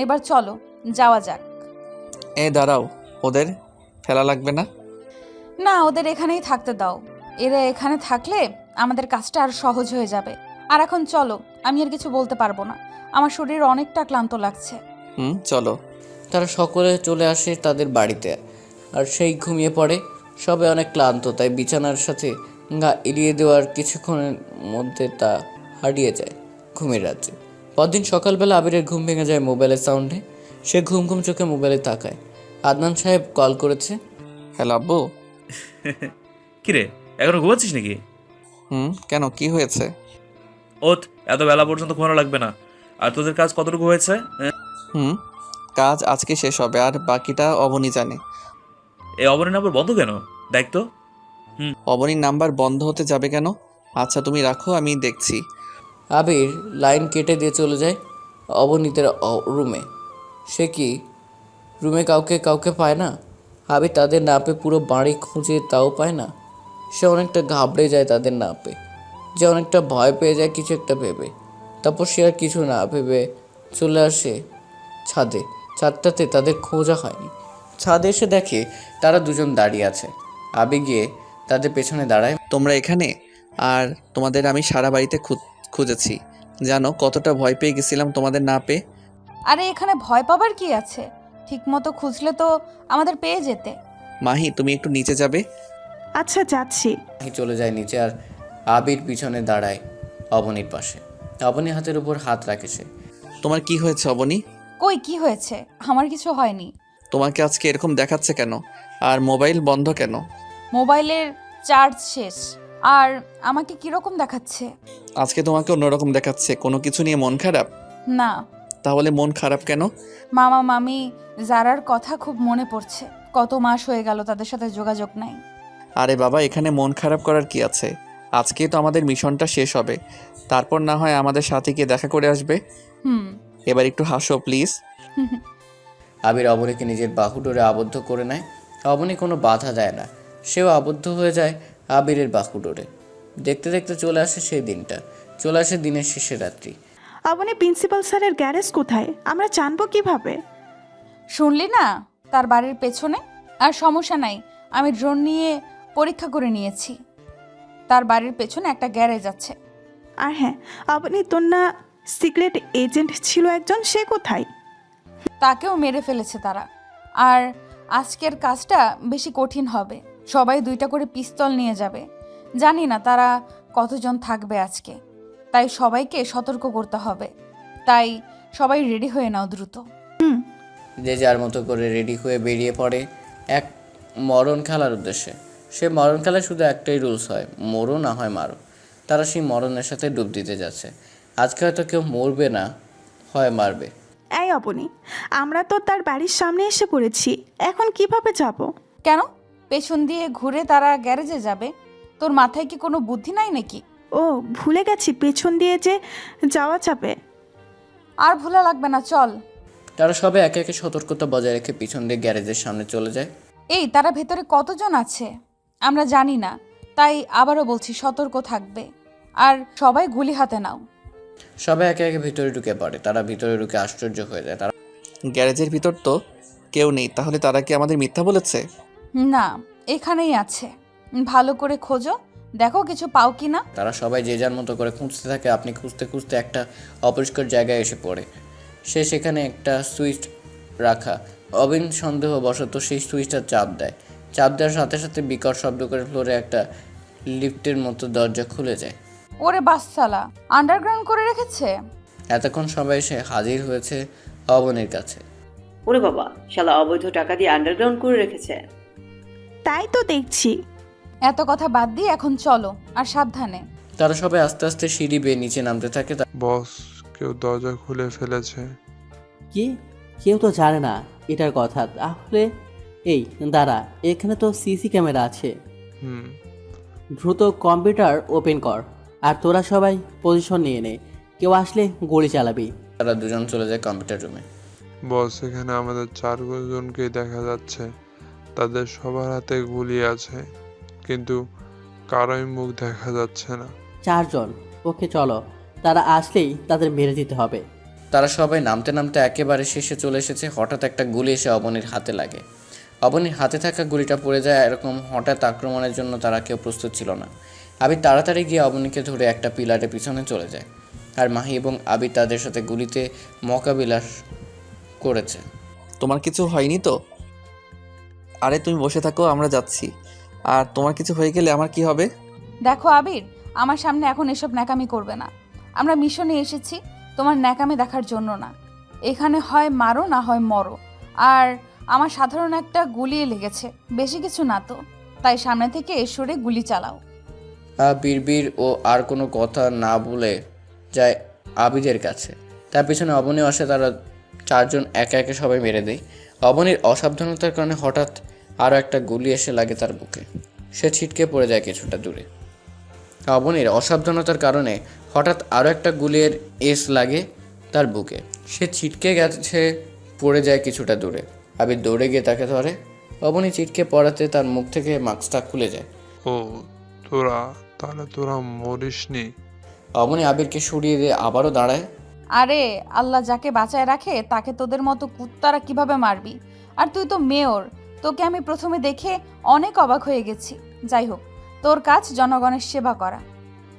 এবার চলো যাওয়া যাক। দাঁড়াও, ওদের ফেলা লাগবে না? না, ওদের এখানেই থাকতে দাও। এরা এখানে থাকলে আমাদের কাজটা আর সহজ হয়ে যাবে। আর এখন চলো, আমি আর কিছু বলতে পারবো না, আমার শরীর অনেকটা ক্লান্ত লাগছে। চলো। তারা সকলে চলে আসে তাদের বাড়িতে, আর সেই ঘুমিয়ে পড়ে। সবে অনেক ক্লান্ত, তাই বিছানার সাথে গা এড়িয়ে দেওয়ার কিছুক্ষণের মধ্যে তা হারিয়ে যায় ঘুমের রাজ্যে। পরদিন সকালবেলা আবিরের ঘুম ভেঙে যায় মোবাইলের সাউন্ডে। সে ঘুম ঘুম চোখে মোবাইলে তাকায়। আদনান সাহেব কল করেছে। হ্যালো আব্বু। কিরে, এখনো ঘুমাচ্ছিস নাকি? কেন, কি হয়েছে? ওত, এত বেলা পর্যন্ত ঘুমানো লাগবে না। আর তোদের কাজ কতটুকু হয়েছে? কাজ আজকে শেষ হবে, আর বাকিটা অবনী জানে। এই অবনীর নাম্বার বন্ধ কেন? দেখ তো। অবনীর নাম্বার বন্ধ হতে যাবে কেন? আচ্ছা তুমি রাখো, আমি দেখছি। আবির লাইন কেটে দিয়ে চলে যায় অবনীতের রুমে। সে কি রুমে কাউকে পায় না? আবির তাদের না পেয়ে পুরো বাড়ি খুঁজে তাও পায় না। সে অনেকটা ঘাবড়ে যায় তাদের না পেয়ে, যে অনেকটা ভয় পেয়ে যায় কিছু একটা ভেবে। তারপর সে আর কিছু না ভেবে চলে আসে ছাদে। ছাদটাতে তাদের খোঁজা হয়নি। ছাদে এসে দেখে তারা দুজন দাঁড়িয়ে আছে। আবি গিয়ে তাদের পেছনে দাঁড়ায়। তোমরা এখানে? আর তোমাদের আমি সারা বাড়িতে খুঁজেছি, জানো কতটা ভয় পেয়ে গেছিলাম তোমাদের না পেয়ে। আরে এখানে ভয় পাবার কি আছে? ঠিক মতো খুঁজলে তো আমাদের পেয়ে যেতে। মাহি, তুমি একটু নিচে যাবে? আচ্ছা যাচ্ছি। মাহি চলে যায় নিচে, আর আবির পিছনে দাঁড়ায় অবনীর পাশে। অবনীর হাতের উপর হাত রাখে সে। তোমার কি হয়েছে অবনী? কই কি হয়েছে? আমার কিছু হয়নি। তোমাকে আজকে এরকম দেখাচ্ছে কেন? আর মোবাইল বন্ধ কেন? মোবাইলের চার্জ শেষ। আর আমাকে কিরকম দেখাচ্ছে? আজকে তোমাকে অন্যরকম দেখাচ্ছে। কোনো কিছু নিয়ে মন খারাপ? না। তাহলে মন খারাপ কেন? মামা মামি জারার কথা খুব মনে পড়ছে। কত মাস হয়ে গেল তাদের সাথে যোগাযোগ নাই। আরে বাবা, এখানে মন খারাপ করার কি আছে? আজকে তো আমাদের মিশনটা শেষ হবে, তারপর না হয় আমাদের সাথে গিয়ে দেখা করে আসবে। এবার একটু হাসো প্লিজ। আবির অবনীকে নিজের বাহুডোরে আবদ্ধ করে নেয়। অবনী কোনো বাধা দেয় না, সেও আবদ্ধ হয়ে যায় আবিরের বাহুডোরে। দেখতে দেখতে চলে আসে সেই দিনটা, চলে আসে দিনের শেষের রাত্রি। অবনী, প্রিন্সিপাল স্যারের গ্যারেজ কোথায়? আমরা জানবো কিভাবে? শুনলি না, তার বাড়ির পেছনে। আর সমস্যা নাই, আমি ড্রোন নিয়ে পরীক্ষা করে নিয়েছি। তার বাড়ির পেছনে একটা গ্যারেজ আছে। আর হ্যাঁ অবনী, তোর না সিক্রেট এজেন্ট ছিল একজন, সে কোথায়? তাকেও মেরে ফেলেছে তারা। আর আজকের কাজটা বেশি কঠিন হবে। সবাই 2টা করে পিস্তল নিয়ে যাবে। জানি না তারা কতজন থাকবে আজকে, তাই সবাইকে সতর্ক করতে হবে। তাই সবাই রেডি হয়ে নাও দ্রুত। যে যার মতো করে রেডি হয়ে বেরিয়ে পড়ে এক মরণ খেলার উদ্দেশ্যে। সে মরণ খেলায় শুধু একটাই রুলস হয়, মরো না হয় মারো। তারা সেই মরণের সাথে ডুব দিতে যাচ্ছে। আজকে হয়তো কেউ মরবে না, হয় মারবে। এই অবনী, আমরা তো তার বাড়ির সামনে এসে পড়েছি, এখন কিভাবে যাব? কেন পেছন দিয়ে ঘুরে তারা গ্যারেজে যাবে? তোর মাথায় কি কোনো বুদ্ধি নাই নাকি? ও ভুলে গেছি, পেছন দিয়ে যে যাওয়া যাবে। আর ভোলা লাগবে না, চল। তারা সবে একে একে সতর্কতা বজায় রেখে পিছন দিয়ে গ্যারেজের সামনে চলে যায়। এই তারা ভেতরে কতজন আছে আমরা জানি না, তাই আবারও বলছি সতর্ক থাকবে। আর সবাই গুলি হাতে নাও। সবাই একে একে ভিতরে ঢুকে পড়ে। তারা ভিতরে ঢুকে আশ্চর্য হয়ে যায়। তারা গ্যারেজের ভিতর তো কেউ নেই, তাহলে তারা কি আমাদের মিথ্যা বলেছে? না, এখানেই আছে। ভালো করে খোঁজো, দেখো কিছু পাও কি না। তারা সবাই যে যার মতো করে খুঁজতে থাকে। আপনি খুঁজতে খুঁজতে একটা অপরিষ্কার জায়গায় এসে পড়ে। সেখানে একটা সুইচ রাখা। অবিন সন্দেহবশত সেই সুইচটা চাপ দেয়। চাপ দেওয়ার সাথে সাথে বিকট শব্দ করে ফ্লোরে একটা লিফটের মতো দরজা খুলে যায়। ওরে বাসসালা, আন্ডারগ্রাউন্ড করে রেখেছে। এতক্ষণ সবাই এসে হাজির হয়েছে অবনীর কাছে। ওরে বাবা, শালা অবৈধ টাকা দিয়ে আন্ডারগ্রাউন্ড করে রেখেছে। তাই তো দেখছি। এত কথা বাদ দিয়ে এখন চলো, আর সাবধানে। তারা সবাই আস্তে আস্তে সিঁড়ি বেয়ে নিচে নামতে থাকে। বস, কেউ দরজা খুলে ফেলেছে। কি? কেউ তো জানে না এটার কথা। তাহলে এই দাঁড়া, এখানে তো সিসি ক্যামেরা আছে। হুম। দ্রুত কম্পিউটার ওপেন কর, আর তোরা সবাই পজিশন নিয়ে নে, কেউ আসলে গুলি চালাবি। তারা দুজন চলে যায় কম্পিউটার রুমে। বস, এখানে আমাদের 4 জনকেই দেখা যাচ্ছে। তাদের সবার হাতে গুলি আছে, কিন্তু কারোই মুখ দেখা যাচ্ছে না। 4 জন? ওকে চলো, তারা আসলেই তাদের মেরে দিতে হবে। তারা সবাই নামতে নামতে একেবারে শেষে চলে এসেছে। হঠাৎ একটা গুলি এসে অবনীর হাতে লাগে। অবনীর হাতে থাকা গুলিটা পড়ে যায়। এরকম হঠাৎ আক্রমণের জন্য তারা কেউ প্রস্তুত ছিল না। আবির তাড়াতাড়ি গিয়ে অবনীকে ধরে একটা পিলারের পিছনে চলে যায়, আর মাহি এবং আবির তাদের সাথে গুলিতে মোকাবিলা করেছে। তোমার কিছু হয়নি তো? আরে তুমি বসে থাকো, আমরা যাচ্ছি। আর তোমার কিছু হয়ে গেলে আমার কি হবে? দেখো আবির, আমার সামনে এখন এসব ন্যাকামি করবে না। আমরা মিশনে এসেছি তোমার ন্যাকামি দেখার জন্য না। এখানে হয় মারো না হয় মরো। আর আমার সাধারণ একটা গুলি লেগেছে, বেশি কিছু না তো, তাই সামনে থেকে সরে গুলি চালাও। বীর ও আর কোনো কথা না বলে যায় আবিদের কাছে। তার পিছনে অবনীও আসে। তারা 4 জন একে একে সবাই মেরে দেয়। অবনীর অসাবধানতার কারণে হঠাৎ আরও একটা গুলি এসে লাগে তার বুকে। সে ছিটকে পড়ে যায় কিছুটা দূরে। অবনীর অসাবধানতার কারণে হঠাৎ আরও একটা গুলির এস লাগে তার বুকে। সে ছিটকে গেছে, পড়ে যায় কিছুটা দূরে। আবির দৌড়ে গিয়ে তাকে ধরে। অবনী ছিটকে পড়াতে তার মুখ থেকে মাস্কটা খুলে যায়। ও তাহলে তোরা মরিসনি। অবনী আবিরকে সরিয়ে দিয়ে আবারও দাঁড়ায়। আরে আল্লাহ যাকে বাঁচায় রাখে তাকে তোদের মতো কুত্তারা কিভাবে মারবি? আর তুই তো মেয়র, তোকে আমি প্রথমে দেখে অনেক অবাক হয়ে গেছি। যাই হোক, তোর কাজ জনগণের সেবা করা,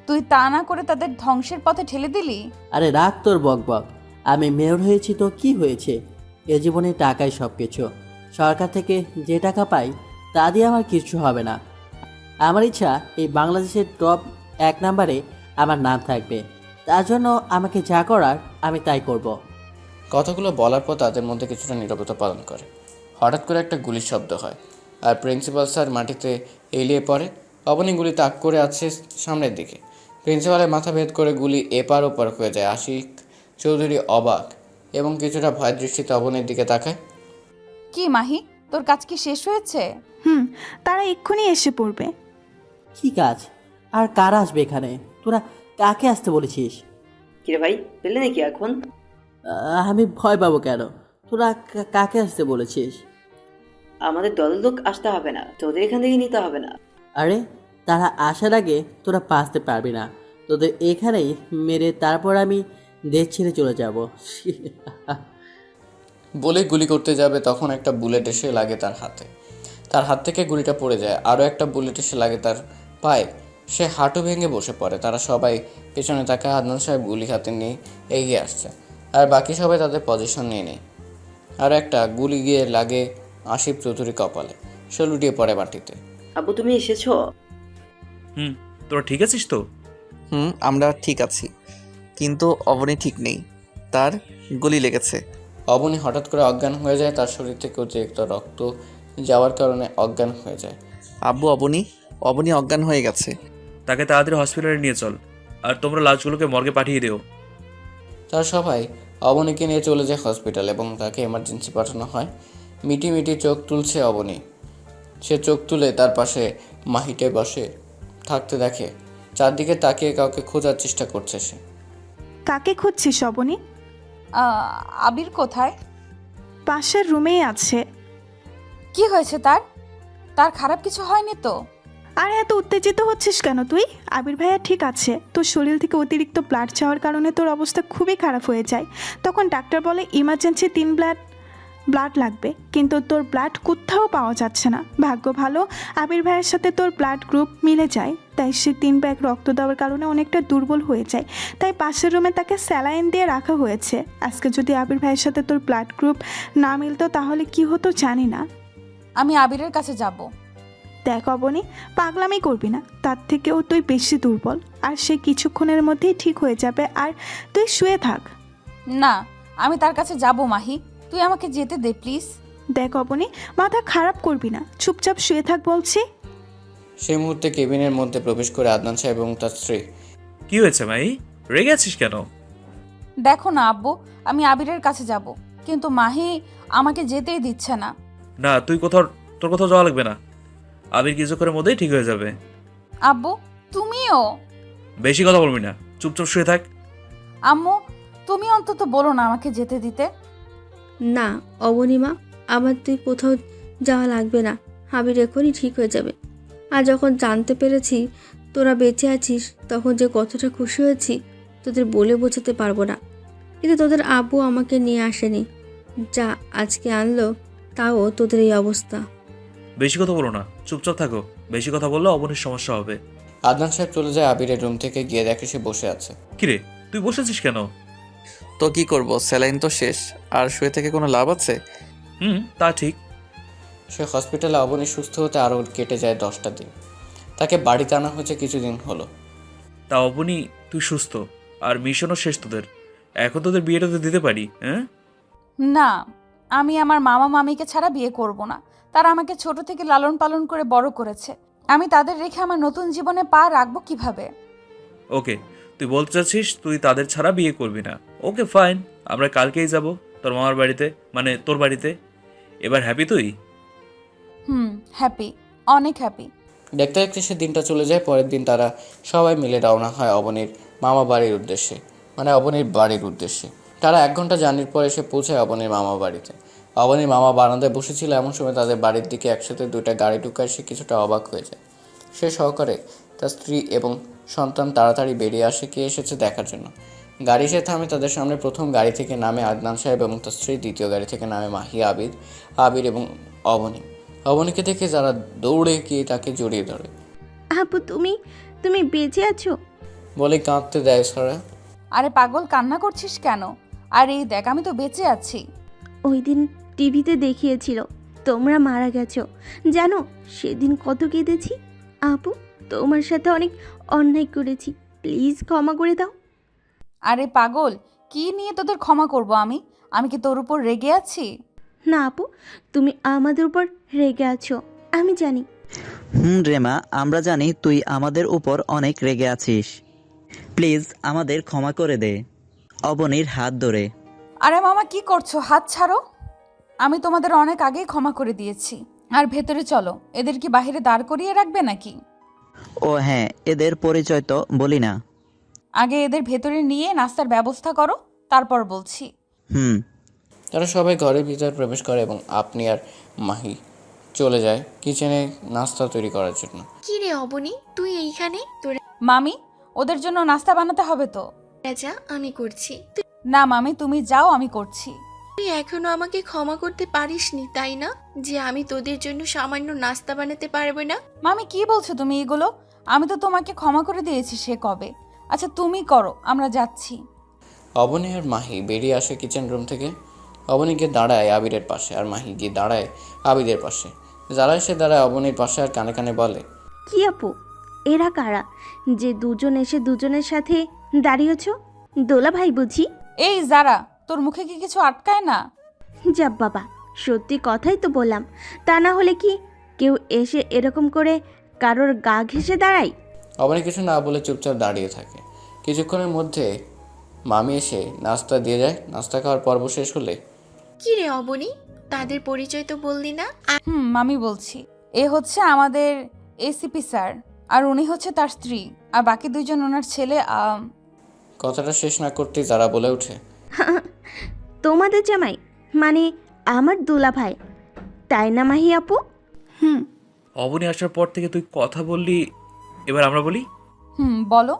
তুই তা না করে তাদের ধ্বংসের পথে ঠেলে দিলি। আরে রাখ তোর বকবক। আমি মেয়র হয়েছি তো কি হয়েছে? এ জীবনে টাকাই সব কিছু। সরকার থেকে যে টাকা পাই তা দিয়ে আমার কিছু হবে না। আমার ইচ্ছা এই বাংলাদেশের টপ 1 নম্বরে আমার নাম থাকবে। তার জন্য আমাকে যা করার আমি তাই করব। কথাগুলো বলার পর তাদের মধ্যে কিছুটা নীরবতা পালন করে। হঠাৎ করে একটা গুলির শব্দ হয়, আর প্রিন্সিপাল স্যার মাটিতে এলিয়ে পড়ে। অবনী গুলি তাক করে আছে সামনের দিকে। প্রিন্সিপালের মাথা ভেদ করে গুলি এপার ওপার হয়ে যায়। আশিক চৌধুরী অবাক এবং কিছুটা ভয়ের দৃষ্টিতে অবনীর দিকে তাকায়। কি মাহি, তোর কাজ কি শেষ হয়েছে? তারা এক্ষুনি এসে পড়বে। কি কাজ? আর কারা আসবে এখানে? তোরা কাকে আসতে বলেছিস? কিরে ভাই, পেলে নাকি এখন? আমি ভয় পাবো কেন? তোরা কাকে আসতে বলেছিস? আমাদের দলের লোক আসতে হবে না, তোদের এখান থেকে নিতে হবে না। আরে তারা আসার আগে তোরা বাঁচতে পারবি না। তোদের এখানেই মেরে তারপর আমি দেশ ছেড়ে চলে যাব। বলে গুলি করতে যাবে, তখন একটা বুলেট এসে লাগে তার হাতে। তার হাত থেকে গুলিটা পড়ে যায়। আরও একটা বুলেট এসে লাগে তার পায়ে। সে হাঁটু ভেঙে বসে পড়ে। তারা সবাই পেছনে তাকায়। আদনান সাহেব গুলি হাতে নিয়ে এগিয়ে আসছে, আর বাকি সবাই তাদের পজিশন নিয়ে নেয়। আর একটা গুলি গিয়ে লাগে আসিফ চৌধুরী কপালে। সে লুটিয়ে পড়ে মাটিতে। আব্বু, তুমি এসেছো? তোরা ঠিক আছিস তো? আমরা ঠিক আছি, কিন্তু অবনী ঠিক নেই, তার গুলি লেগেছে। অবনী হঠাৎ করে অজ্ঞান হয়ে যায়। তার শরীর থেকে অতিরিক্ত রক্ত যাওয়ার কারণে অজ্ঞান হয়ে যায়। আব্বু, অবনী অজ্ঞান হয়ে গেছে। তাকে তাড়াতাড়ি হসপিটালে নিয়ে চল, আর তোমরা লাশগুলোকে মর্গে পাঠিয়ে দিও। তারা সবাই অবনীকে নিয়ে চলে যায় হসপিটাল এবং তাকে এমার্জেন্সি পাঠানো হয়। মিটি চোখ তুলছে অবনী। সে চোখ তুলে তার পাশে মাহিটে বসে থাকতে দেখে। চারদিকে তাকিয়ে কাউকে খোঁজার চেষ্টা করছে সে। কাকে খুঁজছিস অবনী? আবির কোথায়? পাশের রুমেই আছে। কি হয়েছে তার? তার খারাপ কিছু হয়নি তো? আরে এত উত্তেজিত হচ্ছিস কেন তুই? আবির ভাইয়া ঠিক আছে। তোর শরীর থেকে অতিরিক্ত ব্লাড যাওয়ার কারণে তোর অবস্থা খুবই খারাপ হয়ে যায়। তখন ডাক্তার বলে ইমার্জেন্সি 3 ব্লাড লাগবে, কিন্তু তোর ব্লাড কোথাও পাওয়া যাচ্ছে না। ভাগ্য ভালো আবির ভাইয়ের সাথে তোর ব্লাড গ্রুপ মিলে যায়, তাই সে 3 ব্যাগ রক্ত দেওয়ার কারণে অনেকটা দুর্বল হয়ে যায়। তাই পাশের রুমে তাকে স্যালাইন দিয়ে রাখা হয়েছে। আজকে যদি আবির ভাইয়ের সাথে তোর ব্লাড গ্রুপ না মিলতো তাহলে কি হতো জানি না। আমি আবিরের কাছে যাব। দেখ অবনী, পাগলামি করবি না। তার থেকেও তুই বেশি দুর্বল, আর সে কিছুক্ষণের মধ্যেই ঠিক হয়ে যাবে। আর তুই শুয়ে থাক। না, আমি তার কাছে যাব মাহি, তুই আমাকে যেতে দে প্লিজ। দেখ অবনী, মাথা খারাপ করবি না, চুপচাপ শুয়ে থাক বলছি। সেই মুহূর্তে কেবিনের মধ্যে প্রবেশ করে আদনান সাহেব এবং তার স্ত্রী। কি হয়েছে মাই, রেগে আছিস কেন? দেখো না আব্বু, আমি আবিরের কাছে যাব, কিন্তু মাহি আমাকে যেতেই দিচ্ছে না। না, তোর কোথাও যাওয়া লাগবে না। আবির কিছুক্ষণের মধ্যেই ঠিক হয়ে যাবে। আব্বু তুমিও? বেশি কথা বলবি না, চুপচাপ শুয়ে থাক। আম্মু তুমি অন্তত বলো না আমাকে যেতে দিতে। না অবনীমা, আমার তুই কোথাও যাওয়া লাগবে না, আবির এখনই ঠিক হয়ে যাবে। আর যখন জানতে পেরেছি তোরা বেঁচে আছিস, তখন যে কতটা খুশি হয়েছি তোদের বলে বোঝাতে পারবো না। কিন্তু তোদের আব্বু আমাকে নিয়ে আসেনি, যা আজকে আনলো তাও তোদের এই অবস্থা। বেশি কথা বলো না, চুপচাপ থাকো। বেশি কথা বললে অবনীর সমস্যা হবে। আদনান সাহেব চলে যায় আবিরের রুম থেকে, গিয়ে দেখে সে বসে আছে। কিরে, তুই বসেছিস কেন? তো কি করব, স্যালাইন তো শেষ, আর শুয়ে থেকে কোনো লাভ আছে? তা ঠিক। সে হসপিটালে অবনী সুস্থ হতে আরও কেটে যায় 10টা দিন। তাকে বাড়িতে আনা হয়েছে কিছুদিন হলো। তা অবনী, তুই সুস্থ আর মিশনও শেষ তোদের, এখন তোদের বিয়েটা তো দিতে পারি। হ্যাঁ না, আমি আমার মামা মামিকে ছাড়া বিয়ে করব না। তারা আমাকে ছোট থেকে লালন পালন করে বড় করেছে, আমি তাদের রেখে আমার নতুন জীবনে পা রাখবো কিভাবে? ওকে, তুই বলতে চাচ্ছিস তুই তাদের ছাড়া বিয়ে করবি না। ওকে ফাইন, আমরা কালকেই যাব তোর মামার বাড়িতে, মানে তোর বাড়িতে। এবার হ্যাপি তুই? হ্যাপি, অনেক হ্যাপি। দেখতে দেখতে সে দিনটা চলে যায়। পরের দিন তারা সবাই মিলে রওনা হয় অবনীর মামা বাড়ির উদ্দেশ্যে, মানে অবনীর বাড়ির উদ্দেশ্যে। তারা 1 ঘন্টা জার্নির পর এসে পৌঁছায় অবনীর মামা বাড়িতে। অবনীর মামা বারান্দায় বসেছিল, এমন সময় তাদের বাড়ির দিকে একসাথে 2টা গাড়ি ঢুকায় সে কিছুটা অবাক হয়ে যায়। সে সহকারে তার স্ত্রী এবং সন্তান তাড়াতাড়ি বেরিয়ে আসে কে এসেছে দেখার জন্য। গাড়ি এসে থামে তাদের সামনে। প্রথম গাড়ি থেকে নামে আদনান সাহেব এবং তার স্ত্রী, দ্বিতীয় গাড়ি থেকে নামে মাহি, আবির এবং অবনী। অবনীকে দেখে যারা দৌড়ে গিয়ে তাকে জড়িয়ে ধরে। আপু তুমি বেঁচে আছো? বলে কাঁদতে দেয় সারা। আরে পাগল, কান্না করছিস কেন? আর এই দেখ, আমি তো বেঁচে আছি। ওই দিন টিভিতে দেখিয়েছিল তোমরা মারা গেছো, জানো সেদিন কত কেঁদেছি। আপু তোমার সাথে অনেক অন্যায় করেছি, প্লিজ ক্ষমা করে দাও। আরে পাগল, কি নিয়ে তোদের ক্ষমা করব আমি? আমি কি তোর উপর রেগে আছি? না আপু, তুমি আমাদের উপর রেগে আছো, আমি জানি। রেমা, আমরা জানি তুই আমাদের উপর অনেক রেগে আছিস। প্লিজ আমাদের ক্ষমা করে দে। অবনীর হাত ধরে। আরে মামা কি করছো? হাত ছাড়ো। আমি তোমাদের অনেক আগেই ক্ষমা করে দিয়েছি। আর ভেতরে চলো, এদের কি বাইরে দাঁড় করিয়ে রাখবে নাকি? ও হ্যাঁ, এদের পরিচয় তো বলি না। আগে এদের ভেতরে নিয়ে নাস্তার ব্যবস্থা করো, তারপর বলছি। তারা সবাই ঘরের ভিতরে প্রবেশ করে এবং আপনি আর মাহি চলে যায় কিচেনে নাস্তা তৈরি করার জন্য। কি রে অবনী, তুই এইখানে? তোরা মামি, ওদের জন্য নাস্তা বানাতে হবে তো। যা, আমি করছি। না মামি, তুমি যাও, আমি করছি। তুই এখনো আমাকে ক্ষমা করতে পারিসনি তাই না, যে আমি তোদের জন্য সামান্য নাস্তা বানাতে পারবো না? মামি কি বলছো তুমি এগুলো? আমি তো তোমাকে ক্ষমা করে দিয়েছি সে কবে। আচ্ছা তুমি করো, আমরা যাচ্ছি। অবনী আর মাহি বেরিয়ে আসে কিচেন রুম থেকে। অবনী গিয়ে দাঁড়ায় আবিরের পাশে আর মাহি গিয়ে দাঁড়ায় আবিদের পাশে। যারা এসে দাঁড়ায় অবনীর পাশে আর কানে কানে বলে, কি আপু এরা কারা যে দুজন এসে দুজনের সাথে দাঁড়িয়েছ? দোলা ভাই বুঝি? এই যারা, তোর মুখে কি কিছু আটকায় না? যাব বাবা, সত্যি কথাই তো বললাম, তা না হলে কি কেউ এসে এরকম করে কারোর গা ঘেঁষে দাঁড়ায়? অবনী কিছু না বলে চুপচাপ দাঁড়িয়ে থাকে। কিছুক্ষণের মধ্যে মামি এসে নাস্তা দিয়ে যায়। নাস্তা খাওয়ার পর্ব শেষ হলে, কি রে অবনী, তাদের পরিচয় তো বললি না? মামি বলছি, এ হচ্ছে আমাদের এসিপি স্যার, আর উনি হচ্ছে তার স্ত্রী, আর বাকি দুইজন ওনার ছেলে। কথাটা শেষ না করতেই যারা বলে ওঠে, তোমাদের জামাই মানে আমার দোলা ভাই, তাই না মাহি আপু? অবনী আসার পর থেকে তুই কথা বললি, এবার আমরা বলি। বলো।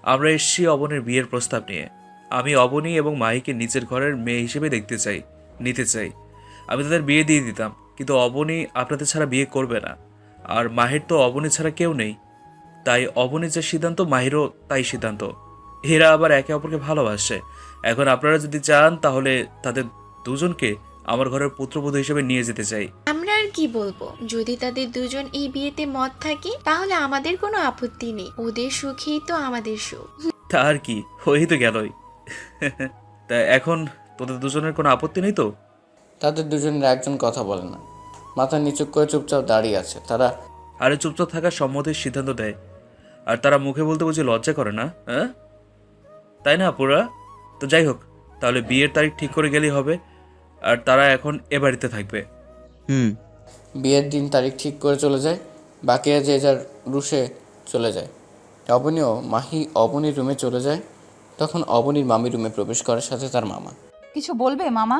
আমরা এসেছি অবনীর বিয়ের প্রস্তাব নিয়ে। আমি অবনী এবং মাহিকে নিজের ঘরের মেয়ে হিসেবে নিতে চাই। আমি তাদের বিয়ে দিয়ে দিতাম, কিন্তু অবনী আপনাদের ছাড়া বিয়ে করবে না। আর মাহির তো অবনী ছাড়া কেউ নেই, তাই অবনীর যে সিদ্ধান্ত মাহিরও তাই সিদ্ধান্ত। এরা আবার একে অপরকে ভালোবাসে। এখন আপনারা যদি চান তাহলে তাদের দুজনকে আমার ঘরের পুত্রবধূ হিসেবে নিয়ে যেতে চাই। আমরা আর কি বলবো, যদি তাদের দুজন এই বিয়েতে মত থাকে তাহলে আমাদের কোনো আপত্তি নেই। ওদের সুখেই তো আমাদের সুখ। তা আর কি, হয়েই তো গেলই। তা এখন তোদের দুজনের কোনো আপত্তি নেই তো? তাদের দুজনের একজন কথা বলে না, মাথা নিচু করে চুপচাপ দাঁড়িয়ে আছে। তারা আরে চুপচাপ থাকার সম্মতির সিদ্ধান্ত দেয়, আর তারা মুখে বলতে বুঝি লজ্জা করে না, হ্যাঁ? তাই না পুরা? তো যাই হোক, তাহলে বিয়ের তারিখ ঠিক করে গেলেই হবে, আর তারা এখন এ বাড়িতে থাকবে। বিয়ের দিন তারিখ ঠিক করে চলে যায়, বাকিরা যে যার রুশে চলে যায়। অবনীও মাহি অবনীর রুমে চলে যায়। তখন অবনীর মামি রুমে প্রবেশ করার সাথে তার মামা। কিছু বলবে মামা?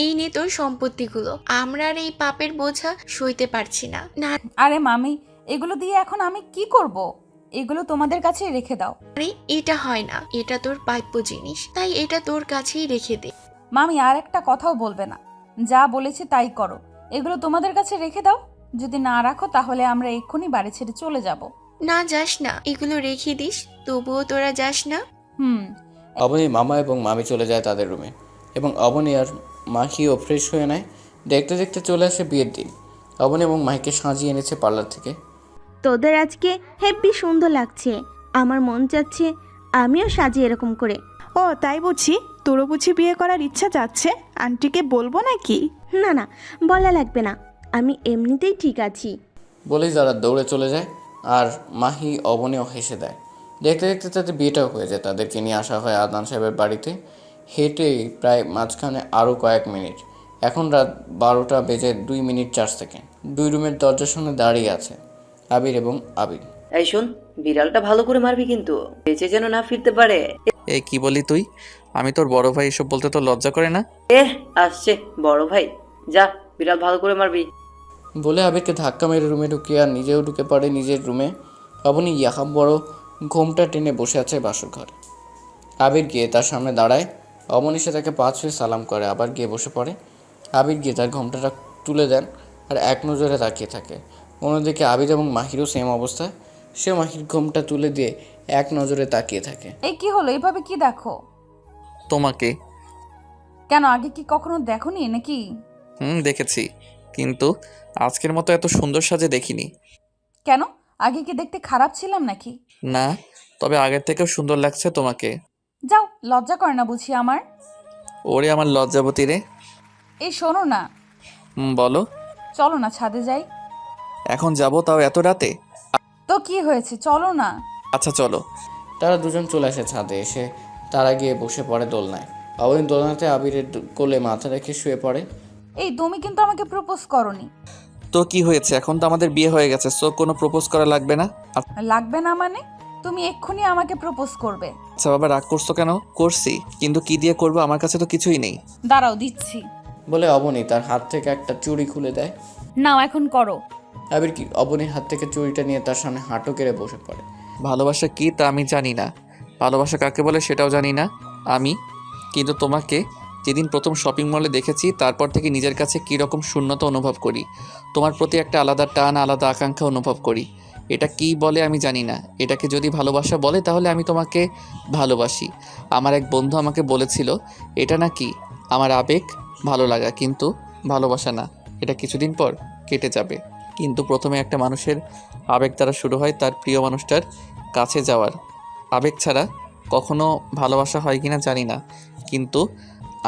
এই নে তোর সম্পত্তিগুলো, আমরা আর এই পাপের বোঝা সইতে পারছি না। না আরে মামি, এগুলো দিয়ে এখন আমি কি করব? এগুলো তোমাদের কাছেই রেখে দাও। রে, এটা হয় না, এটা তোর প্রাপ্য জিনিস, তাই এটা তোর কাছেই রেখে দে। মামি আর একটা কথাও বলবে না, যা বলেছে তাই করো। এগুলো তোমাদের কাছে রেখে দাও, যদি না রাখো তাহলে আমরা এক্ষুনি বাড়ি ছেড়ে চলে যাব। না যাস না, এগুলো রেখে দিস, তবুও তোরা যাস না। অবনীর মামা এবং মামি চলে যায় তাদের রুমে এবং অবনী আর মাহিও ফ্রেশ হয়ে নেয়। দেখতে দেখতে চলে আসে বিয়ের দিন। অবনী এবং মাহিকে সাজিয়ে এনেছে পার্লার থেকে। তোদের আজকে হেব্বি সুন্দর লাগছে, আমার মন চাচ্ছে আমিও সাজি এরকম করে। ও তাই বুঝি? তোরও বুঝি বিয়ে করার ইচ্ছা যাচ্ছে? আন্টিকে বলবো নাকি? না না, বলা লাগবে না, আমি এমনিতেই ঠিক আছি। বলেই তারা দৌড়ে চলে যায় আর মাহি অবনীও হেসে দেয়। দেখতে দেখতে তাদের বিয়েটাও হয়ে যায়। তাদেরকে নিয়ে আসা হয় আদনান সাহেবের বাড়িতে। হেঁটেই প্রায় মাঝখানে আরও কয়েক মিনিট। এখন রাত 12:02:04। 2 রুমের দরজার সামনে দাঁড়িয়ে আছে আবির এবং আবির। এই শোন, বিড়ালটা ভালো করে মারবি কিন্তু, বেঁচে যেন না ফিরতে পারে। এই কি বলি তুই? আমি তোর বড় ভাই, এসব বলতে তোর লজ্জা করে না? আসছে বড় ভাই, যা বিড়াল ভালো করে মারবি। বলে আবিরকে ধাক্কা মেরে রুমে ঢুকিয়ে আর নিজেও ঢুকে পড়ে নিজের রুমে। অবনী ইয়াহাব বড় ঘোমটা টেনে বসে আছে বাসর ঘরে। আবির গিয়ে তার সামনে দাঁড়ায়। অবনী সে তাকে 5 ছুঁয়ে সালাম করে, আবার গিয়ে বসে পড়ে। আবির গিয়ে তার ঘোমটাটা তুলে দেন আর এক নজরে তাকিয়ে থাকে। অন্যদিকে আবির এবং মাহিরও সেম অবস্থা। সে মাহির ঘোমটা তুলে দিয়ে এক নজরে তাকিয়ে থাকে। এই কি হলো? এইভাবে কি দেখো? তোমাকে। কেন, আগে কি কখনো দেখোনি নাকি? দেখেছি, কিন্তু আজকের মতো এত সুন্দর সাজে দেখিনি। কেন, আগে কি দেখতে খারাপ ছিলাম নাকি? না, তবে আগের থেকেও সুন্দর লাগছে তোমাকে। যাও, লজ্জা করে না বুঝি আমার? ওরে আমার লজ্জাবতী রে। এই শোনো না। বলো। চলো না ছাদে যাই। এখন যাব, তাও এত রাতে? তো কি হয়েছে, চলো না। আচ্ছা চলো। তারা দুজন চলে আসে ছাদে। এসে তারা গিয়ে বসে পড়ে দোলনায়। অবনী দোলনাতে আবিরের কোলে মাথা রেখে শুয়ে পড়ে। এই তুমি কিন্তু আমাকে প্রপোজ করনি। তো কি হয়েছে? এখন তো আমাদের বিয়ে হয়ে গেছে, সো কোনো প্রপোজ করা লাগবে না। লাগবে না মানে? তুমি এক্ষুনি আমাকে প্রপোজ করবে। আচ্ছা বাবা, রাগ করছো কেন? করছি, কিন্তু কি দিয়ে করবো? আমার কাছে তো কিছুই নেই। দাঁড়াও, দিচ্ছি। বলে অবনী তার হাত থেকে একটা চুড়ি খুলে দেয়। নাও, এখন করো। আবির কি অবনীর হাত থেকে চুড়িটা নিয়ে তার সামনে হাঁটু কেড়ে বসে পড়ে। ভালোবাসা কি তা আমি জানি না, ভালোবাসা কাকে বলে সেটাও জানি না আমি। কিন্তু তোমাকে যেদিন প্রথম শপিং মলে দেখেছি, তারপর থেকে নিজের কাছে কীরকম শূন্যতা অনুভব করি। তোমার প্রতি একটা আলাদা টান, আলাদা আকাঙ্ক্ষা অনুভব করি। এটা কি বলে আমি জানি না। এটাকে যদি ভালোবাসা বলে তাহলে আমি তোমাকে ভালোবাসি। আমার এক বন্ধু আমাকে বলেছিল এটা নাকি আমার আবেগ, ভালো লাগা, কিন্তু ভালোবাসা না। এটা কিছুদিন পর কেটে যাবে। কিন্তু প্রথমে একটা মানুষের আবেগ দ্বারা শুরু হয় তার প্রিয় মানুষটার কাছে যাওয়ার। আবেগ ছাড়া কখনো ভালোবাসা হয় কিনা জানি না, কিন্তু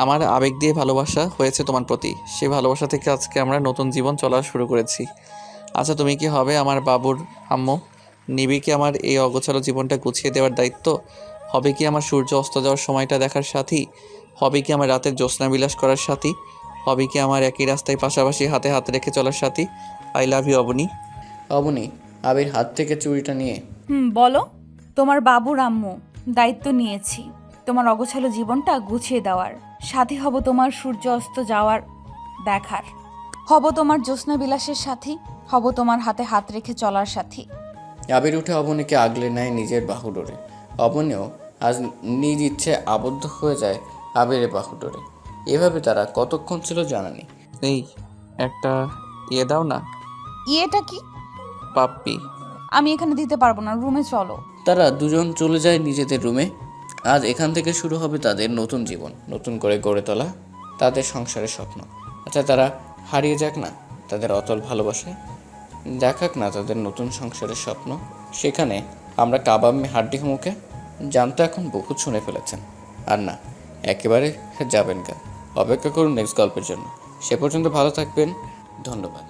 আমার আবেগ দিয়ে ভালোবাসা হয়েছে তোমার প্রতি। সেই ভালোবাসা থেকে আজকে আমরা নতুন জীবন চলা শুরু করেছি। আচ্ছা, তুমি কি হবে আমার বাবুর আম্মু? নিবি কি আমার এই অগোছালো জীবনটা গুছিয়ে দেওয়ার দায়িত্ব? হবে কি আমার সূর্য অস্ত যাওয়ার সময়টা দেখার সাথী? হবে কি আমার রাতের জ্যোৎস্না বিলাস করার সাথী? হবে কি আমার একই রাস্তায় পাশাপাশি হাতে হাত রেখে চলার সাথী? I love you Abani. Abani Abir হাত থেকে চুড়িটা নিয়ে বলো। তোমার বাবুর আম্মু, দায়িত্ব নিয়েছি তোমার অগোছালো জীবনটা গুছিয়ে দেওয়ার। সাথী হব তোমার সূর্য অস্ত যাওয়ার দেখার। হব তোমার জ্যোৎস্না বিলাসের সাথী, হব তোমার হাতে হাত রেখে চলার সাথী। আবির উঠে অবনীকে আগলে নেয় নিজের বাহু ডোরে। অবনীও আজ নিজ ইচ্ছে আবদ্ধ হয়ে যায় আবিরের বাহু ডোরে। এভাবে তারা কতক্ষণ ছিল জানা নেই। এই একটা ইয়ে দাও না। ইয়েটা কি? পাপ্পি। আমি এখানে দিতে পারবো না, রুমে চলো। তারা দুজন চলে যায় নিজেদের রুমে। আজ এখান থেকে শুরু হবে তাদের নতুন জীবন, নতুন করে গড়ে তোলা তাদের সংসারের স্বপ্ন। আচ্ছা, তারা হারিয়ে যাক না তাদের অতল ভালোবাসায়, দেখাক না তাদের নতুন সংসারের স্বপ্ন। সেখানে আমরা কাবাব মে হাড্ডি মুখে জানতে এখন বহুত শুনে ফেলেছেন। আর না, একেবারে যাবেন কেন? অপেক্ষা করুন নেক্সট গল্পের জন্য। সে পর্যন্ত ভালো থাকবেন। ধন্যবাদ।